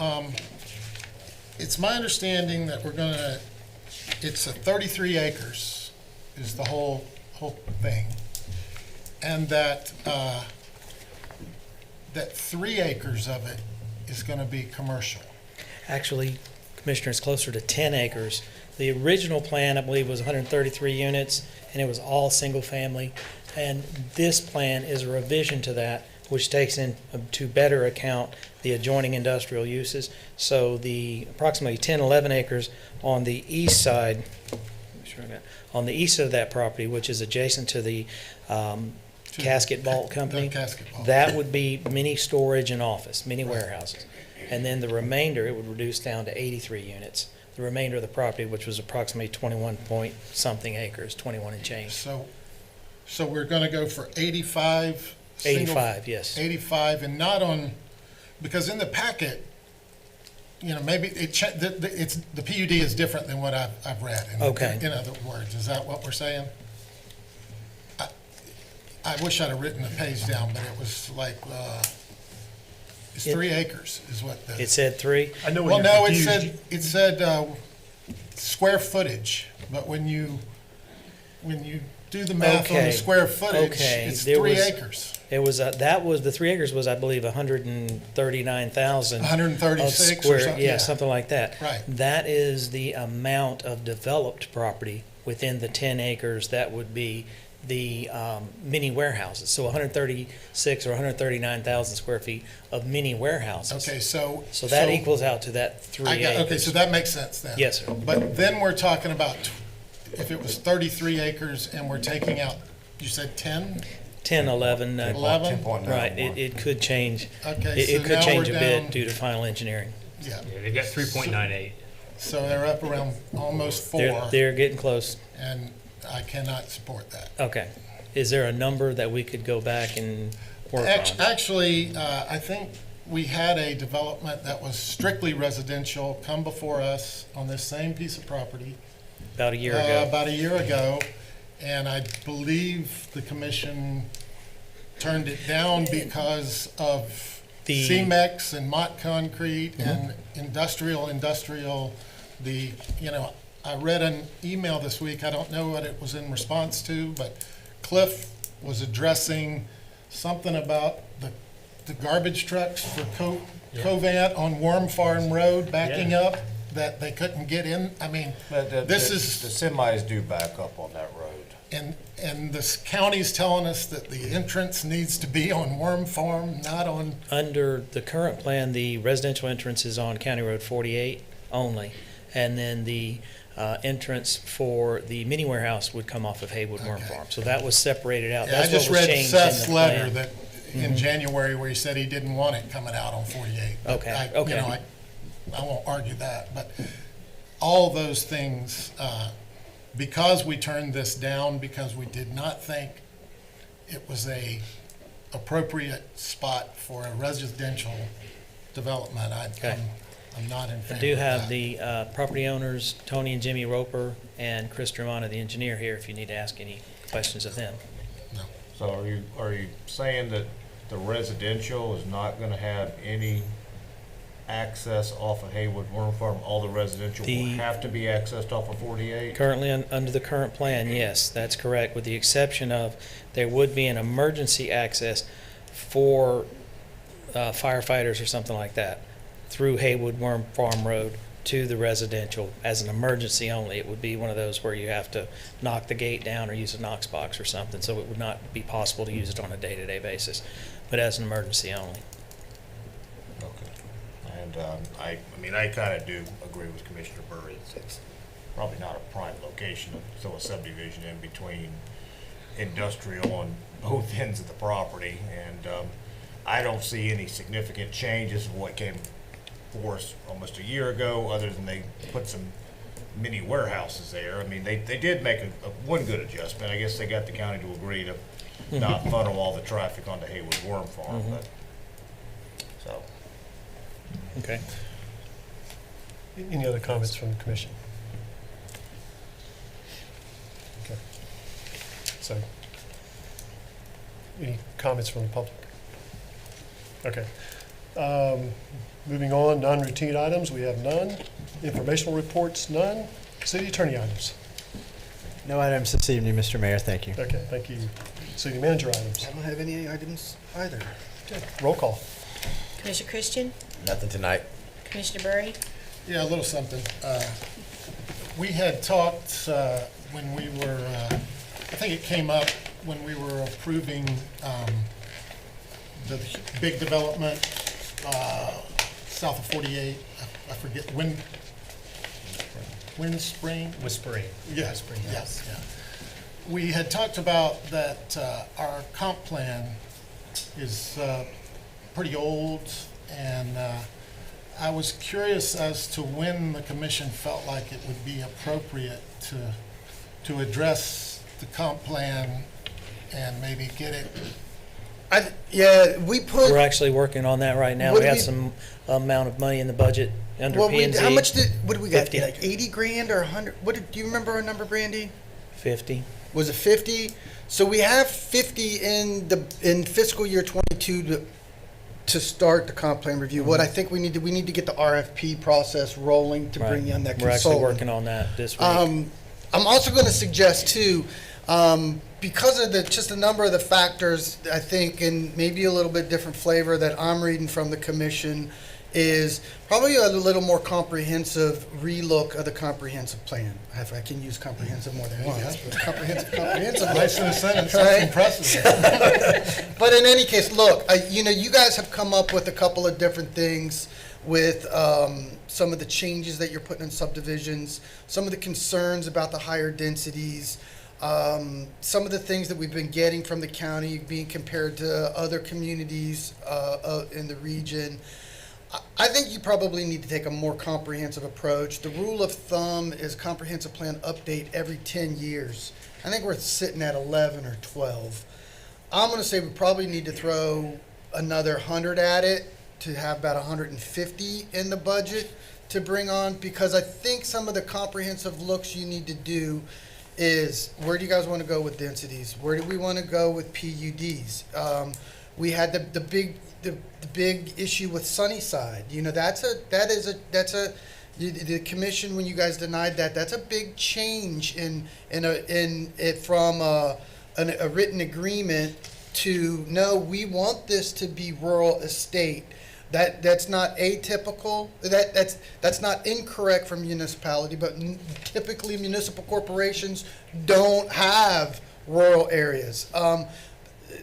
it's my understanding that it's a 33 acres is the whole thing. And that 3 acres of it is gonna be commercial. Actually, Commissioner, it's closer to 10 acres. The original plan, I believe, was 133 units, and it was all single-family. And this plan is a revision to that, which takes to better account the adjoining industrial uses. So the approximately 10, 11 acres on the east side, on the east of that property, which is adjacent to the casket vault company, that would be mini storage and office, mini warehouses. And then the remainder, it would reduce down to 83 units. The remainder of the property, which was approximately 21 point something acres, 21 and change. So we're gonna go for 85? 85, yes. 85, and not on, because in the packet, you know, maybe the PUD is different than what I've read. Okay. In other words, is that what we're saying? I wish I'd have written the page down, but it was like, it's 3 acres is what the. It said 3? I know Well, when no, you're it confused. said square footage, but when you do the math on the Okay. square footage, Okay. it's There 3 was- acres. It was, the 3 acres was, I believe, 139,000. 136 or square, something, yeah, yeah. something like that. Right. That is the amount of developed property within the 10 acres that would be the mini warehouses. So 136 or 139,000 square feet of mini warehouses. Okay, so. So that equals out to that 3 acres. Okay, so that makes sense then. Yes, sir. But then we're talking about, if it was 33 acres and we're taking out, you said 10? 10, 11. 11? Right, it could change. Okay, It so could now change we're a bit down- due to final engineering. Yeah. Yeah, they've got 3.98. So they're up around almost 4. They're getting close. And I cannot support that. Okay. Is there a number that we could go back and work on? Actually, I think we had a development that was strictly residential come before us on this same piece of property. About a year ago. About a year ago, and I believe the commission turned it down because of The- CEMEX and Mott Concrete and industrial, I read an email this week, I don't know what it was in response to, but Cliff was addressing something about the garbage trucks for Covant on Worm Farm Road backing up, that they couldn't get in. I mean, this is. The semis do back up on that road. And this county's telling us that the entrance needs to be on Worm Farm, not on. Under the current plan, the residential entrance is on County Road 48 only. And then the entrance for the mini warehouse would come off of Haywood Worm Farm. So that was separated out. Yeah, I That's just what was read changed in Seth's the letter plan. that in January where he said he didn't want it coming out on 48. But Okay, I won't argue that, but all those things, because we turned this down, because we did not think it was a appropriate spot for a residential development, I'm not in favor I of do have that. the property owners, Tony and Jimmy Roper, and Chris Dramana, the engineer, here if you need to ask any questions of them. So are you saying that the residential is not gonna have any access off of Haywood Worm Farm? All the residential will have to be accessed off of 48? Currently, under the current plan, yes, that's correct, with the exception of there would be an emergency access for firefighters or something like that through Haywood Worm Farm Road to the residential as an emergency only. It would be one of those where you have to knock the gate down or use a Knox box or something, so it would not be possible to use it on a day-to-day basis, but as an emergency only. And I mean, I kind of do agree with Commissioner Burr. It's probably not a prime location to throw a subdivision in between industrial on both ends of the property. And I don't see any significant changes of what came for us almost a year ago, other than they put some mini warehouses there. I mean, they did make one good adjustment. I guess they got the county to agree to not funnel all the traffic onto Haywood Worm Farm, but, so. Okay. Any other comments from the commission? so. Any comments from the public? Okay. Moving on, non-routine items, we have none. Informational reports, none. City attorney items. No items this evening, Mr. Mayor, thank you. Okay, thank you. City manager items. I don't have any items either. Okay, roll call. Commissioner Christian, Nothing tonight. Commissioner Berry, Yeah, a little something. We had talked when we were, I think it came up when we were approving the big development south of 48. I forget, Spring? Whispering. Yeah, yes, yeah. We had talked about that our comp plan is pretty old, and I was curious as to when the commission felt like it would be appropriate to address the comp plan and maybe get it. We're actually working on that right now. We have some amount of money in the budget under P&Z. How much what did we got? 50. Like 80 grand or 100? Do you remember our number, Brandy? 50. Was it 50? So we have 50 in fiscal year 22 to start the comp plan review. What I think we need to get the RFP process rolling to bring in that consultant. We're actually working on that this week. I'm also going to suggest too, because of just a number of the factors, I think, and maybe a little bit different flavor that I'm reading from the commission, is probably a little more comprehensive relook of the comprehensive plan. If I can use comprehensive more than once, but comprehensive. Nice in a sentence, right? that's impressive. But in any case, look, you guys have come up with a couple of different things with some of the changes that you're putting in subdivisions, some of the concerns about the higher densities, some of the things that we've been getting from the county being compared to other communities in the region. I think you probably need to take a more comprehensive approach. The rule of thumb is comprehensive plan update every 10 years. I think we're sitting at 11 or 12. I'm going to say we probably need to throw another 100 at it to have about 150 in the budget to bring on, because I think some of the comprehensive looks you need to do is, where do you guys want to go with densities? Where do we want to go with PUDs? We had the big issue with Sunnyside. The commission, when you guys denied that, that's a big change in it from a written agreement to, no, we want this to be rural estate. That's not atypical. That's not incorrect for municipality, but typically municipal corporations don't have rural areas.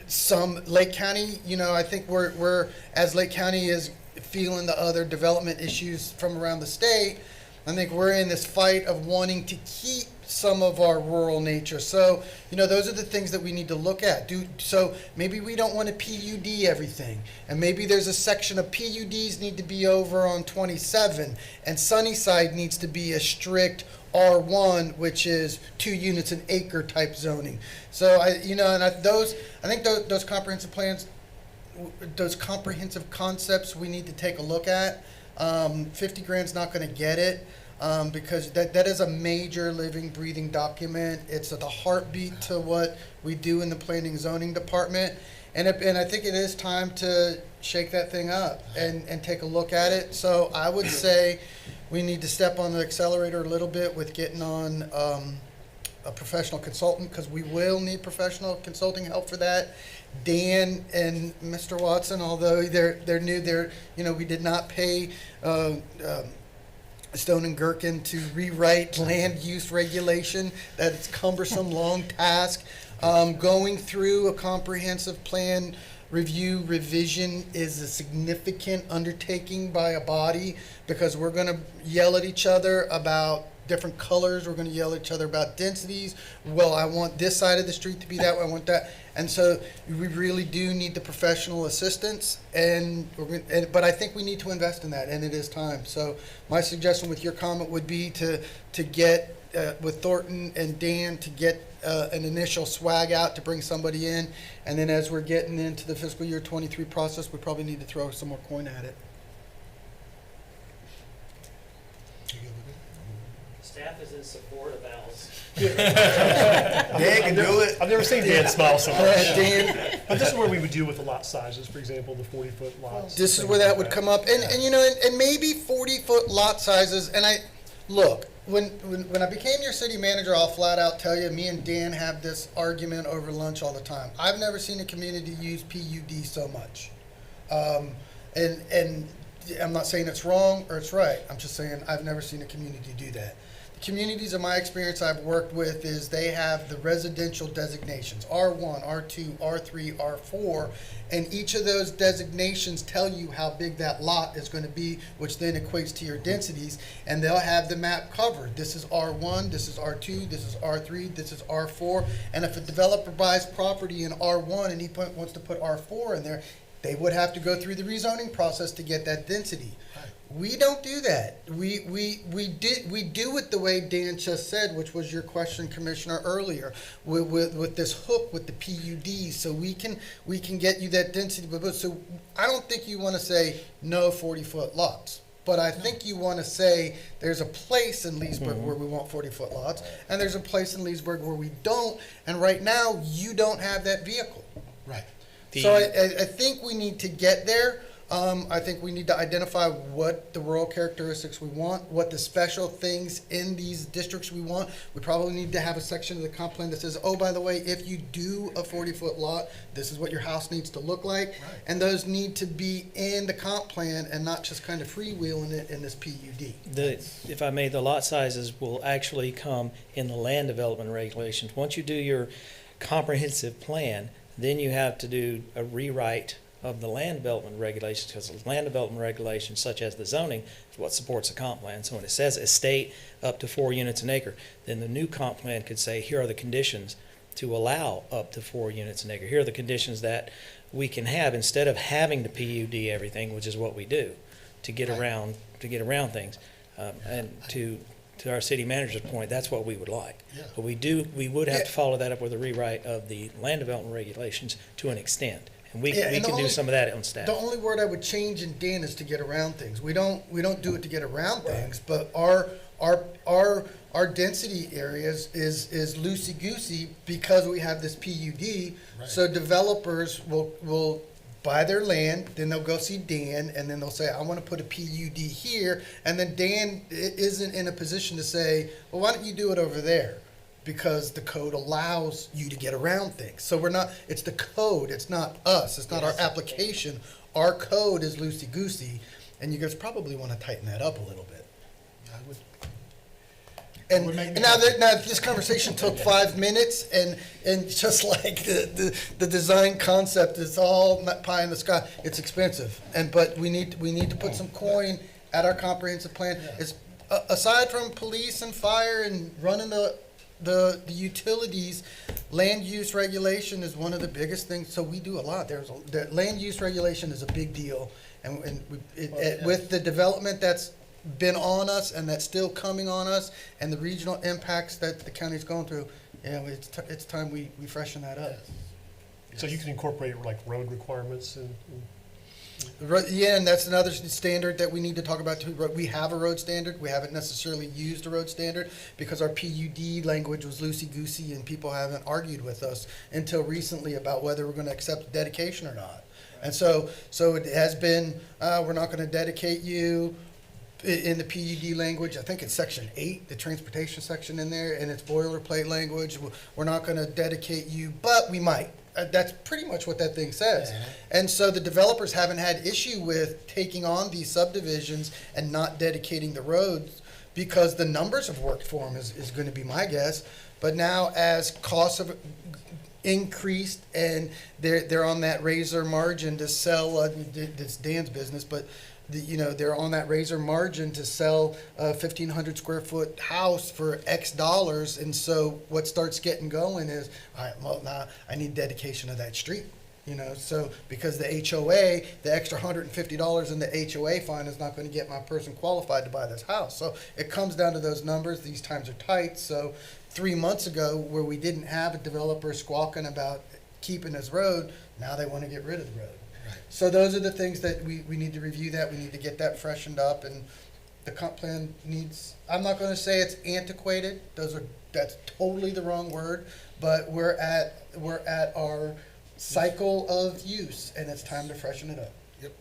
Some Lake County, I think we're as Lake County is feeling the other development issues from around the state, I think we're in this fight of wanting to keep some of our rural nature. So, those are the things that we need to look at. So maybe we don't want to PUD everything. And maybe there's a section of PUDs need to be over on 27, and Sunnyside needs to be a strict R1, which is 2 units an acre type zoning. So I think those comprehensive plans, those comprehensive concepts, we need to take a look at. 50 grand's not going to get it, because that is a major living, breathing document. It's the heartbeat to what we do in the planning and zoning department. And I think it is time to shake that thing up and take a look at it. So I would say we need to step on the accelerator a little bit with getting on a professional consultant, because we will need professional consulting help for that. Dan and Mr. Watson, although they're new, we did not pay Stone and Gherkin to rewrite land use regulation. That it's cumbersome, long task. Going through a comprehensive plan review revision is a significant undertaking by a body, because we're going to yell at each other about different colors. We're going to yell at each other about densities. Well, I want this side of the street to be that way. I want that. And so we really do need the professional assistance, but I think we need to invest in that, and it is time. So my suggestion with your comment would be to get with Thornton and Dan to get an initial swag out to bring somebody in, and then as we're getting into the fiscal year 23 process, we probably need to throw some more coin at it. Staff is in support of Al's. Dan can do it. I've never seen Dan smile so much. Dan, But this is where we would deal with the lot sizes, for example, the 40-foot lots. this is things where that like would come up, and you know, and maybe 40-foot lot sizes, and look, when I became your city manager, I'll flat out tell you, me and Dan have this argument over lunch all the time. I've never seen a community use PUD so much. And I'm not saying it's wrong or it's right. I'm just saying I've never seen a community do that. The communities, in my experience, I've worked with is they have the residential designations, R1, R2, R3, R4, and each of those designations tell you how big that lot is going to be, which then equates to your densities, and they'll have the map covered. This is R1, this is R2, this is R3, this is R4, and if a developer buys property in R1 and he wants to put R4 in there, they would have to go through the rezoning process to get that density. We don't do that. We do it the way Dan just said, which was your question, Commissioner, earlier, with this hook with the PUDs, so we can get you that density. But so I don't think you want to say no 40-foot lots. But I think you want to say there's a place in Leesburg where we want 40-foot lots, and there's a place in Leesburg where we don't. And right now, you don't have that vehicle. Right. So I think we need to get there. I think we need to identify what the rural characteristics we want, what the special things in these districts we want. We probably need to have a section of the comp plan that says, oh, by the way, if you do a 40-foot lot, this is what your house needs to look like. Right. And those need to be in the comp plan and not just kind of freewheeling it in this PUD. If I may, the lot sizes will actually come in the land development regulations. Once you do your comprehensive plan, then you have to do a rewrite of the land development regulations, because the land development regulations, such as the zoning, is what supports the comp plan. So when it says estate up to 4 units an acre, then the new comp plan could say, here are the conditions to allow up to 4 units an acre. Here are the conditions that we can have instead of having to PUD everything, which is what we do to get around things. And to our city manager's point, that's what we would like. Yeah. But we would have to follow that up with a rewrite of the land development regulations to an extent. And we can do some of that on staff. The only word I would change in Dan is to get around things. We don't do it to get around things, but our density areas is loosey-goosey because we have this PUD. Right. So developers will buy their land, then they'll go see Dan, and then they'll say, I want to put a PUD here, and then Dan isn't in a position to say, well, why don't you do it over there? Because the code allows you to get around things. So it's the code, it's not us, it's not our application. Our code is loosey-goosey, and you guys probably want to tighten that up a little bit. I would. And now this conversation took 5 minutes, and just like the design concept is all pie in the sky, it's expensive. But we need to put some coin at our comprehensive plan. It's aside from police and fire and running the utilities, land use regulation is one of the biggest things. So we do a lot. The land use regulation is a big deal, and with the development that's been on us and that's still coming on us, and the regional impacts that the county's going through, it's time we freshen that up. So you can incorporate like road requirements and Yeah, and that's another standard that we need to talk about too. We have a road standard. We haven't necessarily used a road standard because our PUD language was loosey-goosey, and people haven't argued with us until recently about whether we're going to accept dedication or not. And so it has been, we're not going to dedicate you in the PUD language. I think it's section 8, the transportation section in there, and it's boilerplate language. We're not going to dedicate you, but we might. That's pretty much what that thing says. Yeah. And so the developers haven't had issue with taking on these subdivisions and not dedicating the roads because the numbers have worked for them is going to be my guess. But now as costs have increased and they're on that razor margin to sell, it's Dan's business, but they're on that razor margin to sell a 1,500 square foot house for X dollars. And so what starts getting going is, all right, well, now I need dedication of that street. So because the HOA, the extra $150 in the HOA fine is not going to get my person qualified to buy this house. So it comes down to those numbers. These times are tight. So 3 months ago, where we didn't have a developer squawking about keeping his road, now they want to get rid of the road. So those are the things that we need to review that. We need to get that freshened up, and the comp plan needs, I'm not gonna say it's antiquated, that's totally the wrong word, but we're at our cycle of use, and it's time to freshen it up. Yep.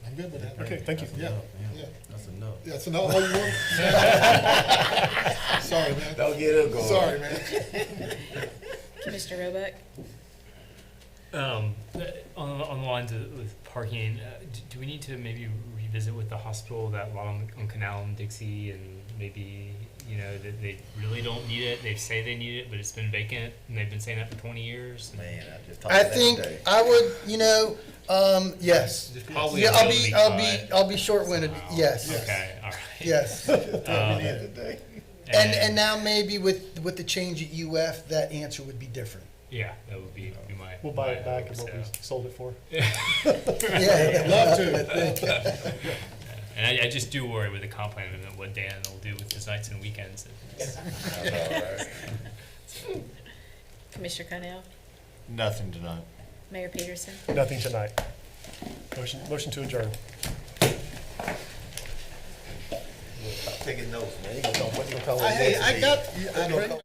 I'm good with that. Okay, thank you. Yeah. That's enough. That's enough. Oh, you want? Sorry, man. Don't get it going. Sorry, man. Commissioner Roebuck? On the lines with parking, do we need to maybe revisit with the hospital that lot on Canal and Dixie, and maybe, you know, that they really don't need it, they say they need it, but it's been vacant, and they've been saying that for 20 years? Man, I just talked I about that think today. I would, yes. Probably Yeah, a I'll road be, we I'll caught. be, I'll be short-winded, yes. Okay, all right. Yes. Today. And now maybe with the change at UF, that answer would be different. Yeah, that would be my. We'll buy it my back hope, and what we so. sold it for. Yeah. Love to. And I just do worry with the comp plan and what Dan will do with his nights and weekends. Commissioner Connell? Nothing tonight. Mayor Peterson? Nothing tonight. Motion to adjourn. Taking notes, man. You gonna know what you gonna call it Hey, next I week. got,